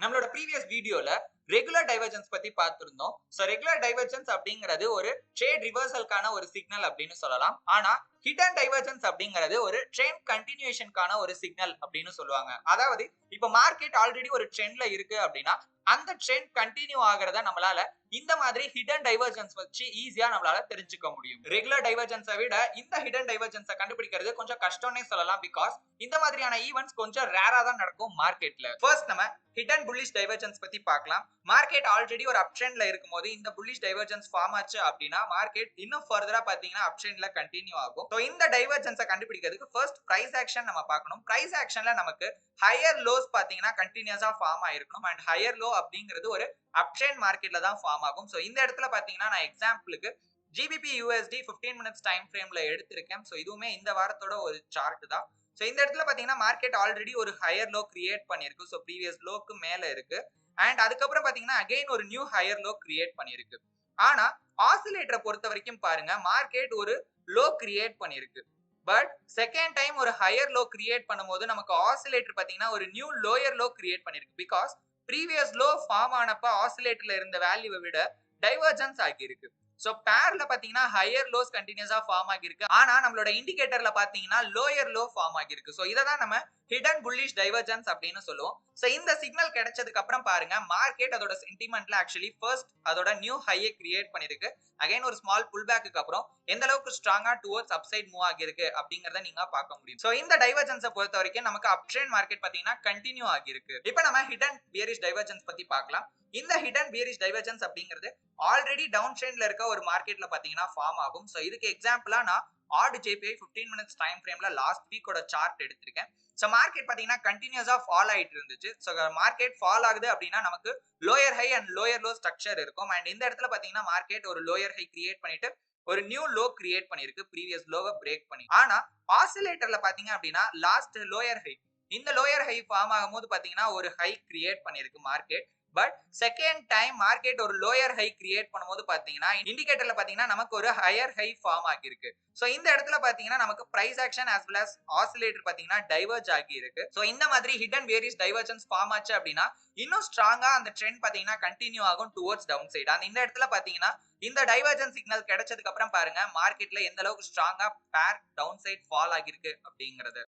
நம்மளோட ப்ரீவியஸ் வீடியோல ரெகுலர் டைவர்ஜென்ஸ் பத்தி பார்த்திருந்தோம். சோ ரெகுலர் டைவர்ஜென்ஸ் அப்படிங்கிறது ஒரு ட்ரேட் ரிவர்சல்கான ஒரு சிக்னல் அப்படின்னு சொல்லலாம். ஆனா ஹிடன் டைவர்ஜென்ஸ் அப்படிங்கிறது ஒரு ட்ரெண்ட் கண்டினியூஷனுக்கான ஒரு சிக்னல் அப்படின்னு சொல்லுவாங்க. அதாவது இப்ப மார்க்கெட் ஆல்ரெடி ஒரு ட்ரெண்ட்ல இருக்கு அப்படின்னா அந்த ட்ரெண்ட் கண்டினியூ ஆகிறத நம்மளால இந்த மாதிரி ஹிடன் டைவர்ஜென்ஸ் வச்சு ஈஸியா நம்மளால தெரிஞ்சுக்க முடியும். ரெகுலர் டைவர்ஜென்ஸை விட இந்த ஹிடன் டைவர்ஜென்ஸை கண்டுபிடிக்கிறது கொஞ்சம் கஷ்டம்னே சொல்லலாம். பிகாஸ் இந்த மாதிரியான ஈவென்ட்ஸ் கொஞ்சம் ரேரா தான் நடக்கும் மார்க்கெட்ல. ஃபர்ஸ்ட் நம்ம ஹிடன் புல்லிஷ் டைவர்ஜென்ஸ் பத்தி பார்க்கலாம். மார்க்கெட் ஆல்ரெடி ஒரு அப் ட்ரெண்ட்ல இருக்கும்போது இந்த புல்லிஷ் டைவர்ஜென்ஸ் ஃபார்ம் ஆச்சு அப்படின்னா மார்க்கெட் இன்னும் ஃபர்தரா பாத்தீங்கன்னா அப் ட்ரெண்ட்ல கண்டினியூ ஆகும். சோ இந்த டைவர்ஜென்ஸை கண்டுபிடிக்கிறதுக்கு ஃபர்ஸ்ட் பிரைஸ் ஆக்ஷன் நம்ம பார்க்கணும். பிரைஸ் ஆக்ஷன்ல நமக்கு ஹையர் லோஸ் பாத்தீங்கன்னா கண்டினியூஸா ஃபார்ம் ஆயிருக்கணும் அண்ட் ஹையர் லோ அப்படிங்கிறது ஒரு அப் ட்ரெண்ட் மார்க்கெட்ல தான் ஃபார்ம் ஆகும். சோ இந்த இடத்துல பாத்தீங்கன்னா நான் எக்ஸாம்பிளுக்கு GBP USD 15 minutes டைம் ஃப்ரேம்ல எடுத்திருக்கேன். சோ இதுவுமே இந்த வாரத்தோட ஒரு சார்ட் தான். ஸோ இந்த இடத்துல பாத்தீங்கன்னா மார்க்கெட் ஆல்ரெடி ஒரு ஹையர் லோ கிரியேட் பண்ணிருக்கு. ஸோ ப்ரீவியஸ் லோக்கு மேல இருக்கு. அண்ட் அதுக்கப்புறம் பாத்தீங்கன்னா அகைன் ஒரு நியூ ஹையர் லோ கிரியேட் பண்ணிருக்கு. ஆனா ஆசிலேட்டரை பொறுத்த வரைக்கும் பாருங்க மார்க்கெட் ஒரு லோ கிரியேட் பண்ணிருக்கு. பட் செகண்ட் டைம் ஒரு ஹையர் லோ கிரியேட் பண்ணும்போது நமக்கு ஆசிலேட்டர் பாத்தீங்கன்னா ஒரு நியூ லோயர் லோ கிரியேட் பண்ணிருக்கு. பிகாஸ் ப்ரீவியஸ் லோ ஃபார்ம் ஆனப்ப ஆசிலேட்டர்ல இருந்த வேல்யூவை விட டைவர்ஜன்ஸ் ஆகியிருக்கு. சோ பேர்ல பாத்தீங்கன்னா ஹையர் லோஸ் கண்டினியூஸா ஃபார்ம் ஆகிருக்கு. ஆனா நம்மளோட இண்டிகேட்டர்ல பாத்தீங்கன்னா லோயர் லோ ஃபார்ம் ஆகிருக்கு. சோ இத தான் நம்ம ஹிடன் புல்லிஷ் டைவர்ஜன்ஸ் அப்படின்னு சொல்லுவோம். சோ இந்த சிக்னல் கிடைச்சதுக்கு அப்புறம் பாருங்க மார்க்கெட் அதோட சென்டிமெண்ட்ல ஆக்சுவலி ஃபர்ஸ்ட் அதோட நியூ ஹையை கிரியேட் பண்ணிருக்கு. அகைன் ஒரு ஸ்மால் புல் பேக்கு அப்புறம் எந்த அளவுக்கு ஸ்ட்ராங்கா டுவர்ட்ஸ் அப்சைட் மூவ் ஆகிருக்கு அப்படிங்கறத நீங்க பார்க்க முடியும். சோ இந்த டைவர்ஜன்ஸை பொறுத்த வரைக்கும் நமக்கு அப் ட்ரெண்ட் மார்க்கெட் பாத்தீங்கன்னா கண்டினியூ ஆகிருக்கு. இப்போ நம்ம ஹிடன் பியரிஷ் டைவர்ஜன்ஸ் பத்தி பார்க்கலாம். இந்த ஹிடன் பியரிஷ் டைவர்ஜன்ஸ் அப்படிங்கிறது ஆல்ரெடி டவுன் ட்ரெண்ட்ல இருக்க ஒரு மார்க்கெட்ல பாத்தீங்கன்னா ஃபார்ம் ஆகும். சோ இதுக்கு எக்ஸாம்பிளா நான் ஆட் ஜேபிஐ 15 மினிட்ஸ் டைம் ஃப்ரேம்ல லாஸ்ட் வீக்கோட சார்ட் எடுத்திருக்கேன். சோ மார்க்கெட் பாத்தீங்கன்னா கண்டினியூஸா ஃபால் ஆயிட்டு இருந்துச்சு. சோ மார்க்கெட் ஃபால் ஆகுது அப்படின்னா நமக்கு lower high and lower low structure இருக்கும். அண்ட் இந்த இடத்துல பாத்தீங்கன்னா மார்க்கெட் ஒரு லோயர் ஹை கிரியேட் பண்ணிட்டு ஒரு நியூ லோ கிரியேட் பண்ணிருக்கு ப்ரீவியஸ் லோவை பிரேக் பண்ணி. ஆனா ஆசிலேட்டர்ல பாத்தீங்க அப்படின்னா லாஸ்ட் லோயர் ஹை இந்த லோயர் ஹை ஃபார்ம் ஆகும்போது பாத்தீங்கன்னா ஒரு ஹை கிரியேட் பண்ணிருக்கு மார்க்கெட். பட் செகண்ட் டைம் மார்க்கெட் ஒரு லோயர் ஹை கிரியேட் பண்ணும்போது பாத்தீங்கன்னா இண்டிகேட்டர்ல பாத்தீங்கன்னா நமக்கு ஒரு ஹையர் ஹை ஃபார்ம் ஆகிருக்கு. சோ இந்த இடத்துல பாத்தீங்கன்னா நமக்கு price action as well as oscillator பாத்தீங்கன்னா டைவர்ஜ் ஆகி இருக்கு. சோ இந்த மாதிரி ஹிடன் வேரியஸ் டைவர்ஜன்ஸ் ஃபார்ம் ஆச்சு அப்படின்னா இன்னும் ஸ்ட்ராங்கா அந்த ட்ரெண்ட் பாத்தீங்கன்னா கண்டினியூ ஆகும் டுவர்ட்ஸ் டவுன் சைடு. அந்த இந்த இடத்துல பாத்தீங்கன்னா இந்த டைவர்ஜன்ஸ் சிக்னல் கிடைச்சதுக்கு அப்புறம் பாருங்க மார்க்கெட்ல எந்த அளவுக்கு ஸ்ட்ராங்கா பேர் டவுன் சைடு ஃபால் ஆகிருக்கு அப்படிங்கிறது.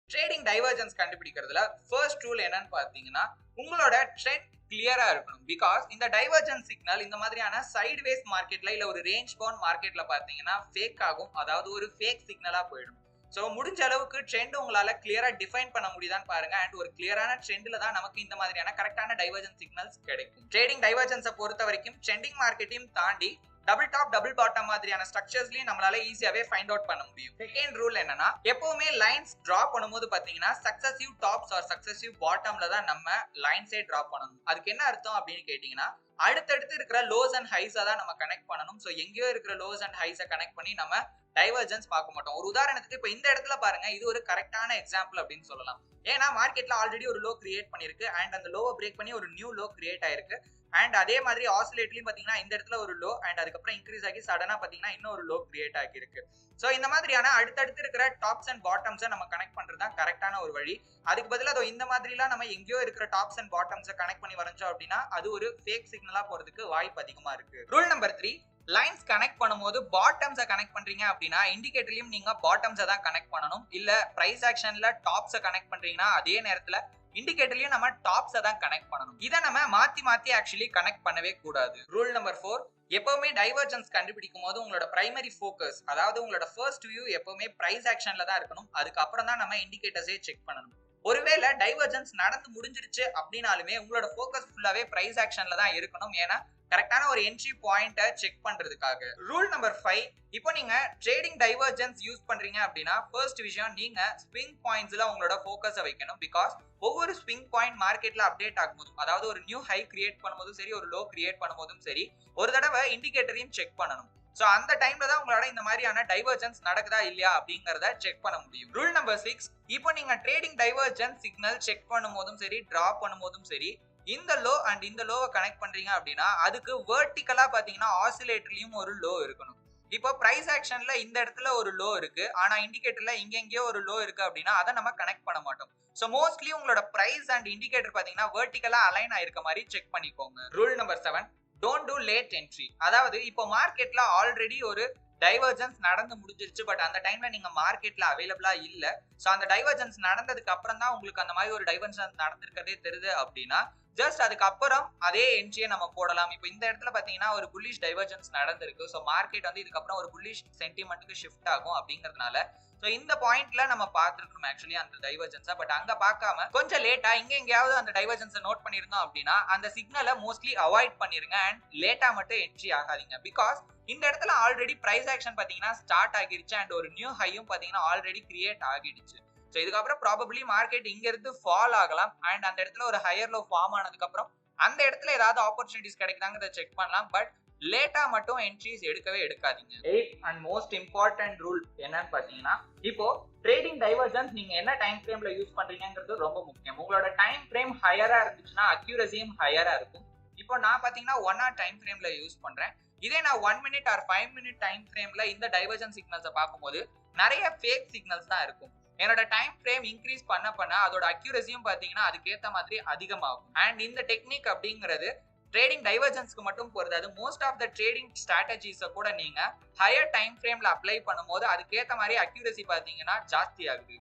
ட்ரேடிங் டைவர்ஜன்ஸ் கண்டுபிடிக்கிறதுல ஃபர்ஸ்ட் ரூல் என்னன்னு பாத்தீங்கன்னா உங்களோட ட்ரெண்ட் கிளியரா இருக்கணும். பிகாஸ் இந்த டைவர்ஜன்ஸ் சிக்னல் இந்த மாதிரியான சைட்வேஸ் மார்க்கெட்ல இல்ல ஒரு ரேஞ்ச் பவுண்ட் மார்க்கெட்ல பாத்தீங்கன்னா ஃபேக் ஆகும். அதாவது ஒரு ஃபேக் சிக்னலா போயிடும். சோ முடிஞ்ச அளவுக்கு ட்ரெண்ட் உங்களால கிளியரா டிஃபைன் பண்ண முடியுதான்னு பாருங்க. அண்ட் ஒரு கிளியரான ட்ரெண்ட்ல தான் நமக்கு இந்த மாதிரியான கரெக்டான டைவர்ஜன்ஸ் சிக்னல்ஸ் கிடைக்கும். ட்ரேடிங் டைவர்ஜன்ஸை பொறுத்த வரைக்கும் ட்ரெண்டிங் மார்க்கெட்டையும் தாண்டி டபுள் டாப் டபுள் பாட்டம் மாதிரியான ஸ்ட்ரக்சர்ஸ்லயும் நம்மளால ஈஸியாவே ஃபைண்ட் அவுட் பண்ண முடியும். செகண்ட் ரூல் என்னன்னா எப்பவுமே லைன்ஸ் டிராப் பண்ணும்போது பாத்தீங்கன்னா சக்சசிவ் டாப்ஸ் ஆர் சக்சசிவ் பாட்டம்ல தான் நம்ம லைன்ஸே டிராப் பண்ணணும். அதுக்கு என்ன அர்த்தம் அப்படின்னு கேட்டீங்கன்னா அடுத்தடுத்து இருக்கிற லோஸ் அண்ட் ஹைஸை தான் நம்ம கனெக்ட் பண்ணணும். ஸோ எங்கேயோ இருக்கிற லோஸ் அண்ட் ஹைஸை கனெக்ட் பண்ணி நம்ம டைவர்ஜன்ஸ் பார்க்க மாட்டோம். ஒரு உதாரணத்துக்கு இப்போ இந்த இடத்துல பாருங்க இது ஒரு கரெக்டான எக்ஸாம்பிள் அப்படின்னு சொல்லலாம். ஏன்னா மார்க்கெட்ல ஆல்ரெடி ஒரு லோ கிரியேட் பண்ணிருக்கு அண்ட் அந்த லோவை பிரேக் பண்ணி ஒரு நியூ லோ கிரியேட் ஆயிருக்கு. அண்ட் அதே மாதிரி ஆசிலேட்லயும் பாத்தீங்கன்னா இந்த இடத்துல ஒரு லோ அண்ட் அதுக்கப்புறம் இன்க்ரீஸ் ஆகி சடனா பாத்தீங்கன்னா இன்னொரு லோ கிரியேட் ஆகிருக்கு. சோ இந்த மாதிரியான அடுத்தடுத்து இருக்கிற டாப்ஸ் அண்ட் பாட்டம்ஸை நம்ம கனெக்ட் பண்றதுதான் கரெக்டான ஒரு வழி. அதுக்கு பதிலாக இந்த மாதிரிலாம் நம்ம எங்கேயோ இருக்கிற டாப்ஸ் அண்ட் பாட்டம்ஸை கனெக்ட் பண்ணி வரைஞ்சோம் அப்படின்னா அது ஒரு ஃபேக் சிக்னலா போறதுக்கு வாய்ப்பு அதிகமா இருக்கு. ரூல் நம்பர் 3, லைன்ஸ் கனெக்ட் பண்ணும்போது பாட்டம்ஸை கனெக்ட் பண்றீங்க அப்படின்னா இண்டிகேட்டர்லயும் நீங்க பாட்டம்ஸை தான் கனெக்ட் பண்ணணும். இல்ல பிரைஸ் ஆக்ஷன்ல டாப்ஸை கனெக்ட் பண்றீங்கன்னா அதே நேரத்துல இண்டிகேட்டர்லயும் நம்ம டாப்ஸை தான் கனெக்ட் பண்ணணும். இதை நம்ம மாத்தி ஆக்சுவலி கனெக்ட் பண்ணவே கூடாது. ரூல் நம்பர் 4, எப்பவுமே டைவர்ஜன்ஸ் கண்டுபிடிக்கும் போது உங்களோட பிரைமரி ஃபோக்கஸ் அதாவது உங்களோட ஃபர்ஸ்ட் வியூ எப்பவுமே பிரைஸ் ஆக்ஷன்ல தான் இருக்கணும். அதுக்கப்புறம் தான் நம்ம இண்டிகேட்டர்ஸே செக் பண்ணணும். ஒருவேளை டைவர்ஜன்ஸ் நடந்து முடிஞ்சிருச்சு அப்படின்னாலுமே உங்களோட ஃபோக்கஸ் ஃபுல்லாவே பிரைஸ் ஆக்ஷன்ல தான் இருக்கணும். ஏன்னா கரெக்டான ஒரு என்ட்ரி பாயிண்ட்டை செக் பண்றதுக்காக. ரூல் நம்பர் 5, இப்போ நீங்க ட்ரேடிங் டைவர்ஜன்ஸ் யூஸ் பண்றீங்க அப்படின்னா ஃபர்ஸ்ட் விஷயம் நீங்க ஸ்விங் பாயிண்ட்ஸ்ல உங்களோட ஃபோக்கஸை வைக்கணும். பிகாஸ் ஒவ்வொரு ஸ்விங் பாயிண்ட் மார்க்கெட்ல அப்டேட் ஆகும்போதும் அதாவது ஒரு நியூ ஹை கிரியேட் பண்ணும்போதும் சரி ஒரு லோ கிரியேட் பண்ணும்போதும் சரி ஒரு தடவை இண்டிகேட்டரையும் செக் பண்ணணும். சோ அந்த டைம்ல தான் உங்களால இந்த மாதிரியான டைவர்ஜன்ஸ் நடக்குதா இல்லையா அப்படிங்கறத செக் பண்ண முடியும். ரூல் நம்பர் 6, இப்போ நீங்க ட்ரேடிங் டைவர்ஜன்ஸ் சிக்னல் செக் பண்ணும்போதும் சரி டிராப் பண்ணும்போதும் சரி இந்த லோ அண்ட் இந்த லோவை கனெக்ட் பண்றீங்க அப்படின்னா அதுக்கு வெர்டிகலா பாத்தீங்கன்னா ஆசிலேட்டர்லயும் ஒரு லோ இருக்கணும். இப்போ பிரைஸ் ஆக்ஷன்ல இந்த இடத்துல ஒரு லோ இருக்கு ஆனா இண்டிகேட்டர்ல எங்கெங்கயோ ஒரு லோ இருக்கு அப்படின்னா அதை நம்ம கனெக்ட் பண்ண மாட்டோம். சோ மோஸ்ட்லி உங்களோட பிரைஸ் அண்ட் இண்டிகேட்டர் பாத்தீங்கன்னா வெர்டிகலா அலைன் ஆயிருக்க மாதிரி செக் பண்ணிக்கோங்க. Rule number 7, don't too late entry. அதாவது இப்போ மார்க்கெட்ல ஆல்ரெடி ஒரு டைவர்ஜன்ஸ் நடந்து முடிஞ்சிருச்சு பட் அந்த டைம்ல நீங்க மார்க்கெட்ல அவைலபிளா இல்ல. சோ அந்த டைவர்ஜன்ஸ் நடந்ததுக்கு அப்புறம் தான் உங்களுக்கு அந்த மாதிரி ஒரு டைவர்ஜன்ஸ் நடந்திருக்கதே தெரியுது அப்படின்னா ஜஸ்ட் அதுக்கப்புறம் அதே என்ட்ரியை நம்ம போடலாம். இப்போ இந்த இடத்துல பாத்தீங்கன்னா ஒரு புல்லிஷ் டைவர்ஜன்ஸ் நடந்திருக்கு. ஸோ மார்க்கெட் வந்து இதுக்கப்புறம் ஒரு புல்லிஷ் சென்டிமெண்ட்டுக்கு ஷிஃப்ட் ஆகும் அப்படிங்கிறதுனால ஸோ இந்த பாயிண்ட்ல நம்ம பார்த்துருக்கணும் ஆக்சுவலி அந்த டைவர்ஜன்ஸை. பட் அங்க பார்க்காம கொஞ்சம் லேட்டா இங்க எங்கேயாவது அந்த டைவர்ஜன்ஸை நோட் பண்ணியிருந்தோம் அப்படின்னா அந்த சிக்னலை மோஸ்ட்லி அவாய்ட் பண்ணிருங்க அண்ட் லேட்டா மட்டும் என்ட்ரி ஆகாதீங்க. பிகாஸ் இந்த இடத்துல ஆல்ரெடி பிரைஸ் ஆக்ஷன் பாத்தீங்கன்னா ஸ்டார்ட் ஆகிடுச்சு அண்ட் ஒரு நியூ ஹையும் பாத்தீங்கன்னா ஆல்ரெடி கிரியேட் ஆகிடுச்சு. ஸோ இதுக்கப்புறம் ப்ராபப்ளி மார்க்கெட் இங்க இருந்து ஃபால் ஆகலாம் அண்ட் அந்த இடத்துல ஒரு ஹையர் லோ ஃபார்ம் ஆனதுக்கு அப்புறம் அந்த இடத்துல ஏதாவது ஆப்பர்ச்சுனிட்டிஸ் கிடைக்குதாங்கிறத செக் பண்ணலாம். பட் லேட்டா மட்டும் என்ட்ரிஸ் எடுக்கவே எடுக்காதீங்க. 8th and most important rule என்னன்னு பாத்தீங்கன்னா, இப்போ ட்ரேடிங் டைவர்ஜன்ஸ் நீங்க என்ன டைம் ஃப்ரேம்ல யூஸ் பண்றீங்கிறது ரொம்ப முக்கியம். உங்களோட டைம் ஃப்ரேம் ஹையரா இருந்துச்சுன்னா அக்யூரசியும் ஹையரா இருக்கும். இப்போ நான் பாத்தீங்கன்னா 1 hour டைம் ஃப்ரேம்ல யூஸ் பண்றேன். இதே நான் 1 minute or 5 minute டைம் ஃப்ரேம்ல இந்த டைவர்ஜன் சிக்னல்ஸை பார்க்கும்போது நிறைய ஃபேக் சிக்னல்ஸ் தான் இருக்கும். என்னோட டைம் ஃப்ரேம் இன்க்ரீஸ் பண்ண அதோட அக்யூரசியும் பாத்தீங்கன்னா அதுக்கேற்ற மாதிரி அதிகமாகும். அண்ட் இந்த டெக்னிக் அப்படிங்கிறது ட்ரேடிங் டைவர்ஜன்ஸ்க்கு மட்டும் பொறுத்தாது. மோஸ்ட் ஆஃப் த ட்ரேடிங் ஸ்ட்ராட்டஜிஸை கூட நீங்க ஹையர் டைம் ஃப்ரேம்ல அப்ளை பண்ணும்போது அதுக்கேற்ற மாதிரி அக்யூரசி பாத்தீங்கன்னா ஜாஸ்தி ஆகுது.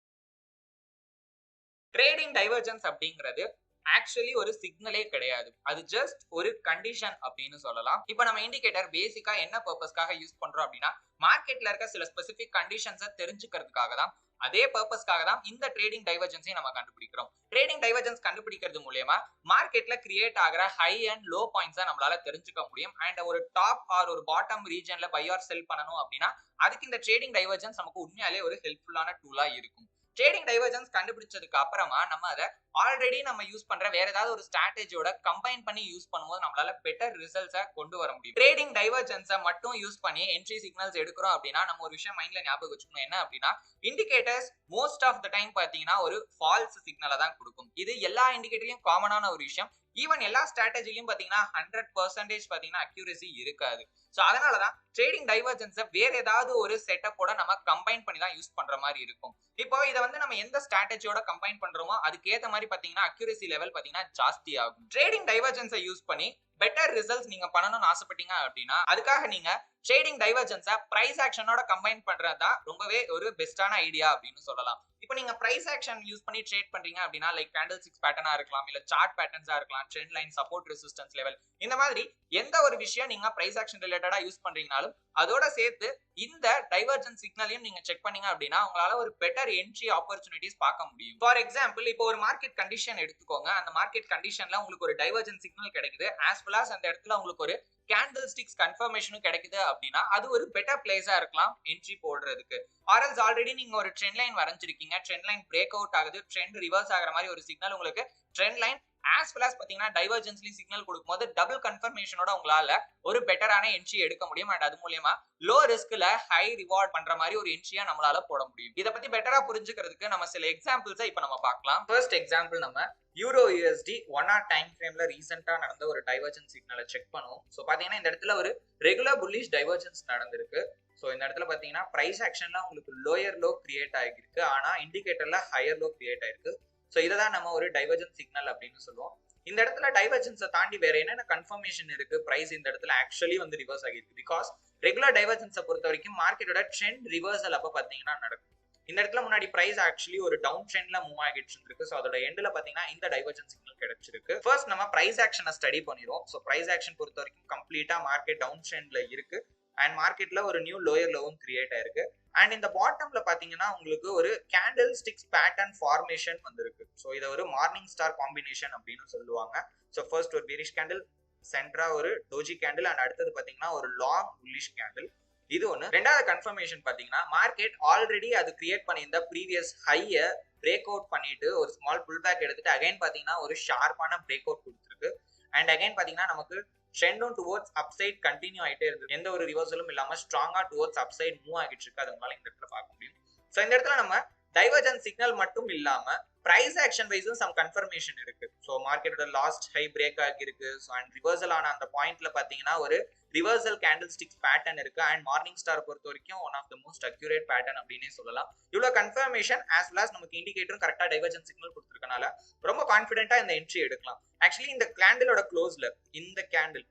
ட்ரேடிங் டைவர்ஜன்ஸ் அப்படிங்கிறது ஆக்சுவலி ஒரு சிக்னலே கிடையாது. அது ஜஸ்ட் ஒரு கண்டிஷன் அப்படின்னு சொல்லலாம். இப்போ நம்ம இண்டிகேட்டர் பேசிக்கா என்ன பர்பஸ்க்காக யூஸ் பண்றோம் அப்படின்னா, மார்க்கெட்ல இருக்க சில ஸ்பெசிபிக் கண்டிஷன்ஸை தெரிஞ்சுக்கிறதுக்காக தான். அதே பர்பஸ்க்காக தான் இந்த ட்ரேடிங் டைவர்ஜன்ஸையும் நம்ம கண்டுபிடிக்கிறோம். ட்ரேடிங் டைவர்ஜன்ஸ் கண்டுபிடிக்கிறது மூலமா மார்க்கெட்ல கிரியேட் ஆகிற ஹை அண்ட் லோ பாயிண்ட்ஸை நம்மளால தெரிஞ்சுக்க முடியும். அண்ட் ஒரு டாப் ஆர் ஒரு பாட்டம் ரீஜன்ல பை ஆர் செல் பண்ணணும் அப்படின்னா அதுக்கு இந்த ட்ரேடிங் டைவர்ஜன்ஸ் நமக்கு உண்மையாலே ஒரு ஹெல்ப்ஃபுல்லான டூலா இருக்கும். ட்ரேடிங் டைவர்ஜன்ஸ் கண்டுபிடிச்சதுக்கு அப்புறமா நம்ம அதை ஆல்ரெடி நம்ம யூஸ் பண்ற வேற ஏதாவது ஒரு ஸ்ட்ராட்டஜியோட கம்பைன் பண்ணி யூஸ் பண்ணும்போது நம்மளால பெட்டர் ரிசல்ட்ஸை கொண்டு வர முடியும். ட்ரேடிங் டைவர்ஜன்ஸை மட்டும் யூஸ் பண்ணி என்ட்ரி சிக்னல்ஸ் எடுக்கிறோம் அப்படின்னா நம்ம ஒரு விஷயம் மைண்ட்ல ஞாபகம் வச்சுக்கணும். என்ன அப்படின்னா, இண்டிகேட்டர்ஸ் மோஸ்ட் ஆஃப் த டைம் பாத்தீங்கன்னா ஒரு ஃபால்ஸ் சிக்னலை தான் கொடுக்கும். இது எல்லா இண்டிகேட்டர்லயும் காமனான ஒரு விஷயம். ஈவன் எல்லா ஸ்ட்ராட்டஜிலையும் பாத்தீங்கன்னா 100% பாத்தீங்கன்னா அக்யூரசி இருக்காது. சோ அதனாலதான் ட்ரேடிங் டைவர்ஜன்ஸை வேற ஏதாவது ஒரு செட்டப்போட நம்ம கம்பைன் பண்ணி தான் யூஸ் பண்ற மாதிரி இருக்கும். இப்போ இதை வந்து நம்ம எந்த ஸ்ட்ராட்டஜியோட கம்பைன் பண்றோமோ அதுக்கேற்ற மாதிரி பாத்தீங்கன்னா அக்யூரசி லெவல் பாத்தீங்கன்னா ஜாஸ்தி ஆகும். ட்ரேடிங் டைவர்ஜன்ஸை யூஸ் பண்ணி பெட்டர் ரிசல்ட்ஸ் நீங்க பண்ணணும்னு ஆசைப்பட்டீங்க அப்படின்னா அதுக்காக நீங்க ட்ரேடிங் டைவர்ஜன்ஸை பிரைஸ் ஆக்ஷனோட கம்பைன் பண்றதா ரொம்பவே ஒரு பெஸ்டான ஐடியா அப்படின்னு சொல்லலாம். இப்போ நீங்க பிரைஸ் ஆக்ஷன் யூஸ் பண்ணி ட்ரேட் பண்றீங்க அப்படின்னா லைக் கேண்டில் ஸ்டிக்ஸ் பேட்டர்னா இருக்கலாம், இல்ல சார்ட் பேட்டர்ன்ஸா இருக்கலாம், trend line, support resistance level, இந்த மாதிரி எந்த ஒரு விஷயம் நீங்க பிரைஸ் ஆக்ஷன் ரிலேட்டடா யூஸ் பண்றீங்கனாலும் அதோட சேர்த்து இந்த டைவர்ஜன் சிக்னலையும் நீங்க செக் பண்ணீங்க அப்படின்னா உங்களால ஒரு பெட்டர் என்ட்ரி ஆப்பர்ச்சுனிட்டிஸ் பார்க்க முடியும். ஃபார் எக்ஸாம்பிள், இப்போ ஒரு மார்க்கெட் கண்டிஷன் எடுத்துக்கோங்க. அந்த மார்க்கெட் கண்டிஷன்ல உங்களுக்கு ஒரு டைவர்ஜன் சிக்னல் கிடைக்குது, ஆஸ் வெல் ஆஸ் அந்த இடத்துல உங்களுக்கு ஒரு கேண்டில் ஸ்டிக்ஸ் கன்ஃபர்மேஷனும் கிடைக்குது அப்படின்னா அது ஒரு பெட்டர் பிளேஸா இருக்கலாம் என்ட்ரி போடுறதுக்கு. ஆர்எல்ஸ் ஆல்ரெடி நீங்க ஒரு ட்ரெண்ட் லைன் வரைஞ்சிருக்கீங்க, ட்ரெண்ட் லைன் பிரேக் அவுட் ஆகுது, ட்ரெண்ட் ரிவர்ஸ் ஆகிற மாதிரி ஒரு சிக்னல் உங்களுக்கு trend line as well as பாத்தீங்கன்னா டைவர்ஜென்ஸ்லி சிக்னல் கொடுக்கும்போது டபுள் கன்ஃபர்மேஷனோட உங்களால ஒரு பெட்டரான என்ட்ரி எடுக்க முடியும். அண்ட் அது மூலமா லோ ரிஸ்க்ல ஹை ரிவார்ட் பண்ற மாதிரி ஒரு என்ட்ரியா நம்மளால போட முடியும். இதை பத்தி பெட்டரா புரிஞ்சுக்கிறதுக்கு நம்ம சில எக்ஸாம்பிள்ஸை இப்போ நம்ம பார்க்கலாம். ஃபர்ஸ்ட் எக்ஸாம்பிள், நம்ம யூரோ யூஎஸ்டி 1 hour டைம் ஃப்ரேம்ல ரீசெண்டா நடந்த ஒரு டைவர்ஜென்ஸ் சிக்னலை செக் பண்ணுவோம். ஸோ பாத்தீங்கன்னா இந்த இடத்துல ஒரு ரெகுலர் புல்லிஷ் டைவர்ஜென்ஸ் நடந்திருக்கு. ஸோ இந்த இடத்துல பாத்தீங்கன்னா பிரைஸ் ஆக்ஷன்ல உங்களுக்கு லோயர் லோ கிரியேட் ஆகிருக்கு, ஆனா இண்டிகேட்டர்ல ஹையர் லோ கிரியேட் ஆயிருக்கு. ஸோ இதை தான் நம்ம ஒரு டைவர்ஜென்ஸ் சிக்னல் அப்படின்னு சொல்லுவோம். இந்த இடத்துல டைவர்ஜென்ஸை தாண்டி வேற என்னென்ன கன்ஃபர்மேஷன் இருக்கு, பிரைஸ் இந்த இடத்துல ஆக்சுவலி வந்து ரிவர்ஸ் ஆகிருக்கு. பிகாஸ் ரெகுலர் டைவர்ஜென்ஸை பொறுத்த வரைக்கும் மார்க்கெட்டோட ட்ரெண்ட் ரிவர்சல் அப்போ பாத்தீங்கன்னா நடக்கும். இந்த இடத்துல முன்னாடி பிரைஸ் ஆக்சுவலி ஒரு டவுன் ட்ரெண்ட்ல மூவ் ஆகிட்டு இருக்கு. ஸோ அதோட எண்ட்ல பாத்தீங்கன்னா இந்த டைவர்ஜென்ஸ் சிக்னல் கிடைச்சிருக்கு. ஃபர்ஸ்ட் நம்ம பிரைஸ் ஆக்ஷனை ஸ்டடி பண்ணிடுவோம். ஸோ பிரைஸ் ஆக்ஷன் பொறுத்த வரைக்கும் கம்ப்ளீட்டா மார்க்கெட் டவுன் ட்ரெண்ட்ல இருக்கு அண்ட் மார்க்கெட்ல ஒரு நியூ லோயர் லோவும் கிரியேட் ஆயிருக்கு. அண்ட் இந்த பாட்டம்ல பாத்தீங்கன்னா உங்களுக்கு ஒரு கேண்டில் ஸ்டிக்ஸ் பேட்டர்ன் ஃபார்மேஷன் வந்திருக்கு. ஸோ இதை ஒரு மார்னிங் ஸ்டார் காம்பினேஷன் அப்படின்னு சொல்லுவாங்க. ஸோ ஃபர்ஸ்ட் ஒரு பெரிஷ் கேண்டில், சென்டரா ஒரு டோஜி கேண்டில், அண்ட் அடுத்தது பாத்தீங்கன்னா ஒரு லாங் புல்லிஷ் கேண்டில். இது ஒன்று. ரெண்டாவது கன்ஃபர்மேஷன் பாத்தீங்கன்னா மார்க்கெட் ஆல்ரெடி அது கிரியேட் பண்ணியிருந்த ப்ரீவியஸ் ஹையை பிரேக் அவுட் பண்ணிட்டு ஒரு ஸ்மால் புல் பேக் எடுத்துட்டு அகைன் பாத்தீங்கன்னா ஒரு ஷார்ப்பான பிரேக் அவுட் கொடுத்துருக்கு. அண்ட் அகைன் பாத்தீங்கன்னா நமக்கு ட்ரெண்டும் டுவர்ட்ஸ் அப்சைட் கண்டினியூ ஆகிட்டே இருக்கு. எந்த ஒரு ரிவர்சலும் இல்லாம ஸ்ட்ராங்கா டுவர்ட்ஸ் அப்சைட் மூவ் ஆகிட்டு இருக்கு. அது உங்களால இந்த இடத்துல பார்க்க முடியும். ஸோ இந்த இடத்துல நம்ம டைவர்ஜென்ஸ் சிக்னல் மட்டும் இல்லாம பிரைஸ் ஆக்ஷன் வைஸும் சம் கன்ஃபர்மேஷன் இருக்கு. ஸோ மார்க்கெட்டோட லாஸ்ட் ஹை பிரேக் ஆகிருக்கு. ஸோ அண்ட் ரிவர்சல் ஆன அந்த பாயிண்ட்ல பாத்தீங்கன்னா ஒரு ரிவர்சல் கேண்டில் ஸ்டிக்ஸ் பேட்டர்ன் இருக்கு. அண்ட் மார்னிங் ஸ்டார் பொறுத்த வரைக்கும் one of the most accurate pattern அப்படின்னே சொல்லலாம். இவ்வளவு கன்ஃபர்மேஷன் ஆஸ் வெல் ஆஸ் நமக்கு இண்டிகேட்டரும் கரெக்டா டைவர்ஜென்ஸ் சிக்னல் கொடுத்துருக்கனால ரொம்ப கான்ஃபிடென்ட்டா இந்த என்ட்ரி எடுக்கலாம். ஆக்சுவலி இந்த கேண்டிலோட க்ளோஸ்ல இந்த கேண்டில்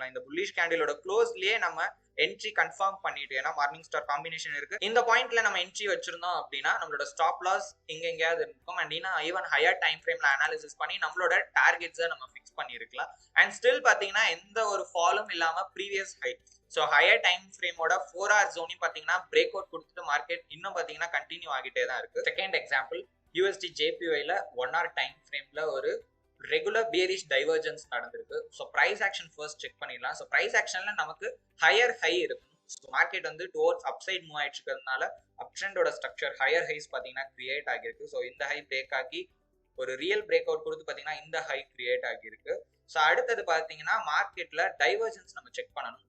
இந்த புல்லிஷ் கேண்டிலோட க்ளோஸ்லயே நம்ம என்ட்ரி கன்ஃபார்ம் பண்ணிட்டு, ஏன்னா மார்னிங் ஸ்டார் காம்பினேஷன் இருக்கு, இந்த பாயிண்ட்ல நம்ம என்ட்ரி வச்சிருந்தோம் அப்படின்னா நம்மளோட ஸ்டாப் லாஸ் இங்க எங்கேயாவது இருக்கும். அண்ட் ஈவன் ஹையர் டைம் ஃப்ரேம்ல அனாலிசிஸ் பண்ணி நம்மளோட டார்கெட்ஸை நம்ம ஃபிக்ஸ் பண்ணிருக்கலாம். அண்ட் ஸ்டில் பாத்தீங்கன்னா எந்த ஒரு ஃபாலும் இல்லாம previous high, so higher time ஃப்ரேமோட 4 hour ஜோனையும் பாத்தீங்கன்னா பிரேக் அவுட் கொடுத்துட்டு மார்க்கெட் இன்னும் பாத்தீங்கன்னா கண்டினியூ ஆகிட்டே தான் இருக்கு. செகண்ட் எக்ஸாம்பிள், யூஎஸ்டி ஜேபிஒய்ல 1 hour டைம் ஃப்ரேம்ல ஒரு ரெகுலர் பியரிஷ் டைவர்ஜென்ஸ் நடந்திருக்கு. So price action first check பண்ணிடலாம். ஸோ பிரைஸ் ஆக்ஷன்ல நமக்கு ஹையர் ஹை இருக்கும். ஸோ மார்க்கெட் வந்து டுவர்ட்ஸ் அப்சைட் மூவ் ஆயிட்டு இருக்கிறதுனால அப் ட்ரெண்டோட ஸ்ட்ரக்சர் ஹையர் ஹைஸ் பாத்தீங்கன்னா கிரியேட் ஆகிருக்கு. ஸோ இந்த ஹை பிரேக் ஆகி ஒரு ரியல் பிரேக் அவுட் கொடுத்து பாத்தீங்கன்னா இந்த ஹை கிரியேட் ஆகிருக்கு. ஸோ அடுத்தது பாத்தீங்கன்னா மார்க்கெட்ல டைவர்ஜென்ஸ் நம்ம செக் பண்ணணும்.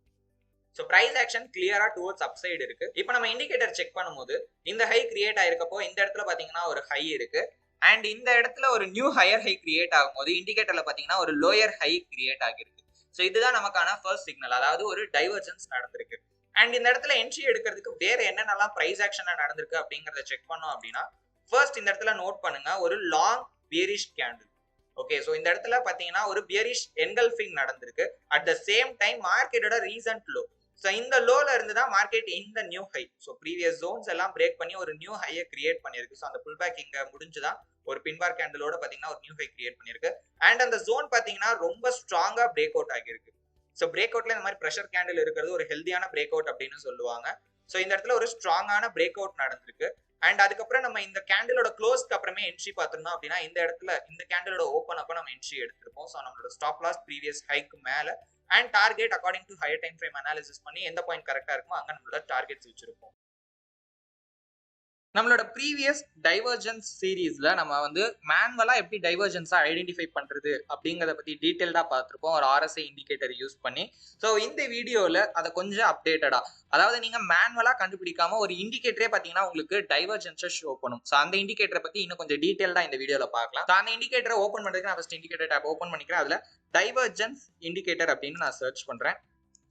ஸோ பிரைஸ் ஆக்ஷன் கிளியரா டுவர்ட்ஸ் அப்சைடு இருக்கு. இப்போ நம்ம இண்டிகேட்டர் செக் பண்ணும்போது இந்த ஹை கிரியேட் ஆயிருக்கப்போ இந்த இடத்துல பாத்தீங்கன்னா ஒரு ஹை இருக்கு. அண்ட் இந்த இடத்துல ஒரு நியூ ஹையர் ஹை கிரியேட் ஆகும்போது இண்டிகேட்டர்ல பாத்தீங்கன்னா ஒரு லோயர் ஹை கிரியேட் ஆகிருக்கு. ஸோ இதுதான் நமக்கான ஃபர்ஸ்ட் சிக்னல், அதாவது ஒரு டைவர்ஜென்ஸ் நடந்திருக்கு. அண்ட் இந்த இடத்துல என்ட்ரி எடுக்கிறதுக்கு வேற என்னென்னலாம் பிரைஸ் ஆக்ஷனா நடந்திருக்கு அப்படிங்கறத செக் பண்ணோம் அப்படின்னா, ஃபர்ஸ்ட் இந்த இடத்துல நோட் பண்ணுங்க ஒரு long bearish candle. Okay, so இந்த இடத்துல பாத்தீங்கன்னா ஒரு பியரிஷ் என்கல்ஃபிங் நடந்திருக்கு. அட் த சேம் டைம் மார்க்கெட்டோட ரீசன்ட் லோ, சோ இந்த லோல இருந்து தான் மார்க்கெட் இந்த new high, so previous zones எல்லாம் பிரேக் பண்ணி ஒரு நியூ ஹையை கிரியேட் பண்ணிருக்கு. சோ அந்த புல் பேக் இங்க முடிஞ்சுதான் ஒரு பின்பார் கேண்டலோட பாத்தீங்கன்னா ஒரு நியூ ஹை கிரியேட் பண்ணிருக்கு. அண்ட் அந்த ஜோன் பாத்தீங்கன்னா ரொம்ப ஸ்ட்ராங்கா பிரேக் அவுட் ஆகிருக்கு. சோ பிரேக் அவுட்ல இந்த மாதிரி பிரஷர் கேண்டில் இருக்கிறது ஒரு ஹெல்தியான பிரேக் அவுட் அப்படின்னு சொல்லுவாங்க. சோ இந்த இடத்துல ஒரு ஸ்ட்ராங்கான பிரேக் அவுட் நடந்திருக்கு. அண்ட் அதுக்கப்புறம் நம்ம இந்த கேண்டிலோட க்ளோஸ்க்கு அப்புறமே என்ட்ரி பார்த்திருந்தோம் அப்படின்னா இந்த இடத்துல இந்த கேண்டிலோட ஓப்பன் அப்ப நம்ம என்ட்ரி எடுத்திருப்போம். ஸோ நம்மளோட ஸ்டாப் லாஸ் ப்ரீவியஸ் ஹைக்கு மேல and target according to higher time frame analysis பண்ணி எந்த பாயிண்ட் கரெக்டா இருக்குமோ அங்க நம்மளோட டார்கெட்ஸ் வச்சிருப்போம். நம்மளோட ப்ரீவியஸ் டைவர்ஜென்ஸ் சீரீஸ்ல நம்ம வந்து மேனுவலா எப்படி டைவர்ஜென்ஸா ஐடென்டிஃபை பண்றது அப்படிங்கறத பத்தி டீடைல்டா பார்த்திருப்போம் ஒரு RSI இண்டிகேட்டர் யூஸ் பண்ணி. ஸோ இந்த வீடியோல அதை கொஞ்சம் அப்டேட்டடா, அதாவது நீங்க மேனுவலா கண்டுபிடிக்காம ஒரு இண்டிகேட்டரே பாத்தீங்கன்னா உங்களுக்கு டைவர்ஜென்ஸை ஷோ பண்ணும். ஸோ அந்த இண்டிகேட்டரை பத்தி இன்னும் கொஞ்சம் டீடைல்டா இந்த வீடியோல பார்க்கலாம். ஸோ அந்த இண்டிகேட்டரை ஓப்பன் பண்றதுக்கு நான் ஃபர்ஸ்ட் இண்டிகேட்டர் டேப் ஓப்பன் பண்ணிக்கிறேன். அதுல டைவர்ஜென்ஸ் இண்டிகேட்டர் அப்படின்னு நான் சர்ச் பண்றேன்.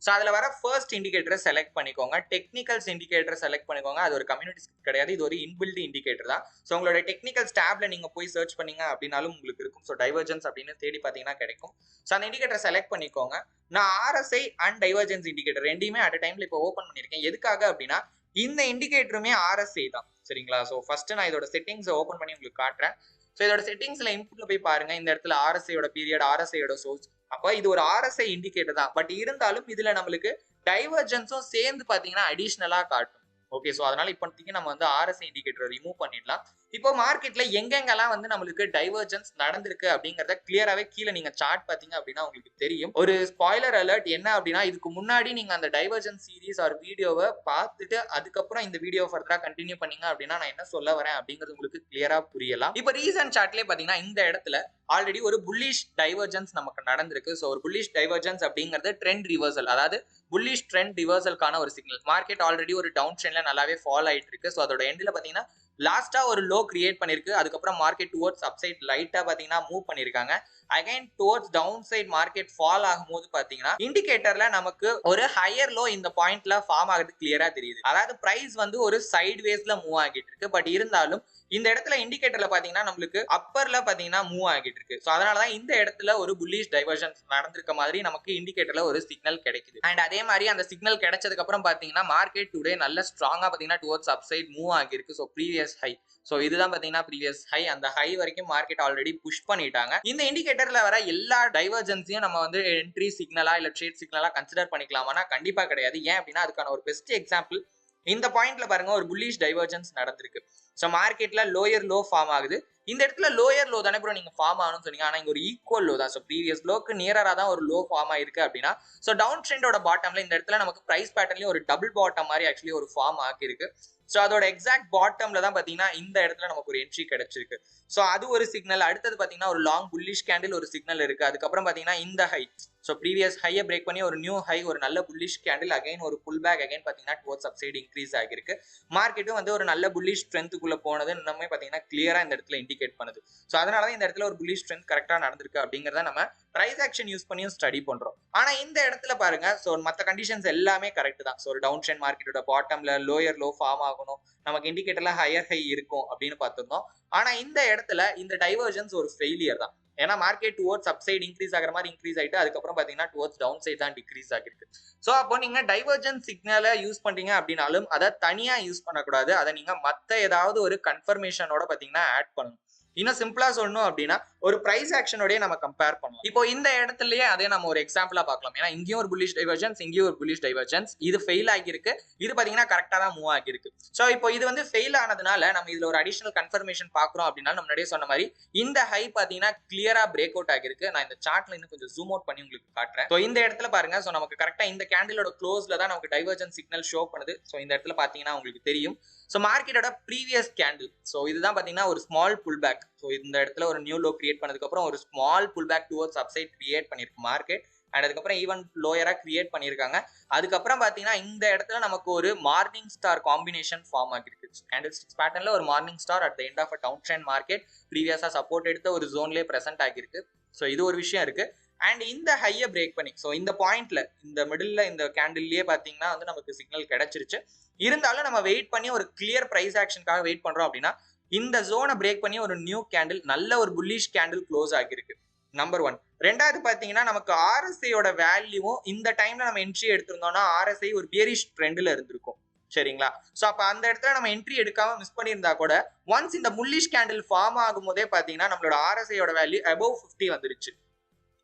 ஸோ அதில் வர ஃபர்ஸ்ட் இண்டிகேட்டரை செலக்ட் பண்ணிக்கோங்க. டெக்னிக்கல்ஸ் இண்டிகேட்டர் செலக்ட் பண்ணிக்கோங்க. அது ஒரு கம்யூனிட்டி கிடையாது, இது ஒரு இன்பில்ட் இண்டிகேட்டர் தான். ஸோ உங்களோட டெக்னிக்கல் டேப்ல நீங்க போய் சர்ச் பண்ணீங்க அப்படின்னாலும் உங்களுக்கு இருக்கும். ஸோ டைவர்ஜென்ஸ் அப்படின்னு தேடி பார்த்தீங்கன்னா கிடைக்கும். ஸோ அந்த இண்டிகேட்டர் செலக்ட் பண்ணிக்கோங்க. நான் RSI அண்ட் டைவர்ஜென்ஸ் இண்டிகேட்டர் ரெண்டையுமே அட் டைம்ல இப்போ ஓப்பன் பண்ணியிருக்கேன். எதுக்காக அப்படின்னா இந்த இண்டிகேட்டருமே RSI தான், சரிங்களா? ஸோ ஃபர்ஸ்ட் நான் இதோட செட்டிங்ஸை ஓப்பன் பண்ணி உங்களுக்கு காட்டுறேன். ஸோ இதோட செட்டிங்ஸ்ல இன்புட்ல போய் பாருங்க. இந்த இடத்துல RSIயோட பீரியட், RSIயோட சோர்ஸ், அப்ப இது ஒரு RSI இண்டிகேட்டர் தான். பட் இருந்தாலும் இதுல நம்மளுக்கு டைவர்ஜென்ஸும் சேர்ந்து பாத்தீங்கன்னா அடிஷனலா காட்டும். ஓகே, சோ அதனால இப்போதைக்கு நம்ம வந்து RSI இண்டிகேட்டரை ரிமூவ் பண்ணிடலாம். இப்போ மார்க்கெட்ல எங்கெங்கெல்லாம் வந்து நம்மளுக்கு டைவர்ஜென்ஸ் நடந்திருக்கு அப்படிங்கறத கிளியராவே கீழே நீங்க சார்ட் பாத்தீங்க அப்படின்னா உங்களுக்கு தெரியும். ஒரு ஸ்பாயிலர் அலர்ட் என்ன அப்படின்னா, இதுக்கு முன்னாடி நீங்க அந்த டைவர்ஜென்ஸ் சீரிஸ் ஆர் வீடியோவை பார்த்துட்டு அதுக்கப்புறம் இந்த வீடியோ ஃபர்தரா கண்டினியூ பண்ணீங்க அப்படின்னா நான் என்ன சொல்ல வரேன் அப்படிங்கிறது உங்களுக்கு கிளியரா புரியலாம். இப்போ ரீசன்ட் சார்ட்லயே பாத்தீங்கன்னா இந்த இடத்துல ஆல்ரெடி ஒரு புல்லிஷ் டைவர்ஜென்ஸ் நமக்கு நடந்திருக்கு. ஸோ ஒரு புல்லிஷ் டைவர்ஜென்ஸ் அப்படிங்கிறது ட்ரெண்ட் ரிவர்சல், அதாவது புல்லிஷ் ட்ரெண்ட் ரிவர்சலுக்கான ஒரு சிக்னல். மார்க்கெட் ஆல்ரெடி ஒரு டவுன் ட்ரெண்ட்ல நல்லாவே ஃபால் ஆயிட்டு இருக்கு. ஸோ அதோட எண்ட்ல பாத்தீங்கன்னா லாஸ்டா ஒரு லோ கிரியேட் பண்ணிருக்கு. அதுக்கப்புறம் மார்க்கெட் டுவர்ட்ஸ் அப்சைட் லைட்டா பாத்தீங்கன்னா மூவ் பண்ணிருக்காங்க. Again towards down side market fall ஆகும்போது பாத்தீங்கன்னா இண்டிகேட்டர்ல நமக்கு ஒரு ஹையர் லோ இந்த பாயிண்ட்ல ஃபார்ம் ஆகுது கிளியரா தெரியுது. அதாவது பிரைஸ் வந்து ஒரு சைட் வேஸ்ல மூவ் ஆகிட்டு இருக்கு. பட் இருந்தாலும் இந்த இடத்துல இண்டிகேட்டர்ல பாத்தீங்கன்னா நம்மளுக்கு அப்பர்ல பாத்தீங்கன்னா மூவ் ஆகிட்டு இருக்கு. சோ அதனாலதான் இந்த இடத்துல ஒரு புல்லிஷ் டைவர்ஜன்ஸ் நடந்திருக்க மாதிரி நமக்கு இண்டிகேட்டர்ல ஒரு சிக்னல் கிடைக்குது. அண்ட் அதே மாதிரி அந்த சிக்னல் கிடைச்சதுக்கு அப்புறம் பாத்தீங்கன்னா மார்க்கெட் டுடே நல்ல ஸ்ட்ராங்கா பாத்தீங்கன்னா டுவர்ட்ஸ் அப்சைட் மூவ் ஆகிருக்கு. சோ ப்ரீவியஸ் ஹை, சோ இதுதான் பாத்தீங்கன்னா ப்ரீவியஸ் ஹை. அந்த ஹை வரைக்கும் மார்க்கெட் ஆல்ரெடி புஷ் பண்ணிட்டாங்க. இந்த இண்டிகேட்டர்ல வர எல்லா டைவர்ஜன்ஸையும் நம்ம வந்து என்ட்ரி சிக்னலா இல்ல ட்ரேட் சிக்னலா கன்சிடர் பண்ணிக்கலாமா? கண்டிப்பா கிடையாது. ஏன் அப்படின்னா அதுக்கான ஒரு பெஸ்ட் எக்ஸாம்பிள் இந்த பாயிண்ட்ல பாருங்க, ஒரு புல்லிஷ் டைவர்ஜன்ஸ் நடந்திருக்கு. சோ மார்க்கெட்ல லோயர் லோ ஃபார்ம் ஆகுது. இந்த இடத்துல லோயர் லோ தானே ப்ரோ நீங்க ஃபார்ம் ஆகணும்னு சொன்னீங்க. ஆனா இங்க ஒரு ஈக்குவல் லோ தான். சோ ப்ரீவியஸ் லோக்கு நியரரா தான் ஒரு லோ ஃபார்ம் ஆயிருக்கு அப்படின்னா, சோ டவுன் ட்ரெண்டோட பாட்டம்ல இந்த இடத்துல நமக்கு பிரைஸ் பேட்டர்ன்லயும் ஒரு டபுள் பாட்டம் மாதிரி ஆக்சுவலி ஒரு ஃபார்ம் ஆகிருக்கு. சோ அதோட எக்ஸாக்ட் பாட்டம்ல தான் பாத்தீங்கன்னா இந்த இடத்துல நமக்கு ஒரு என்ட்ரி கிடைச்சிருக்கு. சோ அது ஒரு சிக்னல். அடுத்தது பாத்தீங்கன்னா ஒரு லாங் புல்லிஷ் கேண்டில் ஒரு சிக்னல் இருக்கு. அதுக்கப்புறம் பாத்தீங்கன்னா இந்த ஹை, சோ ப்ரீவியஸ் ஹையை பிரேக் பண்ணி ஒரு நியூ ஹை, ஒரு நல்ல புல்லிஷ் கேண்டில், அகைன் ஒரு புல் பேக், அகைன் பாத்தீங்கன்னா டுவர்ட்ஸ் அப்சைட் இன்க்ரீஸ் ஆகிருக்கு. மார்க்கெட்டும் வந்து ஒரு நல்ல புல்லிஷ் ஸ்ட்ரென்த்துக்குள்ள போனது இன்னுமே பாத்தீங்கன்னா கிளியரா இந்த இடத்துல இண்டிகேட் பண்ணுது. சோ அதனாலதான் இந்த இடத்துல ஒரு புல்லிஷ் ஸ்ட்ரென்த் கரெக்டா நடந்திருக்கு அப்படிங்கறத நம்ம பிரைஸ் ஆக்ஷன் யூஸ் பண்ணியும் ஸ்டடி பண்றோம். ஆனா இந்த இடத்துல பாருங்க, சோ மத்த கண்டிஷன்ஸ் எல்லாமே கரெக்ட் தான். சோ ஒரு டவுன் ட்ரெண்ட் மார்க்கெட்டோட பாட்டம்ல லோயர் லோ ஃபார்ம் ஆகணும், நமக்கு இண்டிகேட்டர்ல ஹையர் ஹை இருக்கும் அப்படின்னு பார்த்திருந்தோம். ஆனா இந்த இடத்துல இந்த டைவர்ஜன்ஸ் ஒரு ஃபெயிலியர் தான். ஏன்னா மார்க்கெட் டுவர்ட்ஸ் அப்சைட் இன்க்ரீஸ் ஆகிற மாதிரி இன்க்ரீஸ் ஆயிட்டு அதுக்கப்புறம் பாத்தீங்கன்னா டுவர்ட்ஸ் டவுன் சைட் தான் டிக்ரீஸ் ஆகிருக்கு. சோ அப்போ நீங்க டைவர்ஜன்ஸ் சிக்னலை யூஸ் பண்றீங்க அப்படின்னாலும் அதை தனியா யூஸ் பண்ணக்கூடாது. அதை நீங்க மத்த ஏதாவது ஒரு கன்ஃபர்மேஷனோட பாத்தீங்கன்னா ஆட் பண்ணணும். இன்னும் சிம்பிளா சொல்லணும் அப்படின்னா ஒரு பிரைஸ் ஆக்ஷனோடய நம்ம கம்பேர் பண்ணலாம். இப்போ இந்த இடத்துலயே அதே நம்ம ஒரு எக்ஸாம்பிளா பார்க்கலாம். ஏன்னா இங்கேயும் ஒரு புல்லிஷ் டைவர்ஜன்ஸ், இங்கேயும் ஒரு புல்லிஷ் டைவர்ஜன்ஸ். இது ஃபெயில் ஆகிருக்கு, இது பாத்தீங்கன்னா கரெக்டா தான் மூவ் ஆகிருக்கு. சோ இப்போ இது வந்து ஃபெயில் ஆனதுனால நம்ம இதுல ஒரு அடிஷனல் கன்ஃபர்மேஷன் பாக்குறோம் அப்படின்னா நம்ம முன்னாடியே சொன்ன மாதிரி இந்த ஹை பாத்தீங்கன்னா கிளியரா பிரேக் அவுட் ஆகிருக்கு. நான் இந்த சார்ட்ல இன்னும் கொஞ்சம் ஜூம் அவுட் பண்ணி உங்களுக்கு காட்டுறேன். சோ இந்த இடத்துல பாருங்க, சோ நமக்கு கரெக்டா இந்த கேண்டிலோட க்ளோஸ்ல தான் நமக்கு டைவர்ஜன்ஸ் சிக்னல் ஷோ பண்ணுது. சோ இந்த இடத்துல பாத்தீங்கன்னா உங்களுக்கு தெரியும். சோ மார்க்கெட்டோட ப்ரீவியஸ் கேண்டில், சோ இதுதான் பாத்தீங்கன்னா ஒரு ஸ்மால் புல் பேக். சோ இந்த இடத்துல ஒரு நியூ லோ கிரியேட் பண்ணதுக்கு அப்புறம் ஒரு small pullback towards upside create பண்ணிருக்கு மார்க்கெட். அண்ட் அதுக்கப்புறம் ஈவன் லோயரா கிரியேட் பண்ணியிருக்காங்க. அதுக்கப்புறம் பாத்தீங்கன்னா இந்த இடத்துல நமக்கு ஒரு மார்னிங் ஸ்டார் காம்பினேஷன் ஃபார்ம் ஆகிருக்கு. கேண்டில் ஸ்டிக்ஸ் பேட்டர்ன்ல ஒரு morning star at the end of a downtrend market ப்ரீவியஸா சப்போர்ட் எடுத்த ஒரு ஜோன்லேயே பிரசன்ட் ஆகிருக்கு. ஸோ இது ஒரு விஷயம் இருக்கு. அண்ட் இந்த ஹையை பிரேக் பண்ணி ஸோ இந்த பாயிண்ட்ல இந்த மிடில் இந்த கேண்டில்லையே பாத்தீங்கன்னா வந்து நமக்கு சிக்னல் கிடைச்சிருச்சு. இருந்தாலும் நம்ம வெயிட் பண்ணி ஒரு கிளியர் பிரைஸ் ஆக்ஷனுக்காக வெயிட் பண்றோம் அப்படின்னா இந்த ஜோனை பிரேக் பண்ணி ஒரு நியூ கேண்டில் நல்ல ஒரு புல்லிஷ் கேண்டில் க்ளோஸ் ஆகிருக்கு. நம்பர் 1. ரெண்டாவது பாத்தீங்கன்னா நமக்கு ஆர்எஸ்ஐயோட வேல்யூவும் இந்த டைம்ல நம்ம என்ட்ரி எடுத்திருந்தோம்னா ஆர்எஸ்ஐ ஒரு பியரிஷ் ட்ரெண்ட்ல இருந்திருக்கும். சரிங்களா? சோ அப்ப அந்த இடத்துல நம்ம என்ட்ரி எடுக்காம மிஸ் பண்ணியிருந்தா கூட ஒன்ஸ் இந்த புல்லிஷ் கேண்டில் ஃபார்ம் ஆகும் போதே பாத்தீங்கன்னா நம்மளோட ஆர்எஸ்ஐயோட வேல்யூ அபவ் 50 வந்துருச்சு.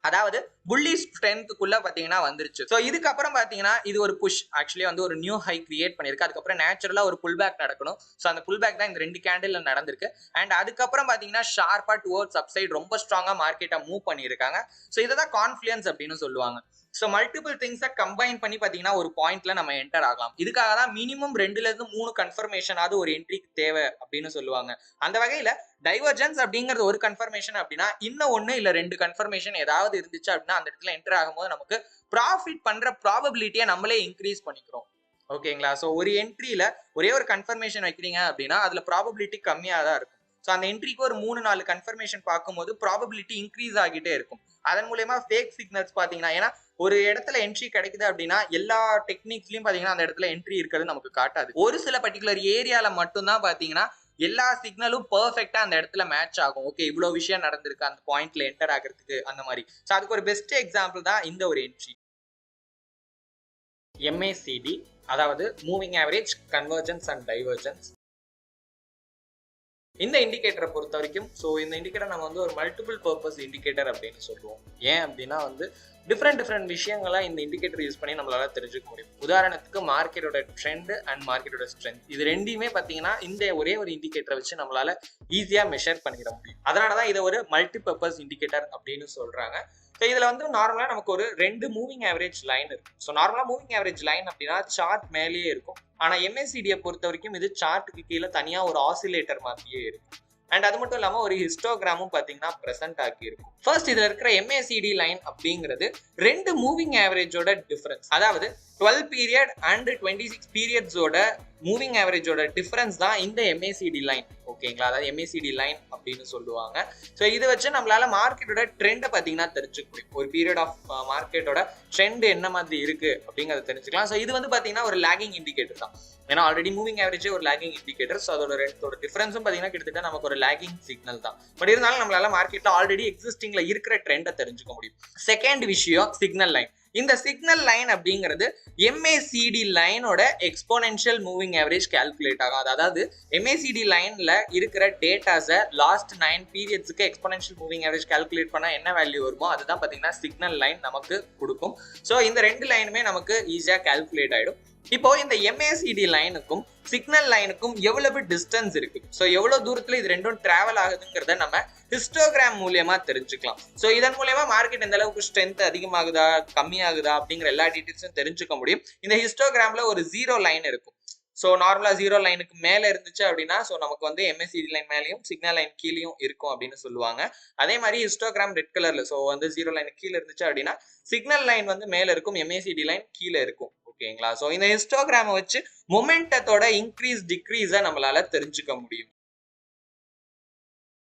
அதாவது புல்லிஷ் ஸ்ட்ரென்த்துக்குள்ள பாத்தீங்கன்னா வந்துருச்சு. சோ இதுக்கப்புறம் பாத்தீங்கன்னா இது ஒரு புஷ் ஆக்சுவலி வந்து ஒரு நியூ ஹை கிரியேட் பண்ணிருக்கு. அதுக்கப்புறம் நேச்சுரலா ஒரு புல் பேக் நடக்கணும். சோ அந்த புல் பேக் தான் இந்த 2 கேண்டில்ல நடந்திருக்கு. அண்ட் அதுக்கப்புறம் பாத்தீங்கன்னா ஷார்ப்பா டுவர்ட்ஸ் அப்சைட் ரொம்ப ஸ்ட்ராங்கா மார்க்கெட்டை மூவ் பண்ணியிருக்காங்க. சோ இததான் கான்ஃபிடன்ஸ் அப்படின்னு சொல்லுவாங்க. ஸோ மல்டிபிள் திங்ஸை கம்பைன் பண்ணி பார்த்தீங்கன்னா ஒரு பாயிண்ட்ல நம்ம என்டர் ஆகலாம். இதுக்காக தான் மினிமம் 2-3 கன்ஃபர்மேஷனாவது ஒரு என்ட்ரிக்கு தேவை அப்படின்னு சொல்லுவாங்க. அந்த வகையில டைவர்ஜென்ஸ் அப்படிங்கிறது ஒரு கன்ஃபர்மேஷன் அப்படின்னா இன்னும் 1 இல்ல 2 கன்ஃபர்மேஷன் ஏதாவது இருந்துச்சு அப்படின்னா அந்த இடத்துல என்டர் ஆகும்போது நமக்கு ப்ராஃபிட் பண்ற ப்ராபபிலிட்டியை நம்மளே இன்க்ரீஸ் பண்ணிக்கிறோம். ஓகேங்களா? ஸோ ஒரு என்ட்ரியில ஒரே ஒரு கன்ஃபர்மேஷன் வைக்கிறீங்க அப்படின்னா அதுல ப்ராபபிலிட்டி கம்மியாக தான் இருக்கும். ஸோ அந்த என்ட்ரிக்கு ஒரு 3-4 கன்ஃபர்மேஷன் பார்க்கும்போது ப்ராபபிலிட்டி இன்க்ரீஸ் ஆகிட்டே இருக்கும். அதன் மூலயமா ஃபேக் சிக்னல்ஸ் பாத்தீங்கன்னா ஏன்னா ஒரு இடத்துல என்ட்ரி கிடைக்குது அப்படின்னா எல்லா டெக்னிக்ஸ்லயும் பாத்தீங்கன்னா அந்த இடத்துல என்ட்ரி இருக்கிறது நமக்கு காட்டாது. ஒரு சில பர்டிகுலர் ஏரியால மட்டும்தான் பாத்தீங்கன்னா எல்லா சிக்னலும் பெர்ஃபெக்ட்டா அந்த இடத்துல மேட்ச் ஆகும். ஓகே, இவ்வளவு விஷயம் நடந்திருக்கு அந்த பாயிண்ட்ல என்டர் ஆகிறதுக்கு அந்த மாதிரி. ஸோ அதுக்கு ஒரு பெஸ்ட் எக்ஸாம்பிள் தான் இந்த ஒரு என்ட்ரி. MACD அதாவது moving average convergence and divergence. இந்த இண்டிகேட்டரை பொறுத்த வரைக்கும் ஸோ இந்த இண்டிகேட்டர் நம்ம வந்து ஒரு மல்டிபிள் பர்பஸ் இண்டிகேட்டர் அப்படின்னு சொல்லுவோம். ஏன் அப்படின்னா வந்து டிஃப்ரெண்ட் விஷயங்களா இந்த இண்டிகேட்டர் யூஸ் பண்ணி நம்மளால தெரிஞ்சுக்க முடியும். உதாரணத்துக்கு மார்க்கெட்டோட ட்ரெண்ட் அண்ட் மார்க்கெட்டோட ஸ்ட்ரென்த் இது ரெண்டையுமே பார்த்தீங்கன்னா இந்த ஒரே ஒரு இண்டிகேட்டரை வச்சு நம்மளால ஈஸியாக மெஷர் பண்ணிட முடியும். அதனால தான் இதை ஒரு மல்டி பர்பஸ் இண்டிகேட்டர் அப்படின்னு சொல்றாங்க. ஸோ இதுல வந்து நார்மலா நமக்கு ஒரு 2 மூவிங் ஆவரேஜ் லைன் இருக்கு. ஸோ நார்மலா மூவிங் ஆவரேஜ் லைன் அப்படின்னா சார்ட் மேலேயே இருக்கும். ஆனா MACD பொறுத்த வரைக்கும் இது சார்ட்டுக்கு கீழே தனியா ஒரு ஆசிலேட்டர் மாதிரியே இருக்கும். அண்ட் அது மட்டும் இல்லாம ஒரு ஹிஸ்டோகிராமும் பாத்தீங்கன்னா பிரசன்ட் ஆகி இருக்கும். ஃபர்ஸ்ட் இதுல இருக்கிற MACD லைன் அப்படிங்கிறது 2 மூவிங் ஆவரேஜோட டிஃபரன்ஸ். அதாவது 12 பீரியட் அண்ட் 26 பீரியட்ஸோட மூவிங் ஆவரேஜோட டிஃபரன்ஸ் தான் இந்த MACD லைன். ஓகேங்களா? அதாவது MACD லைன் அப்படின்னு சொல்லுவாங்க. ஸோ இதை வச்சு நம்மளால மார்க்கெட்டோட ட்ரெண்டை பார்த்தீங்கன்னா தெரிஞ்சுக்க முடியும். ஒரு பீரியட் ஆஃப் மார்க்கெட்டோட ட்ரெண்ட் என்ன மாதிரி இருக்கு அப்படிங்கிறத தெரிஞ்சுக்கலாம். ஸோ இது வந்து பார்த்தீங்கன்னா ஒரு லேகிங் இண்டிகேட்டர் தான். ஏன்னா ஆல்ரெடி மூவிங் ஆவரேஜே ஒரு லேகிங் இண்டிகேட்டர். ஸோ அதோட ரெண்டோட டிஃபரன்ஸும் பார்த்தீங்கன்னா கிட்டத்தட்ட நமக்கு ஒரு லேகிங் சிக்னல் தான். பட் இருந்தாலும் நம்மளால மார்க்கெட்ல ஆல்ரெடி எக்ஸிஸ்டிங்ல இருக்கிற ட்ரெண்டை தெரிஞ்சுக்க முடியும். செகண்ட் விஷயம் சிக்னல் லைன். இந்த சிக்னல் லைன் அப்படிங்கிறது MACD லைனோட எக்ஸ்போனென்ஷியல் மூவிங் ஆவரேஜ் கால்குலேட் ஆகும். அதாவது MACD லைன்ல இருக்கிற டேட்டாஸை லாஸ்ட் 9 பீரியட்ஸ்க்கு எக்ஸ்போனென்ஷியல் மூவிங் ஆவரேஜ் கால்குலேட் பண்ணா என்ன வேல்யூ வருமோ அதுதான் பாத்தீங்கன்னா சிக்னல் லைன் நமக்கு கொடுக்கும். ஸோ இந்த 2 லைனுமே நமக்கு ஈஸியா கால்குலேட் ஆயிடும். இப்போ இந்த MACD லைனுக்கும் சிக்னல் லைனுக்கும் எவ்வளவு டிஸ்டன்ஸ் இருக்கு, ஸோ எவ்வளவு தூரத்துல இது ரெண்டும் டிராவல் ஆகுதுங்கிறத நம்ம ஹிஸ்டோகிராம் மூலியமா தெரிஞ்சுக்கலாம். ஸோ இதன் மூலியமா மார்க்கெட் எந்த அளவுக்கு ஸ்ட்ரென்த் அதிகமாகுதா கம்மியாகுதா அப்படிங்கிற எல்லா டீடைல்ஸும் தெரிஞ்சுக்க முடியும். இந்த ஹிஸ்டோகிராம்ல ஒரு 0 லைன் இருக்கும். ஸோ நார்மலா 0 லைனுக்கு மேல இருந்துச்சு அப்படின்னா ஸோ நமக்கு வந்து MACD லைன் மேலேயும் சிக்னல் லைன் கீழேயும் இருக்கும் அப்படின்னு சொல்லுவாங்க. அதே மாதிரி ஹிஸ்டோகிராம் ரெட் கலர்ல ஸோ வந்து 0 லைனுக்கு கீழே இருந்துச்சு அப்படின்னா சிக்னல் லைன் வந்து மேல இருக்கும், MACD லைன் கீழே இருக்கும். ஓகேங்களா? ஸோ இந்த ஹிஸ்டோகிராமை வச்சு மொமெண்டத்தோட இன்க்ரீஸ் டிக்ரீஸை நம்மளால தெரிஞ்சுக்க முடியும்.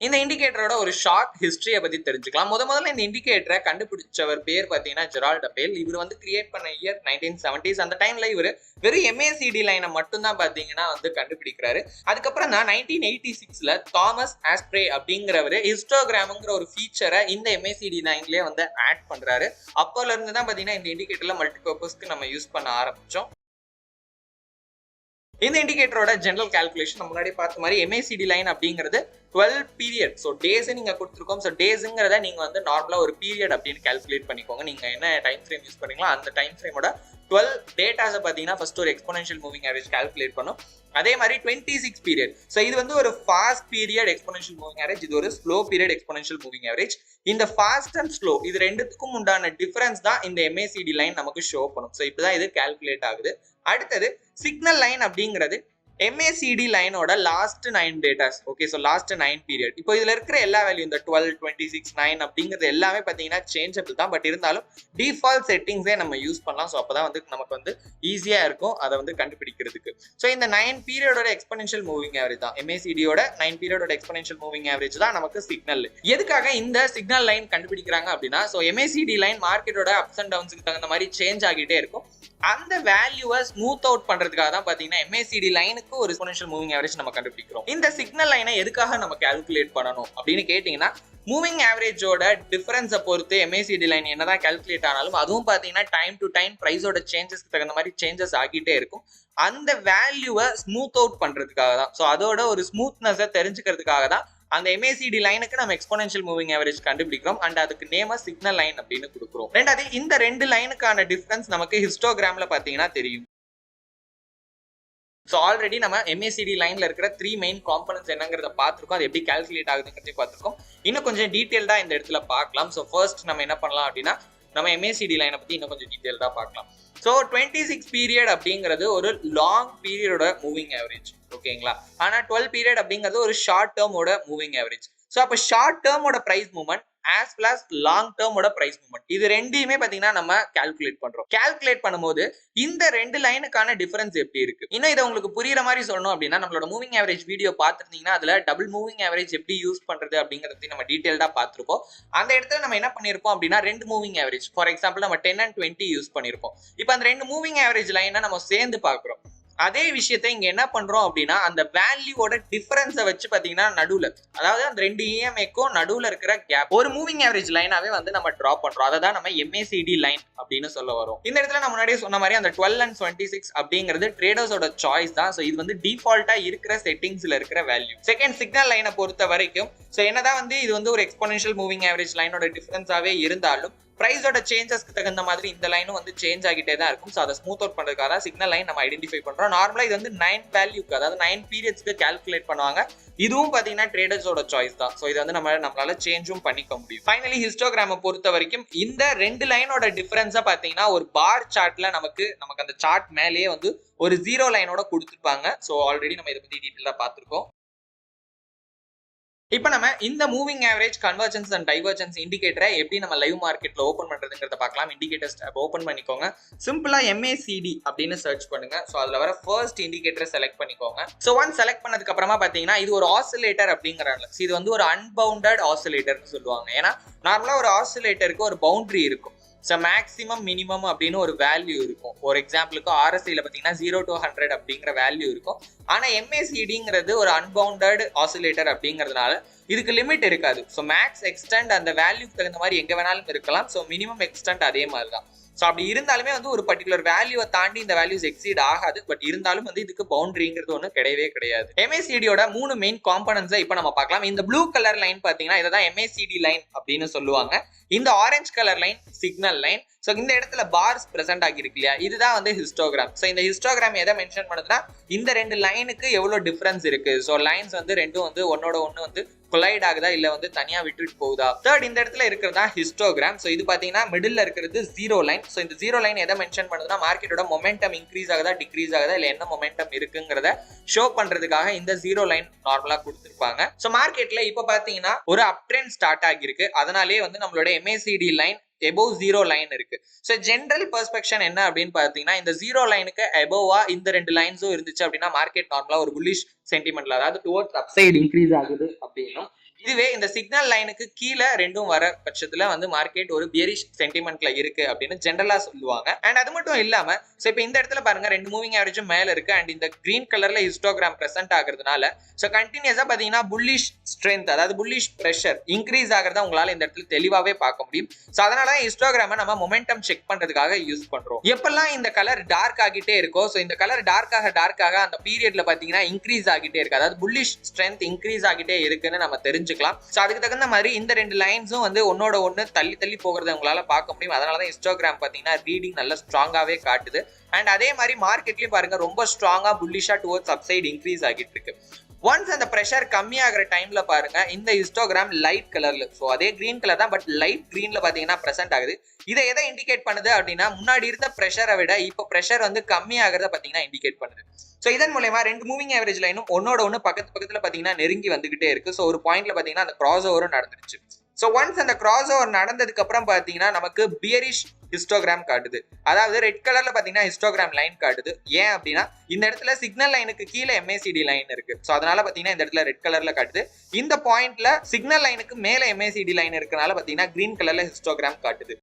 இந்த இண்டிகேட்டரோட ஒரு ஷார்ட் ஹிஸ்டரியை பத்தி தெரிஞ்சுக்கலாம். முதல்ல இந்த இண்டிகேட்டரை கண்டுபிடிச்சவர் பேர் பார்த்தீங்கன்னா ஜெரால்ட் அப்பேல். இவர் வந்து கிரியேட் பண்ண இயர் 1970s. அந்த டைம்ல இவர் வெறும் MACD லைனை மட்டும் தான் பாத்தீங்கன்னா வந்து கண்டுபிடிக்கிறாரு. அதுக்கப்புறம் தான் 1986ல தாமஸ் ஆஸ்ப்ரே அப்படிங்கிறவரு ஹிஸ்டோகிராம்ங்கிற ஒரு ஃபீச்சரை இந்த MACD லைன்லயே வந்து ஆட் பண்றாரு. அப்போல இருந்து தான் பாத்தீங்கன்னா இந்த இண்டிகேட்டர்ல மல்டிபர்பஸ்க்கு நம்ம யூஸ் பண்ண ஆரம்பிச்சோம். இந்த இண்டிகேட்டரோட ஜெனரல் கால்குலேஷன் நம்ம முன்னாடி பார்த்த மாதிரி MACD லைன் அப்படிங்கிறது 12 பீரியட். ஸோ டேஸ் நீங்க கொடுத்துருக்கோம். ஸோ டேஸுங்கிறத நீங்க வந்து நார்மலா ஒரு பீரியட் அப்படின்னு கால்குலேட் பண்ணிக்கோங்க. நீங்க என்ன டைம் ஃப்ரேம் யூஸ் பண்ணீங்களோ அந்த டைம் ஃப்ரேமோட 12 டேட்டாஸை பார்த்தீங்கன்னா ஃபர்ஸ்ட் ஒரு எக்ஸ்போனென்ஷியல் மூவிங் ஆவரேஜ் கால்குலேட் பண்ணும். அதே மாதிரி 26 பீரியட். ஸோ இது வந்து ஒரு fast period exponential moving average, இது ஒரு slow period exponential moving average. இந்த ஃபாஸ்ட் அண்ட் ஸ்லோ இது ரெண்டுத்துக்கும் உண்டான டிஃபரன்ஸ் தான் இந்த MACD லைன் நமக்கு ஷோ பண்ணும். ஸோ இப்படிதான் இது கால்குலேட் ஆகுது. அடுத்தது சிக்னல் லைன் அப்படிங்கிறது MACD லைனோட last 9 datas. Okay, so last 9 period. இப்போ இதுல இருக்கிற எல்லா வேல்யூ இந்த 12, 26, 9 அப்படிங்கிறது எல்லாமே பார்த்தீங்கன்னா சேஞ்சபிள் தான். பட் இருந்தாலும் டிஃபால்ட் செட்டிங்ஸே நம்ம யூஸ் பண்ணலாம். ஸோ அப்பதான் வந்து நமக்கு வந்து ஈஸியா இருக்கும் அதை வந்து கண்டுபிடிக்கிறதுக்கு. ஸோ இந்த 9 பீரியடோட எக்ஸ்பெனன்ஷியல் மூவிங் ஆவரேஜ் தான் MACDயோட 9 பீரியடோட எக்ஸ்பெனன்ஷியல் மூவிங் ஆவரேஜ் தான் நமக்கு சிக்னல். எதுக்காக இந்த சிக்னல் லைன் கண்டுபிடிக்கிறாங்க அப்படின்னா, ஸோ MACD லைன் மார்க்கெட்டோட அப்ஸ் அண்ட் டவுன்ஸுக்கு தகுந்த மாதிரி சேஞ்ச் ஆகிட்டே இருக்கும். அந்த வேல்யூவை ஸ்மூத் அவுட் பண்றதுக்காக தான் பாத்தீங்கன்னா MACD லைனுக்கு ஒரு எக்ஸ்போனென்ஷியல் மூவிங் ஆவரேஜ் நம்ம கண்டுபிடிக்கிறோம். இந்த சிக்னல் லைனை எதுக்காக நம்ம கால்குலேட் பண்ணணும் அப்படின்னு கேட்டீங்கன்னா, மூவிங் ஆவரேஜோட டிஃபரன்ஸை பொறுத்து MACD லைன் என்னதான் கால்குலேட் ஆனாலும் அதுவும் பாத்தீங்கன்னா டைம் டு டைம் பிரைஸோட சேஞ்சஸ்க்கு தகுந்த மாதிரி சேஞ்சஸ் ஆகிட்டே இருக்கும். அந்த வேல்யூவை ஸ்மூத் அவுட் பண்றதுக்காக தான், ஸோ அதோட ஒரு ஸ்மூத்னஸை தெரிஞ்சுக்கிறதுக்காக தான் அந்த MACD லைனுக்கு நம்ம எக்ஸ்போனென்ஷியல் மூவிங் ஆவரேஜ் கண்டுபிடிக்கிறோம். அண்ட் அதுக்கு நேம சிக்னல் லைன் அப்படின்னு கொடுக்குறோம். ரெண்டாவது, இந்த ரெண்டு லைனுக்கான டிஃபரன்ஸ் நமக்கு ஹிஸ்டோகிராம்ல பாத்தீங்கன்னா தெரியும். ஸோ ஆல்ரெடி நம்ம MACD லைன்ல இருக்கிற 3 மெயின் காம்பனன்ட்ஸ் என்னங்கிறத பார்த்துருக்கோம். அது எப்படி கால்குலேட் ஆகுதுங்கிறதையும் பார்த்துருக்கோம். இன்னும் கொஞ்சம் டீட்டெயில்டா இந்த இடத்துல பார்க்கலாம். ஸோ ஃபர்ஸ்ட் நம்ம என்ன பண்ணலாம் அப்படின்னா, நம்ம MACD லைனை பத்தி இன்னும் கொஞ்சம் டீட்டெயில்டா பார்க்கலாம். ஸோ 26 பீரியட் அப்படிங்கிறது ஒரு லாங் பீரியடோட மூவிங் ஆவரேஜ். ஓகேங்களா? ஆனா 12 பீரியட் அப்படிங்கிறது ஒரு ஷார்ட் டேர்மோட மூவிங் ஆவரேஜ். ஸோ அப்போ ஷார்ட் டேர்மோட price movement as well as long டேர்மோட பிரைஸ் மூவ்மெண்ட் இது ரெண்டையுமே பாத்தீங்கன்னா நம்ம கால்குலேட் பண்றோம். கால்குலேட் பண்ணும்போது இந்த ரெண்டு லைனுக்கான டிஃபரன்ஸ் எப்படி இருக்கு, இன்னும் இதை உங்களுக்கு புரியுற மாதிரி சொல்லணும் அப்படின்னா, நம்மளோட மூவிங் ஆவரேஜ் வீடியோ பார்த்துருந்தீங்கன்னா அதுல டபுள் மூவிங் ஆவரேஜ் எப்படி யூஸ் பண்றது அப்படிங்கறத நம்ம டீடைல்டா பார்த்திருப்போம். அந்த இடத்துல நம்ம என்ன பண்ணிருப்போம் அப்படின்னா, ரெண்டு மூவிங் ஆவரேஜ், ஃபார் எக்ஸாம்பிள் நம்ம 10 and 20 யூஸ் பண்ணிருப்போம். இப்போ அந்த ரெண்டு மூவிங் ஆவரேஜ் லைனை நம்ம சேர்ந்து பாக்குறோம். அதே விஷயத்தை இங்க என்ன பண்றோம் அப்படின்னா, அந்த வேல்யூவோட டிஃபரன்ஸை வச்சு பாத்தீங்கன்னா நடுவுல, அதாவது அந்த ரெண்டு EMAக்கும் நடுவுல இருக்கிற கேப் ஒரு மூவிங் ஆவரேஜ் லைனாவே வந்து நம்ம டிரா பண்றோம். அதை தான் நம்ம MACD லைன் அப்படின்னு சொல்ல வரோம். இந்த இடத்துல நம்ம முன்னாடியே சொன்ன மாதிரி அந்த 12 and 26 அப்படிங்கிறது ட்ரேடர்ஸோட சாய்ஸ் தான். ஸோ இது வந்து டிஃபால்ட்டா இருக்கிற செட்டிங்ஸ்ல இருக்கிற வேல்யூ. செகண்ட், சிக்னல் லைனை பொறுத்த வரைக்கும் ஸோ என்னதான் வந்து இது வந்து ஒரு எக்ஸ்போனென்ஷியல் மூவிங் ஆவரேஜ் லைனோட டிஃபரன்ஸாவே இருந்தாலும் பிரைஸோட சேஞ்சஸ்க்கு தகுந்த மாதிரி இந்த லைனும் வந்து சேஞ்ச் ஆகிட்டே தான் இருக்கும். ஸோ அதை ஸ்மூத் அவுட் பண்றதுக்காக தான் சிக்னல் லைன் நம்ம ஐடென்டிஃபை பண்றோம். நார்மலா இது வந்து 9 வேல்யூக்கு, அதாவது 9 பீரியட்ஸ்க்கு கால்குலேட் பண்ணுவாங்க. இதுவும் பாத்தீங்கன்னா ட்ரேடர்ஸோட சாய்ஸ் தான். ஸோ இதை வந்து நம்மளால சேஞ்சும் பண்ணிக்க முடியும். ஃபைனலி ஹிஸ்டோகிராமை பொறுத்த வரைக்கும் இந்த ரெண்டு லைனோட டிஃபரன்ஸா பாத்தீங்கன்னா ஒரு பார் சார்ட்ல நமக்கு அந்த சார்ட் மேலேயே வந்து ஒரு 0 லைனோட கொடுத்துருப்பாங்க. ஸோ ஆல்ரெடி நம்ம இதை பத்தி டீட்டெயிலா பார்த்திருக்கோம். இப்போ நம்ம இந்த moving average, convergence and divergence இண்டிகேட்டரை எப்படி நம்ம லைவ் மார்க்கெட்ல ஓபன் பண்றதுங்கிறத பார்க்கலாம். இண்டிகேட்டர்ஸ் டேப் ஓபன் பண்ணிக்கோங்க. சிம்பிளா MACD அப்படின்னு சர்ச் பண்ணுங்க. ஸோ அதுல வர ஃபர்ஸ்ட் இண்டிகேட்டரை செலக்ட் பண்ணிக்கோங்க. ஸோ ஒன் செலக்ட் பண்ணதுக்கு அப்புறமா பாத்தீங்கன்னா இது ஒரு ஆசிலேட்டர் அப்படிங்கிறாங்க. இது வந்து ஒரு அன்பவுண்டட் ஆசிலேட்டர்னு சொல்லுவாங்க. ஏன்னா நார்மலா ஒரு ஆசிலேட்டருக்கு ஒரு பவுண்டரி இருக்கும். ஸோ மேக்ஸிமம் மினிமம் அப்படின்னு ஒரு வேல்யூ இருக்கும். ஒரு எக்ஸாம்பிளுக்கு RSIல பார்த்தீங்கன்னா 0 to 100 அப்படிங்கிற வேல்யூ இருக்கும். ஆனால் MACDங்கிறது ஒரு அன்பவுண்டட் ஆசிலேட்டர் அப்படிங்கிறதுனால இதுக்கு லிமிட் இருக்காது. ஸோ மேக்ஸ் எக்ஸ்டெண்ட் அந்த வேல்யூக்கு தகுந்த மாதிரி எங்கே வேணாலும் இருக்கலாம். ஸோ மினிமம் எக்ஸ்டெண்ட் அதே மாதிரி தான். ஸோ அப்படி இருந்தாலுமே வந்து ஒரு பர்டிகுலர் வேல்யூவை தாண்டி இந்த வேல்யூஸ் எக்ஸீட் ஆகாது. பட் இருந்தாலும் வந்து இதுக்கு பவுண்டரிங்கிறது ஒன்று கிடையவே கிடையாது. MACDயோட 3 மெயின் காம்பனன்ட்ஸை இப்போ நம்ம பார்க்கலாம். இந்த ப்ளூ கலர் லைன் பார்த்தீங்கன்னா இதை தான் MACD லைன் அப்படின்னு சொல்லுவாங்க. இந்த orange colour line signal line. So இந்த இடத்துல பார்ஸ் பிரசன்ட் ஆகிருக்கு இல்லையா, இதுதான் வந்து ஹிஸ்டோகிராம். ஸோ இந்த ஹிஸ்டோகிராம் எதை மென்ஷன் பண்ணுதுன்னா, இந்த ரெண்டு லைனுக்கு எவ்வளோ டிஃபரன்ஸ் இருக்கு. ஸோ லைன்ஸ் வந்து ரெண்டும் வந்து ஒன்னோட ஒன்று வந்து கொலைட் ஆகுதா இல்ல வந்து தனியா விட்டுட்டு போகுதா. தேர்ட், இந்த இடத்துல இருக்கிறதா ஹிஸ்டோகிராம். ஸோ இது பாத்தீங்கன்னா மிடில் இருக்கிறது 0 லைன். ஸோ இந்த 0 லைன் எதை மென்ஷன் பண்ணுதுன்னா, மார்க்கெட்டோட மொமெண்டம் இன்க்ரீஸ் ஆகுதா டிக்ரீஸ் ஆகுதா இல்ல என்ன மொமெண்டம் இருக்குங்கிறத ஷோ பண்றதுக்காக இந்த 0 லைன் நார்மலா கொடுத்துருப்பாங்க. ஸோ மார்க்கெட்ல இப்ப பாத்தீங்கன்னா ஒரு அப் ட்ரெண்ட் ஸ்டார்ட் ஆகிருக்கு. அதனாலே வந்து நம்மளோட MACD லைன் above 0 லைன் இருக்கு. ஸோ ஜென்ரல் பெர்ஸ்பெக்ஷன் என்ன அப்படின்னு பாத்தீங்கன்னா, இந்த 0 லைனுக்கு எபோவா இந்த ரெண்டு லைன்ஸும் இருந்துச்சு அப்படின்னா மார்க்கெட் நார்மலா ஒரு புல்லிஷ் சென்டிமெண்ட்ல, அதாவது டுவர்ட்ஸ் அப்சைட் இன்க்ரீஸ் ஆகுது அப்படின்னும், இதுவே இந்த சிக்னல் லைனுக்கு கீழே ரெண்டும் வர பட்சத்துல வந்து மார்க்கெட் ஒரு பியரிஷ் சென்டிமெண்ட்ல இருக்கு அப்படின்னு ஜென்ரலா சொல்லுவாங்க. அண்ட் அது மட்டும் இல்லாம சோ இப்போ இந்த இடத்துல பாருங்க ரெண்டு மூவிங் ஆவரேஜும் மேல இருக்கு. அண்ட் இந்த கிரீன் கலர்ல ஹிஸ்டோகிராம் பிரசன்ட் ஆகுறதுனால சோ கண்டினியூஸா பாத்தீங்கன்னா புல்லிஷ் ஸ்ட்ரென்த், அதாவது புல்லிஷ் பிரஷர் இன்க்ரீஸ் ஆகிறத உங்களால இந்த இடத்துல தெளிவாவே பார்க்க முடியும். சோ அதனால ஹிஸ்டோகிராமை நம்ம மொமெண்டம் செக் பண்றதுக்காக யூஸ் பண்றோம். எப்பெல்லாம் இந்த கலர் டார்க் ஆகிட்டே இருக்கோ, சோ இந்த கலர் டார்க் ஆக அந்த பீரியட்ல பாத்தீங்கன்னா இன்க்ரீஸ் ஆகிட்டே இருக்கு, அதாவது புல்லிஷ் ஸ்ட்ரென்த் இன்க்ரீஸ் ஆகிட்டே இருக்குன்னு நம்ம தெரிஞ்சுக்கலாம். சோ அதுக்கு தகுந்த மாதிரி இந்த ரெண்டு லைன்ஸும் வந்து ஒன்னோட ஒன்னு தள்ளி தள்ளி போகிறத உங்களால பார்க்க முடியும். அதனாலதான் ஹிஸ்டோகிராம் பாத்தீங்கன்னா ரீடிங் நல்லா ஸ்ட்ராங்காவே காட்டுது. அண்ட் அதே மாதிரி மார்க்கெட்லயும் பாருங்க ரொம்ப ஸ்ட்ராங்கா புல்லிஷா டுவர்ட்ஸ் அப்சைட் இன்க்ரீஸ் ஆகிட்டு இருக்கு. ஒன்ஸ் அந்த ப்ரெஷர் கம்மியாகிற டைம்ல பாருங்க இந்த ஹிஸ்டோகிராம் லைட் கலர்ல, ஸோ அதே கிரீன் கலர் தான் பட் லைட் கிரீன்ல பாத்தீங்கன்னா பிரசன்ட் ஆகுது. இதை எதை இண்டிகேட் பண்ணுது அப்படின்னா முன்னாடி இருந்த ப்ரெஷரை விட இப்போ ப்ரெஷர் வந்து கம்மியாகிறத பாத்தீங்கன்னா இண்டிகேட் பண்ணுது. ஸோ இதன் மூலமா ரெண்டு மூவிங் ஆவரேஜ் லைனும் ஒன்னோட ஒன்று பக்கத்துல பாத்தீங்கன்னா நெருங்கி வந்துகிட்டே இருக்கு. ஸோ ஒரு பாயிண்ட்ல பாத்தீங்கன்னா அந்த கிராஸ் ஓவரும் நடந்துருச்சு. ஸோ ஒன்ஸ் அந்த கிராஸ் ஓவர் நடந்ததுக்கு அப்புறம் பாத்தீங்கன்னா நமக்கு பியரிஷ் ஹிஸ்டோகிராம் காட்டுது. அதாவது ரெட் கலர்ல பாத்தீங்கன்னா ஹிஸ்டோகிராம் லைன் காட்டுது. ஏன் அப்படின்னா இந்த இடத்துல சிக்னல் லைனுக்கு கீழே MACD லைன் இருக்கு. ஸோ அதனால பாத்தீங்கன்னா இந்த இடத்துல ரெட் கலர்ல காட்டுது. இந்த பாயிண்ட்ல சிக்னல் லைனுக்கு மேல MACD லைன் இருக்கனால பாத்தீங்கன்னா கிரீன் கலர்ல ஹிஸ்டோகிராம் காட்டுது.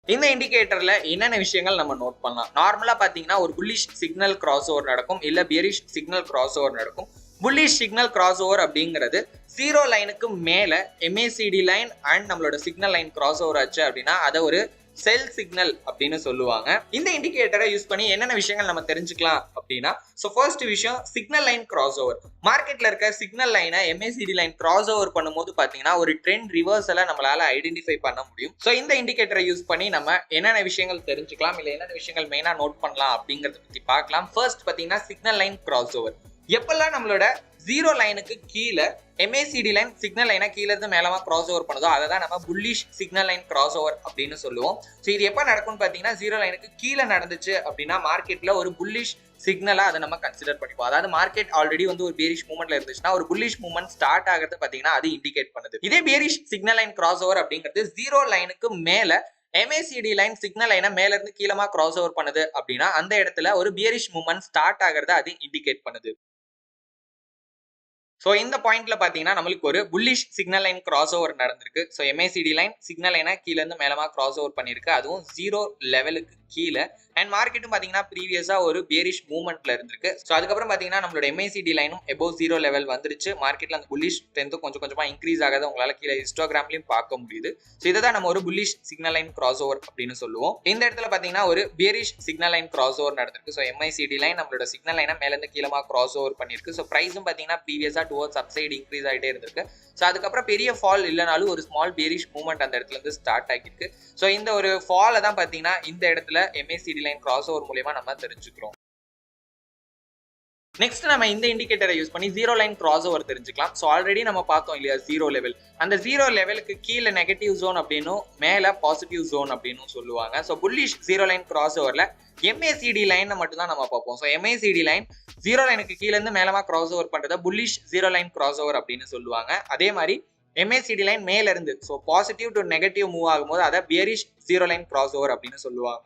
இந்த இண்டிகேட்டர்ல என்னென்ன விஷயங்கள் நம்ம நோட் பண்ணலாம்? நார்மலா பாத்தீங்கன்னா ஒரு புல்லிஷ் சிக்னல் கிராஸ் ஓவர் நடக்கும், இல்ல பியரிஷ் சிக்னல் கிராஸ் ஓவர் நடக்கும். புல்லிஷ் சிக்னல் கிராஸ் ஓவர் அப்படிங்கிறது ஜீரோ லைனுக்கு மேல MACD லைன் அண்ட் நம்மளோட சிக்னல் லைன் கிராஸ் ஓவர் ஆச்சு அப்படின்னா அதை ஒரு செல் சிக்னல் அப்படின்னு சொல்லுவாங்க. இந்த இண்டிகேட்டரை யூஸ் பண்ணி என்னென்ன விஷயங்கள் நம்ம தெரிஞ்சுக்கலாம் அப்படின்னா, ஸோ ஃபர்ஸ்ட் விஷயம் சிக்னல் லைன் கிராஸ் ஓவர். மார்க்கெட்ல இருக்க சிக்னல் லைனை MACD லைன் கிராஸ் ஓவர் பண்ணும்போது பாத்தீங்கன்னா ஒரு ட்ரெண்ட் ரிவர்சலை நம்மளால ஐடென்டிஃபை பண்ண முடியும். ஸோ இந்த இண்டிகேட்டரை யூஸ் பண்ணி நம்ம என்னென்ன விஷயங்கள் தெரிஞ்சுக்கலாம், இல்லை என்னென்ன விஷயங்கள் மெயினா நோட் பண்ணலாம் அப்படிங்கறத பத்தி பார்க்கலாம். ஃபர்ஸ்ட் பாத்தீங்கன்னா சிக்னல் லைன் கிராஸ் ஓவர். எப்பெல்லாம் நம்மளோட ஜீரோ லைனுக்கு கீழே MACD லைன் சிக்னல் லைனை கீழே இருந்து மேலமா கிராஸ் ஓவர் பண்ணுதோ அதை தான் நம்ம bullish signal line crossover அப்படின்னு சொல்லுவோம். ஸோ இது எப்போ நடக்கும்னு பார்த்தீங்கன்னா ஜீரோ லைனுக்கு கீழே நடந்துச்சு அப்படின்னா மார்க்கெட்ல ஒரு புல்லிஷ் சிக்னலா அதை நம்ம கன்சிடர் பண்ணிப்போம். அதாவது மார்க்கெட் ஆல்ரெடி வந்து ஒரு பேரிஷ் மூவ்மெண்ட்ல இருந்துச்சுன்னா ஒரு புல்லிஷ் மூவ்மெண்ட் ஸ்டார்ட் ஆகிறது பார்த்தீங்கன்னா அது இண்டிகேட் பண்ணுது. இதே bearish signal line cross over அப்படிங்கிறது ஜீரோ லைனுக்கு மேல MACD லைன் சிக்னல் லைனை மேல இருந்து கீழமா கிராஸ் ஓவர் பண்ணுது அப்படின்னா அந்த இடத்துல ஒரு பியரிஷ் மூவ்மெண்ட் ஸ்டார்ட் ஆகிறத அது இண்டிகேட் பண்ணுது. ஸோ இந்த பாயிண்ட்ல பாத்தீங்கன்னா நம்மளுக்கு ஒரு bullish signal line crossover நடந்திருக்கு. ஸோ MACD லைன் சிக்னல் லைனை கீழே இருந்து மேலமா கிராஸ் ஓவர் பண்ணிருக்கு, அதுவும் ஜீரோ லெவலுக்கு கீழே. அண்ட் மார்க்கெட்டும் பாத்தீங்கன்னா ப்ரீவியஸா ஒரு பேரிஷ் மூவ்மெண்ட்ல இருந்திருக்கு. ஸோ அதுக்கப்புறம் பாத்தீங்கன்னா நம்மளோட MACD லைனும் எபோவ் ஜீரோ லெவல் வந்துருச்சு. மார்க்கெட்ல அந்த புல்லிஷ் ஸ்ட்ரென்த்தும் கொஞ்சம் கொஞ்சமா இன்க்ரீஸ் ஆகாத உங்களால கீழே ஹிஸ்டோகிராம்லயும் பார்க்க முடியுது. ஸோ இதை தான் நம்ம ஒரு bullish signal line crossover அப்படின்னு சொல்லுவோம். இந்த இடத்துல பாத்தீங்கன்னா ஒரு bearish signal line crossover நடந்திருக்கு. ஸோ MACD லைன் நம்மளோட சிக்னல் லைனை மேல இருந்து கீழமா கிராஸ் ஓவர் பண்ணிருக்கு. ஸோ பிரைஸும் பாத்தீங்கன்னா ப்ரீவியஸா டுவர்ட்ஸ் அப்சைட் இன்க்ரீஸ் ஆகிட்டே இருந்திருக்கு. ஸோ அதுக்கப்புறம் பெரிய ஃபால் இல்லைனாலும் ஒரு ஸ்மால் பேரிஷ் மூவ்மெண்ட் அந்த இடத்துல இருந்து ஸ்டார்ட் ஆகிருக்கு. ஸோ இந்த ஒரு ஃபாலை தான் பாத்தீங்கன்னா இந்த இடத்துல MACD லைன் கிராஸ் ஓவர் மூலமா நம்ம தெரிஞ்சுக்கிறோம். நெக்ஸ்ட் நம்ம இந்த இண்டிகேட்டரை யூஸ் பண்ணி ஜீரோ லைன் கிராஸ் ஓவர் தெரிஞ்சுக்கலாம். ஸோ ஆல்ரெடி நம்ம பார்த்தோம் இல்லையா ஜீரோ லெவல், அந்த ஜீரோ லெவலுக்கு கீழே நெகட்டிவ் ஜோன் அப்படின்னும் மேல பாசிட்டிவ் ஜோன் அப்படின்னு சொல்லுவாங்க. So bullish zero line cross ஓவர்ல MACD லைன் மட்டும் தான் நம்ம பார்ப்போம். ஸோ MACD லைன் ஜீரோ லைனுக்கு கீழே இருந்து மேலமா கிராஸ் ஓவர் பண்றத bullish zero line crossover அப்படின்னு சொல்லுவாங்க. அதே மாதிரி MACD லைன் மேல இருந்து so positive to negative move ஆகும்போது அதை bearish zero line crossover அப்படின்னு சொல்லுவாங்க.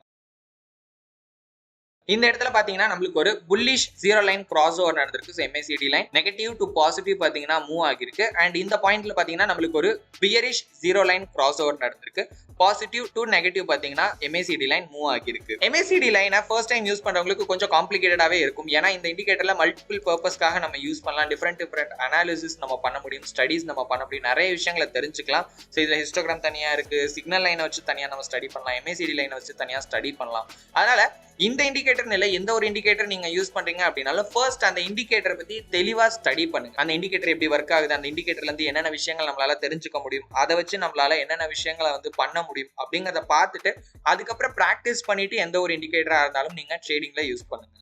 இந்த இடத்துல பாத்தீங்கன்னா நம்மளுக்கு ஒரு bullish zero line crossover நடந்திருக்கு. So MACD line negative to positive பாத்தீங்கன்னா மூவ் ஆகிருக்கு. அண்ட் இந்த பாயிண்ட்ல பாத்தீங்கன்னா நம்மளுக்கு ஒரு bearish zero line crossover நடந்திருக்கு. பாசிட்டிவ் டு நெகட்டிவ் பாத்தீங்கன்னா MACD லைன் மூவ் ஆகிருக்கு. MACD லைனை ஃபர்ஸ்ட் டைம் யூஸ் பண்றவங்களுக்கு கொஞ்சம் காம்ப்ளிகேட்டடாவே இருக்கும். ஏன்னா இந்த இண்டிகேட்டர்ல மல்டிபிள் பர்பஸ்க்காக நம்ம யூஸ் பண்ணலாம். டிஃப்ரெண்ட் அனாலிசிஸ் நம்ம பண்ண முடியும், ஸ்டடிஸ் நம்ம பண்ண முடியும், நிறைய விஷயங்களை தெரிஞ்சுக்கலாம். ஸோ இதுல ஹிஸ்டோகிராம் தனியா இருக்கு, சிக்னல் லைனை வச்சு தனியா நம்ம ஸ்டடி பண்ணலாம், MACD லைனை வச்சு தனியா ஸ்டடி பண்ணலாம். அதனால இந்த இண்டிகேட்டர் இல்ல எந்த ஒரு இண்டிகேட்டர் நீங்க யூஸ் பண்றீங்க அப்படின்னாலும் ஃபர்ஸ்ட் அந்த இண்டிகேட்டரை பத்தி தெளிவா ஸ்டடி பண்ணுங்க. அந்த இண்டிகேட்டர் எப்படி ஒர்க் ஆகுது, அந்த இண்டிகேட்டர்ல இருந்து என்னென்ன விஷயங்கள் நம்மளால தெரிஞ்சுக்க முடியும், அதை வச்சு நம்மளால என்னென்ன விஷயங்களை வந்து பண்ண முடியும் அப்படிங்கறத பார்த்துட்டு அதுக்கப்புறம் பிராக்டிஸ் பண்ணிட்டு எந்த ஒரு இண்டிகேட்டரா இருந்தாலும் நீங்க ட்ரேடிங்ல யூஸ் பண்ணுங்க.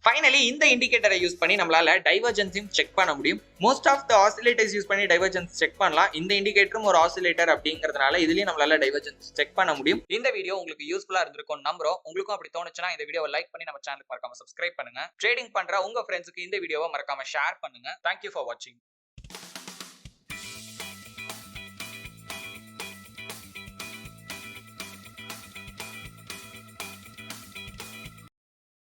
ஃபைனலி இந்த இண்டிகேட்டரை யூஸ் பண்ணி நம்மளால டைவர்ஜென்ஸையும் செக் பண்ண முடியும். Most of the oscillators use பண்ணி டைவர்ஜென்ஸ் செக் பண்ணலாம். இந்த இண்டிகேட்டரும் ஒரு ஆசிலேட்டர் அப்படிங்கிறதுனால இதுலயும் நம்மளால டைவர்ஜென்ஸ் செக் பண்ண முடியும். இந்த வீடியோ உங்களுக்கு யூஸ்ஃபுல்லா இருந்திருக்கும் நம்புறோம். உங்களுக்கும் அப்படி தோணுச்சுன்னா இந்த வீடியோவை லைக் பண்ணி நம்ம சேனலுக்கு மறக்காம சப்ஸ்கிரைப் பண்ணுங்க. ட்ரேடிங் பண்ற உங்க ஃப்ரெண்ட்ஸுக்கு இந்த வீடியோவை மறக்காம ஷேர் பண்ணுங்க. தேங்க்யூ ஃபார் வாட்சிங்.